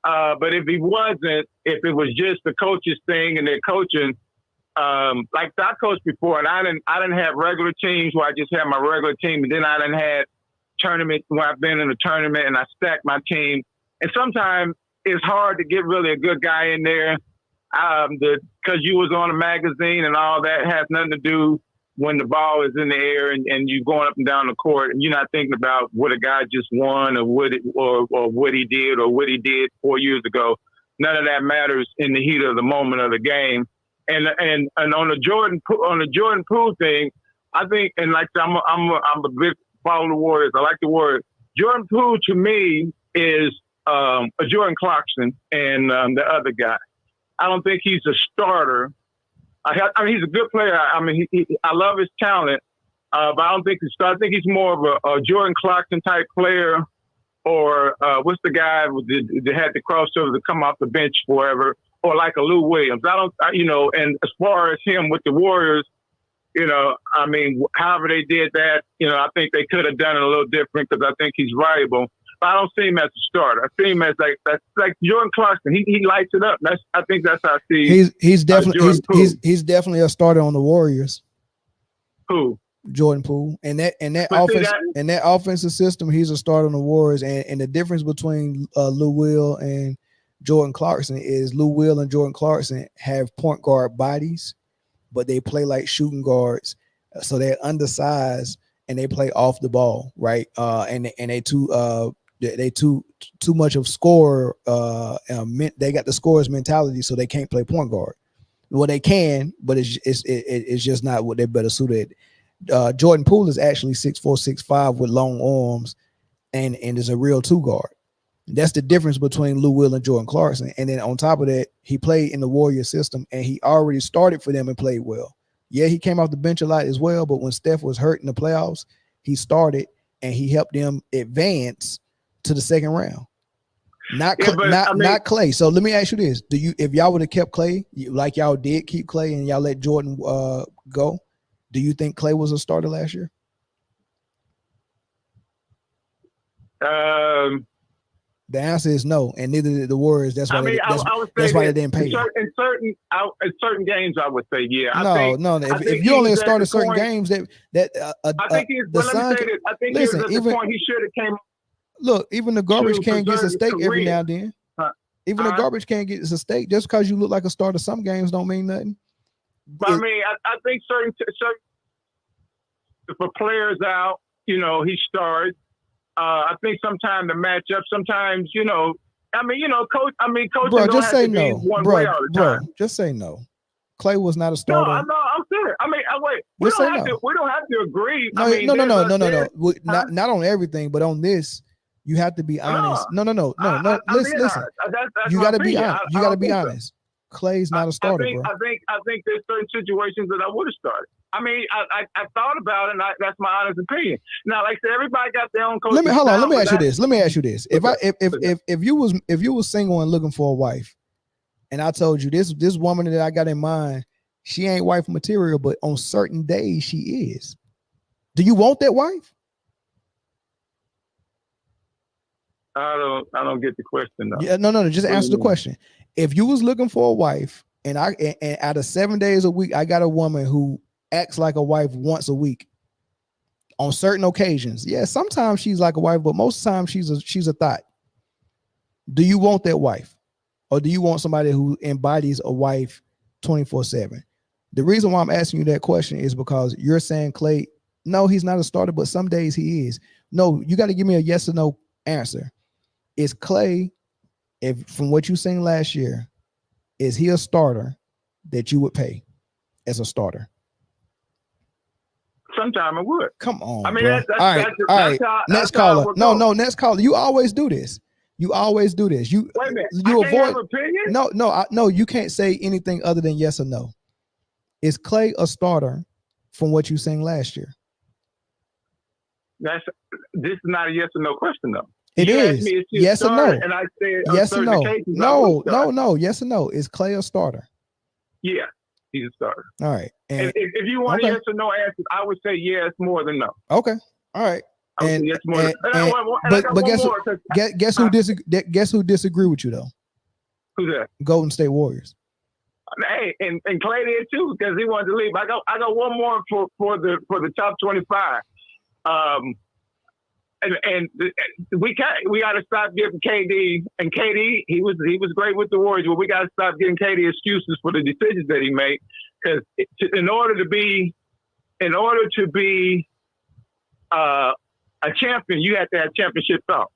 But if he wasn't, if it was just the coach's thing and their coaching, like I coached before, and I didn't have regular teams where I just had my regular team, and then I didn't had tournament where I've been in a tournament and I stacked my team. And sometimes it's hard to get really a good guy in there, because you was on a magazine and all that has nothing to do when the ball is in the air and you going up and down the court and you're not thinking about what a guy just won or what he did 4 years ago. None of that matters in the heat of the moment of the game. And on the Jordan Poole thing, I think, and like I'm a big follower of the Warriors. I like the Warriors. Jordan Poole to me is a Jordan Clarkson and the other guy. I don't think he's a starter. I mean, he's a good player. I mean, I love his talent, but I don't think he's starter. I think he's more of a Jordan Clarkson type player, or what's the guy that had the crossover to come off the bench forever, or like a Lou Williams. And as far as him with the Warriors, I mean, however they did that, I think they could have done it a little different because I think he's valuable. But I don't see him as a starter. I see him as like Jordan Clarkson. He lights it up. I think that's how I see. He's definitely a starter on the Warriors. Who? Jordan Poole. And that offensive system, he's a starter on the Warriors. And the difference between Lou Will and Jordan Clarkson is Lou Will and Jordan Clarkson have point guard bodies, but they play like shooting guards. So they're undersized and they play off the ball, right? And they too much of scorer. They got the scorer's mentality, so they can't play point guard. Well, they can, but it's just not what they're better suited. Jordan Poole is actually 6'4", 6'5" with long arms, and is a real two guard. That's the difference between Lou Will and Jordan Clarkson. And then on top of that, he played in the Warrior system, and he already started for them and played well. Yeah, he came off the bench a lot as well, but when Steph was hurt in the playoffs, he started and he helped them advance to the second round. Not Clay. So let me ask you this: if y'all would have kept Clay, like y'all did keep Clay, and y'all let Jordan go, do you think Clay was a starter last year? The answer is no, and neither did the Warriors. That's why they didn't pay him. In certain games, I would say yeah. If you only started certain games, I think he's. Let me say this. I think he was at the point he should have came. Look, even the garbage can gets a steak every now and then. Even the garbage can gets a steak. Just because you look like a starter some games don't mean nothing. But I mean, I think certain if a player's out, he starts. I think sometimes the matchup, sometimes, coach. Bro, just say no. Bro, just say no. Clay was not a starter. No, I'm serious. I mean, wait. We don't have to agree. No. Not on everything, but on this, you have to be honest. No. Listen. You got to be honest. You got to be honest. Clay's not a starter, bro. I think there's certain situations that I would have started. I mean, I thought about it, and that's my honest opinion. Now, like I said, everybody got their own coach. Let me ask you this. If you was single and looking for a wife, and I told you this woman that I got in mind, she ain't wife material, but on certain days she is. Do you want that wife? I don't get the question though. Yeah, no. Just answer the question. If you was looking for a wife, and out of 7 days a week, I got a woman who acts like a wife once a week on certain occasions. Yeah, sometimes she's like a wife, but most of the time she's a thought. Do you want that wife? Or do you want somebody who embodies a wife 24/7? The reason why I'm asking you that question is because you're saying Clay, no, he's not a starter, but some days he is. No, you got to give me a yes or no answer. Is Clay, if from what you seen last year, is he a starter that you would pay as a starter? Sometime I would. Come on. I mean, bro. All right. Next caller. No, next caller. You always do this. You wait a minute. You I can't have an opinion? No. You can't say anything other than yes or no. Is Clay a starter from what you seen last year? This is not a yes or no question though. It is. Yes or no. And I said yes or no. No. Yes or no. Is Clay a starter? Yeah, he's a starter. All right. And if you want a yes or no answer, I would say yes more than no. Okay. All right. Guess who disagree with you though? Who's that? Golden State Warriors. Hey, and Clay did too because he wanted to leave. I got one more for the top 25. And we got to stop giving KD, and KD he was great with the Warriors, but we got to stop giving KD excuses for the decisions that he made, because in order to be a champion, you have to have championship thoughts.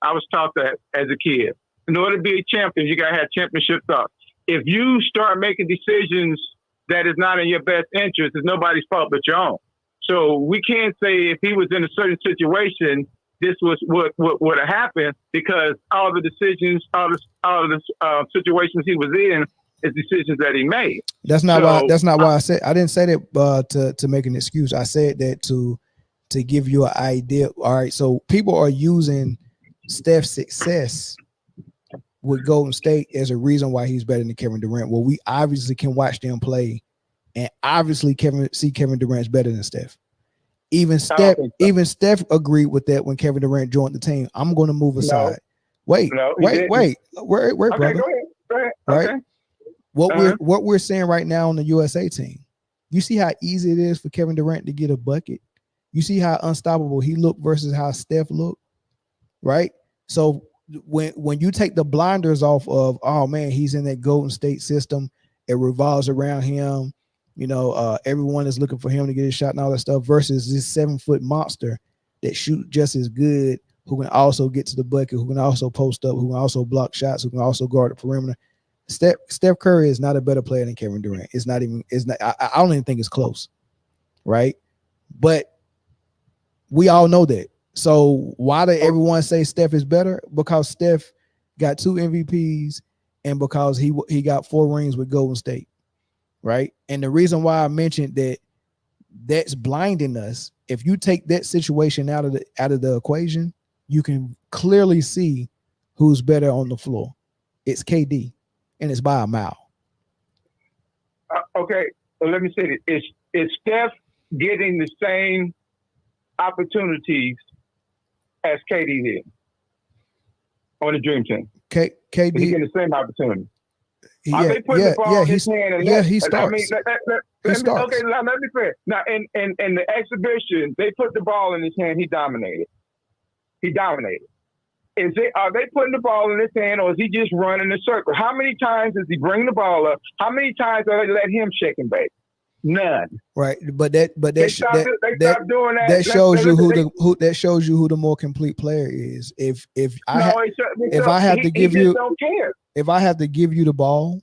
I was taught that as a kid. In order to be a champion, you got to have championship thoughts. If you start making decisions that is not in your best interest, it's nobody's fault but your own. So we can't say if he was in a certain situation, this was what would have happened, because all the decisions, all the situations he was in is decisions that he made. That's not why I said, I didn't say that to make an excuse. I said that to give you an idea. All right, so people are using Steph's success with Golden State as a reason why he's better than Kevin Durant. Well, we obviously can watch them play, and obviously Kevin Durant's better than Steph. Even Steph agreed with that when Kevin Durant joined the team. I'm going to move aside. Wait, brother. Go ahead. Go ahead. Right? Okay. What we're seeing right now on the USA team, you see how easy it is for Kevin Durant to get a bucket. You see how unstoppable he looked versus how Steph looked, right? So when you take the blinders off of, oh man, he's in that Golden State system, it revolves around him, everyone is looking for him to get his shot and all that stuff, versus this 7-foot monster that shoot just as good, who can also get to the bucket, who can also post up, who can also block shots, who can also guard the perimeter. Steph Curry is not a better player than Kevin Durant. I don't even think it's close, right? But we all know that. So why did everyone say Steph is better? Because Steph got 2 MVPs and because he got 4 rings with Golden State, right? And the reason why I mentioned that's blinding us. If you take that situation out of the equation, you can clearly see who's better on the floor. It's KD, and it's by a mile. Okay, well, let me say this: is Steph getting the same opportunities as KD did on the Dream Team? KD he's getting the same opportunity. He starts. He starts. Okay, now let me say. Now, in the exhibition, they put the ball in his hand. He dominated. Are they putting the ball in his hand, or is he just running a circle? How many times does he bring the ball up? How many times do they let him shake and bake? None. Right, but that shows you who the more complete player is. If I have to give you the ball,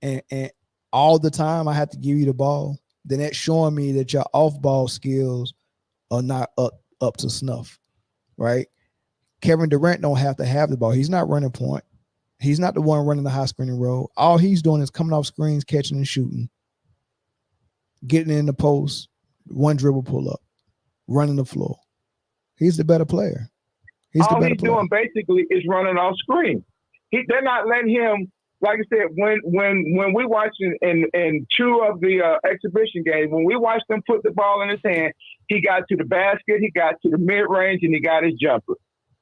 and all the time I have to give you the ball, then that's showing me that your off-ball skills are not up to snuff, right? Kevin Durant don't have to have the ball. He's not running point. He's not the one running the high screen and roll. All he's doing is coming off screens, catching and shooting, getting in the post, one dribble pull up, running the floor. He's the better player. All he's doing basically is running off screen. They're not letting him, like I said, when we watched in 2 of the exhibition games, when we watched him put the ball in his hand, he got to the basket, he got to the mid-range, and he got his jumper.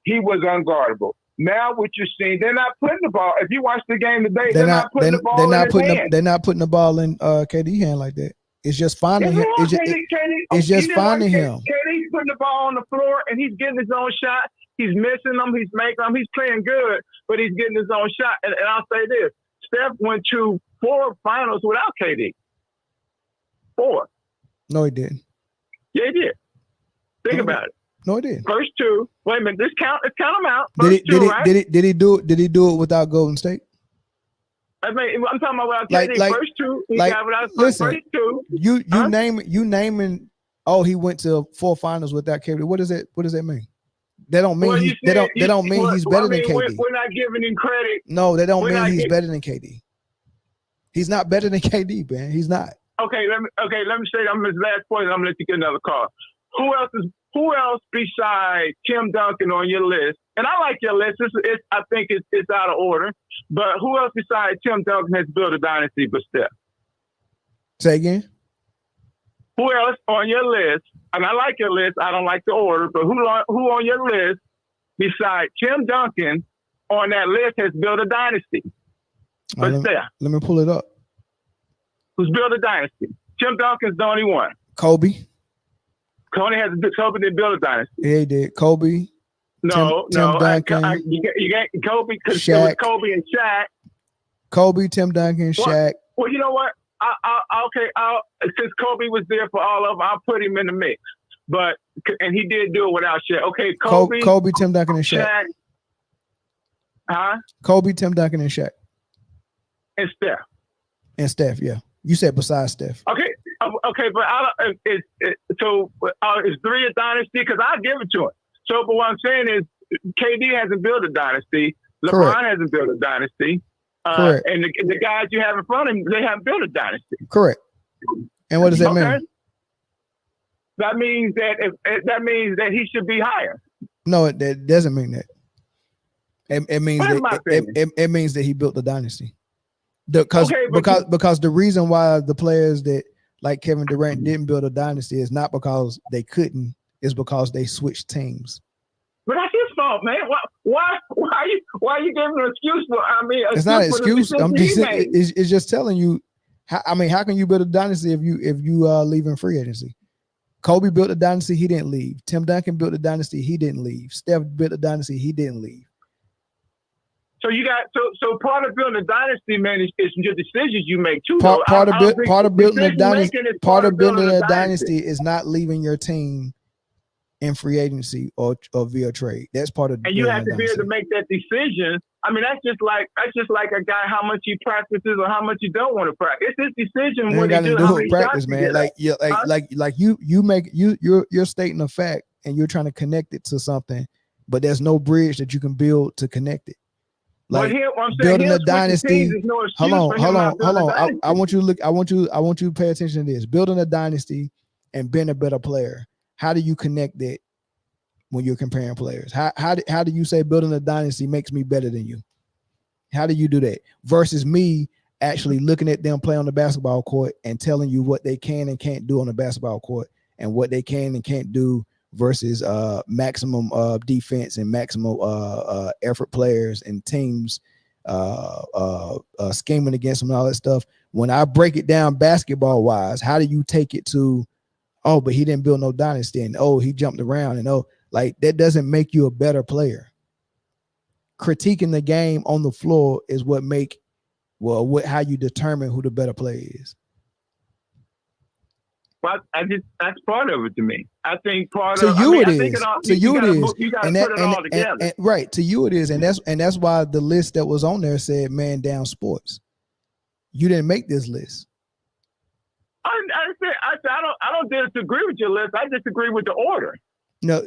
He was unguardable. Now what you're seeing, they're not putting the ball. If you watch the game today, they're not putting the ball in his hand. They're not putting the ball in KD's hand like that. It's just finding him. It's just finding him. KD's putting the ball on the floor, and he's getting his own shot. He's missing them. He's making them. He's playing good, but he's getting his own shot. And I'll say this: Steph went to 4 finals without KD. 4. No, he didn't. Yeah, he did. Think about it. No, he didn't. First 2. Wait a minute. Let's count them out. Did he do it without Golden State? I mean, I'm talking about without KD. First 2. He got without first 2. You naming. Oh, he went to 4 finals without KD. What does that mean? That don't mean he's better than KD. We're not giving him credit. No, that don't mean he's better than KD. He's not better than KD, man. He's not. Okay, let me say I'm his last point, and I'm gonna let you get another call. Who else besides Tim Duncan on your list? And I like your list. I think it's out of order. But who else besides Tim Duncan has built a dynasty but Steph? Say again. Who else on your list? And I like your list. I don't like the order, but who on your list besides Tim Duncan on that list has built a dynasty? But let me pull it up. Who's built a dynasty? Tim Duncan's the only one. Kobe. Kobe didn't build a dynasty. Yeah, he did. Kobe. No, Tim Duncan. You got Kobe because it Shaq. was Kobe and Shaq. Kobe, Tim Duncan, Shaq. Well, you know what? Since Kobe was there for all of them, I'll put him in the mix. And he did do it without Shaq. Okay, Kobe, Tim Duncan, and Shaq. Huh? Kobe, Tim Duncan, and Shaq. And Steph. And Steph, yeah. You said besides Steph. Okay, but is 3 a dynasty? Because I'll give it to him. So, but what I'm saying is, KD hasn't built a dynasty. LeBron hasn't built a dynasty. Correct. And the guys you have in front of him, they haven't built a dynasty. Correct. And what does that mean? That means that he should be higher. No, that doesn't mean that. It means it means that he built the dynasty. Because the reason why the players that like Kevin Durant didn't build a dynasty is not because they couldn't, it's because they switched teams. But that's his fault, man. Why are you giving an excuse for? It's not an excuse. It's just telling you. How can you build a dynasty if you leaving free agency? Kobe built a dynasty, he didn't leave. Tim Duncan built a dynasty, he didn't leave. Steph built a dynasty, he didn't leave. So you got so part of building a dynasty, man, is your decisions you make too. Part of building a dynasty is not leaving your team in free agency or via trade. That's part of. And you have to be able to make that decision. That's just like a guy how much he practices or how much you don't want to practice. It's his decision. What got to do with practice, man. You're stating a fact and you're trying to connect it to something, but there's no bridge that you can build to connect it. Like building a dynasty. Hold on. I want you to look. I want you to pay attention to this. Building a dynasty and being a better player. How do you connect that when you're comparing players? How do you say building a dynasty makes me better than you? How do you do that versus me actually looking at them play on the basketball court and telling you what they can and can't do on the basketball court and what they can and can't do versus maximum defense and maximum effort players and teams scheming against them and all that stuff. When I break it down basketball wise, how do you take it to, oh, but he didn't build no dynasty and oh, he jumped around and oh, like that doesn't make you a better player. Critiquing the game on the floor is what how you determine who the better player is. Well, that's part of it to me. I think part to of you it is. To you it is. You got to put it all together. And right to you it is, and that's why the list that was on there said man down sports. You didn't make this list. I don't disagree with your list. I disagree with the order. No,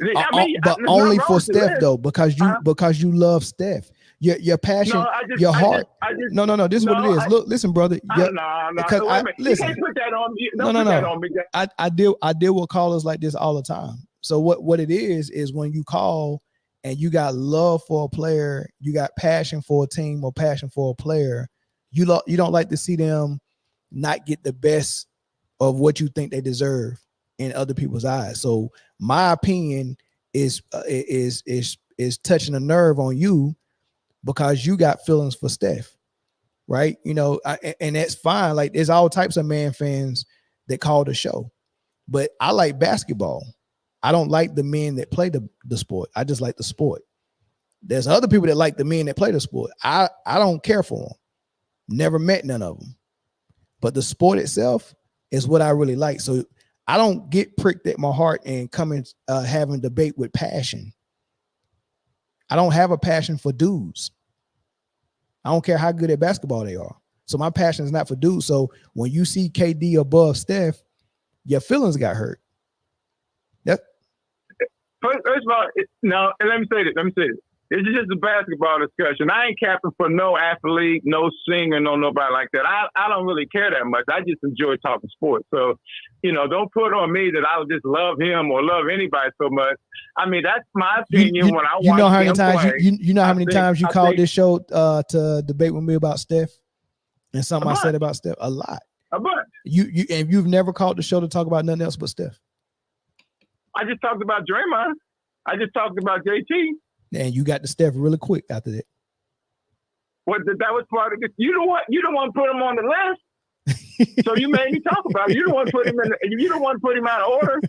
but only for Steph though, because you love Steph. Your passion, your heart. No. This is what it is. Look, listen, brother. Listen. You can't put that on me. Don't put that on me. I deal with callers like this all the time. So what it is when you call and you got love for a player, you got passion for a team or passion for a player. You don't like to see them not get the best of what you think they deserve in other people's eyes. So my opinion is touching a nerve on you because you got feelings for Steph, right? And that's fine. Like there's all types of man fans that call the show, but I like basketball. I don't like the men that play the sport. I just like the sport. There's other people that like the men that play the sport. I don't care for them. Never met none of them, but the sport itself is what I really like. So I don't get pricked at my heart and coming having debate with passion. I don't have a passion for dudes. I don't care how good at basketball they are. So my passion is not for dudes. So when you see KD above Steph, your feelings got hurt. Yep. First of all, no, and let me say this. This is just a basketball discussion. I ain't capping for no athlete, no singer, no nobody like that. I don't really care that much. I just enjoy talking sports. So, don't put on me that I would just love him or love anybody so much. That's my opinion when I watch him play. You know how many times you called this show to debate with me about Steph and something I said about Steph? A lot. A bunch. You've never called the show to talk about nothing else but Steph. I just talked about Draymond. I just talked about JT. And you got to Steph really quick after that. That was part of it. You don't want to put him on the list. So you made me talk about it. You don't want to put him you don't want to put him out of order.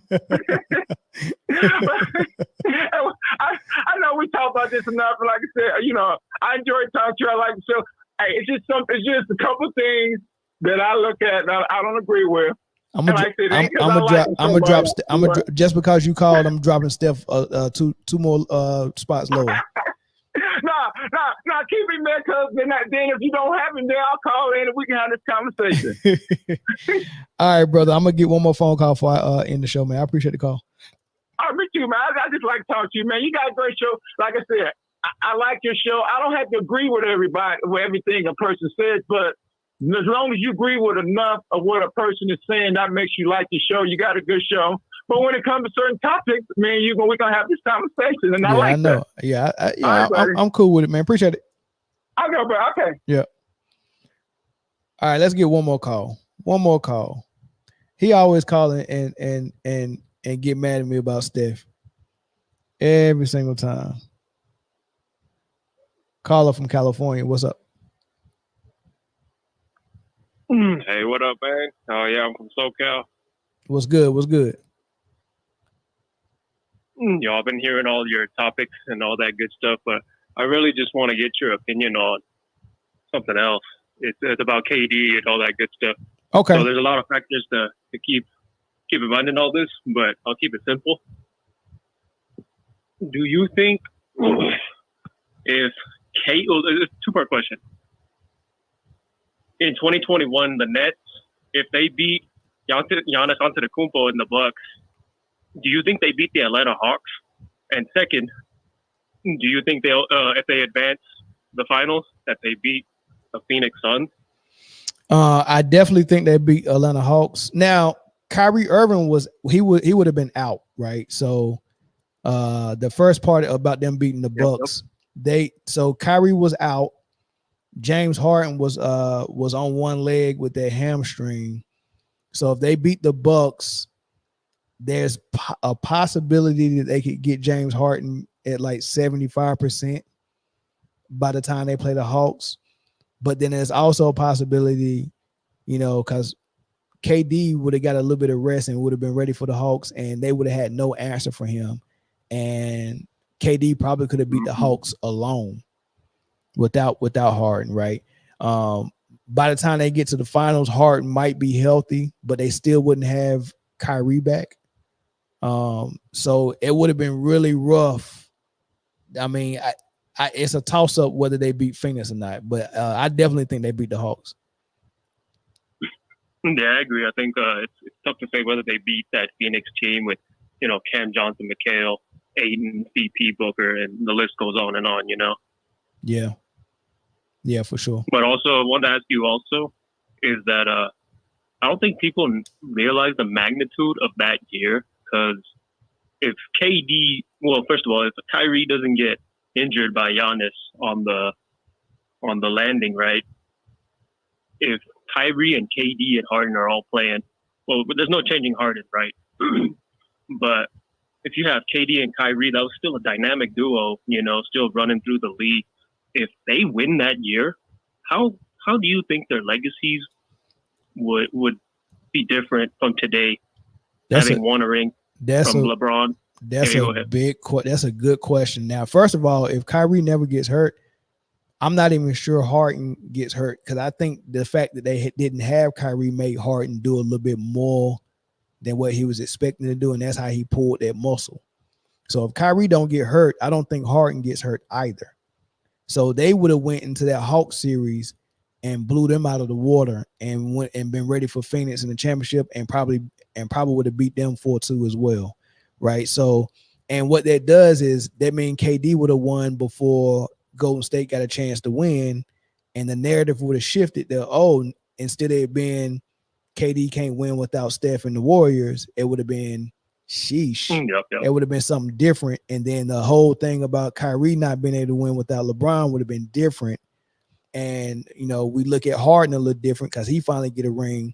I know we talk about this enough, but like I said, I enjoy talking to you. I like the show. Hey, it's just a couple things that I look at that I don't agree with. I'm gonna drop. Just because you called, I'm dropping Steph two more spots lower. No, keep him there, because then if you don't have him there, I'll call in and we can have this conversation. All right, brother. I'm gonna get one more phone call before I end the show, man. I appreciate the call. Oh, me too, man. I just like to talk to you, man. You got a great show. Like I said, I like your show. I don't have to agree with everything a person says, but as long as you agree with enough of what a person is saying, that makes you like the show. You got a good show. But when it comes to certain topics, man, we're gonna have this conversation, and I know. That. Yeah, I'm cool with it, man. Appreciate it. I know, bro. Okay. Yeah. All right, let's get one more call. He always calling and get mad at me about Steph every single time. Caller from California, what's up? Hey, what up, man? Oh yeah, I'm from SoCal. What's good? Y'all, I've been hearing all your topics and all that good stuff, but I really just want to get your opinion on something else. It's about KD and all that good stuff. Okay. So there's a lot of factors to keep in mind in all this, but I'll keep it simple. Do you think if it's a two-part question. In 2021, the Nets, if they beat Giannis Antetokounmpo in the Bucks, do you think they beat the Atlanta Hawks? And second, do you think they'll, if they advance the finals, that they beat the Phoenix Suns? I definitely think they beat Atlanta Hawks. Now, Kyrie Irving would have been out, right? So the first part about them beating the Bucks, so Kyrie was out. James Harden was on one leg with that hamstring. So if they beat the Bucks, there's a possibility that they could get James Harden at like 75% by the time they play the Hawks. But then there's also a possibility, because KD would have got a little bit of rest and would have been ready for the Hawks, and they would have had no answer for him. And KD probably could have beat the Hawks alone without Harden, right? By the time they get to the finals, Harden might be healthy, but they still wouldn't have Kyrie back. So it would have been really rough. I mean, it's a toss-up whether they beat Phoenix or not, but I definitely think they beat the Hawks. Yeah, I agree. I think it's tough to say whether they beat that Phoenix team with, Cam Johnson, McHale, Ayton, CP, Booker, and the list goes on and on, Yeah, for sure. But also, I wanted to ask you also is that I don't think people realize the magnitude of that year, because if KD, well, first of all, if Kyrie doesn't get injured by Giannis on the landing, right? If Kyrie and KD and Harden are all playing, well, there's no changing Harden, right? But if you have KD and Kyrie, that was still a dynamic duo, still running through the league. If they win that year, how do you think their legacies would be different from today? Having won a ring from LeBron. That's a good question. Now, first of all, if Kyrie never gets hurt, I'm not even sure Harden gets hurt, because I think the fact that they didn't have Kyrie made Harden do a little bit more than what he was expecting to do, and that's how he pulled that muscle. So if Kyrie don't get hurt, I don't think Harden gets hurt either. So they would have went into that Hawks series and blew them out of the water and went and been ready for Phoenix in the championship, and probably would have beat them 4-2 as well, right? So, and what that does is that means KD would have won before Golden State got a chance to win, and the narrative would have shifted to, instead of it being KD can't win without Steph and the Warriors, it would have been sheesh. Yep. It would have been something different. And then the whole thing about Kyrie not being able to win without LeBron would have been different. And, we look at Harden a little different because he finally get a ring.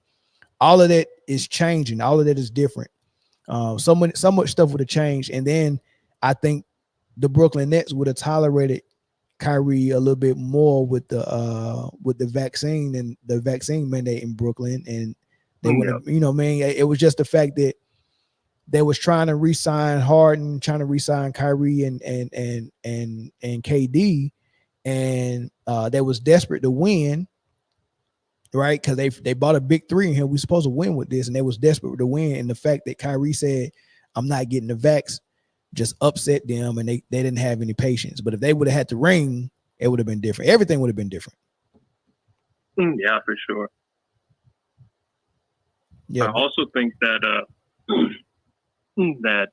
All of that is changing. All of that is different. So much stuff would have changed. And then I think the Brooklyn Nets would have tolerated Kyrie a little bit more with the vaccine and the vaccine mandate in Brooklyn, and they would have, you know, man, it was just the fact that they was trying to re-sign Harden, trying to re-sign Kyrie and KD, and they was desperate to win, right? Because they bought a big three in here. We supposed to win with this, and they was desperate to win. And the fact that Kyrie said, "I'm not getting the vax," just upset them, and they didn't have any patience. But if they would have had the ring, it would have been different. Everything would have been different. Yeah, for sure. Yeah. I also think that that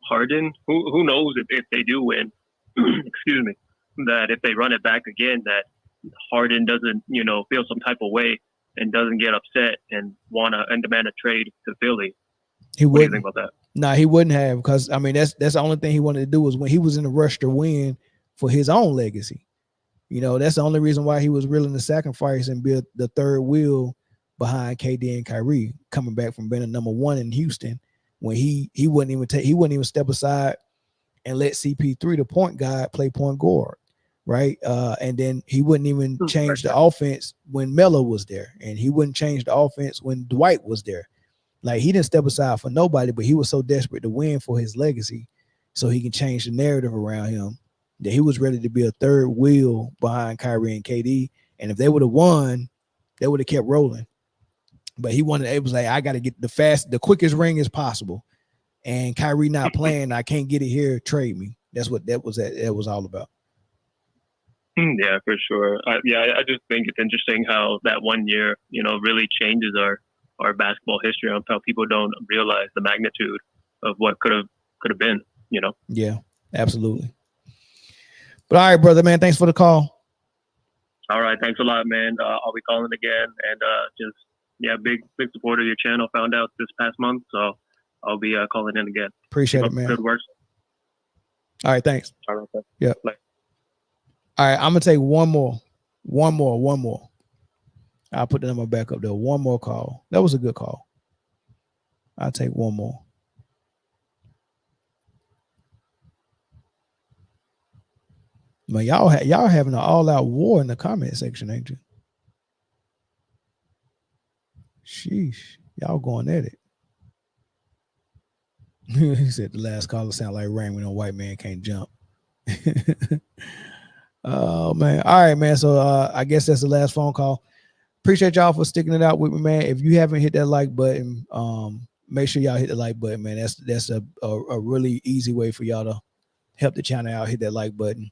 Harden, who knows if they do win, excuse me, that if they run it back again, that Harden doesn't, you know, feel some type of way and doesn't get upset and demand a trade to Philly. He what do you wouldn't. think about that? No, he wouldn't have, because I mean that's the only thing he wanted to do was when he was in a rush to win for his own legacy. You know, that's the only reason why he was willing to sacrifice and build the third wheel behind KD and Kyrie, coming back from being a number one in Houston, when he wouldn't even step aside and let CP3, the point guard, play point guard, right? And then he wouldn't even change the offense when Melo was there, and he wouldn't change the offense when Dwight was there. Like, he didn't step aside for nobody, but he was so desperate to win for his legacy so he can change the narrative around him that he was ready to be a third wheel behind Kyrie and KD. And if they would have won, they would have kept rolling. But he wanted, it was like, I got to get the quickest ring as possible. And Kyrie not playing, I can't get it here, trade me. That's what that was all about. Yeah, for sure. I just think it's interesting how that 1 year, you know, really changes our basketball history, on how people don't realize the magnitude of what could have been, you know? Yeah, absolutely. But all right, brother, man, thanks for the call. All right. Thanks a lot, man. I'll be calling again, and big supporter of your channel. Found out this past month, so I'll be calling in again. Appreciate it, man. Good work. All right, thanks. All right. Yeah. All right, I'm gonna take one more. I'll put the number back up there. One more call. That was a good call. I'll take one more. Man, y'all having an all-out war in the comment section, ain't you? Sheesh, y'all going at it. He said the last caller sound like rain when a white man can't jump. Oh man. All right, man. So I guess that's the last phone call. Appreciate y'all for sticking it out with me, man. If you haven't hit that like button, make sure y'all hit the like button, man. That's a really easy way for y'all to help the channel out. Hit that like button.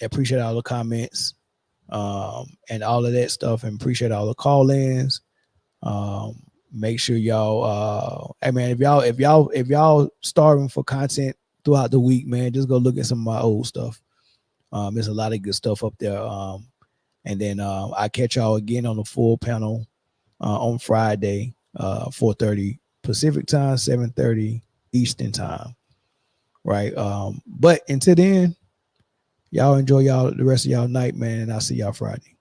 Appreciate all the comments and all of that stuff, and appreciate all the call-ins. Make sure y'all hey man, if y'all starving for content throughout the week, man, just go look at some of my old stuff. There's a lot of good stuff up there. And then I catch y'all again on the full panel on Friday, 4:30 Pacific time, 7:30 Eastern time. Right. But until then, y'all enjoy the rest of y'all night, man, and I'll see y'all Friday.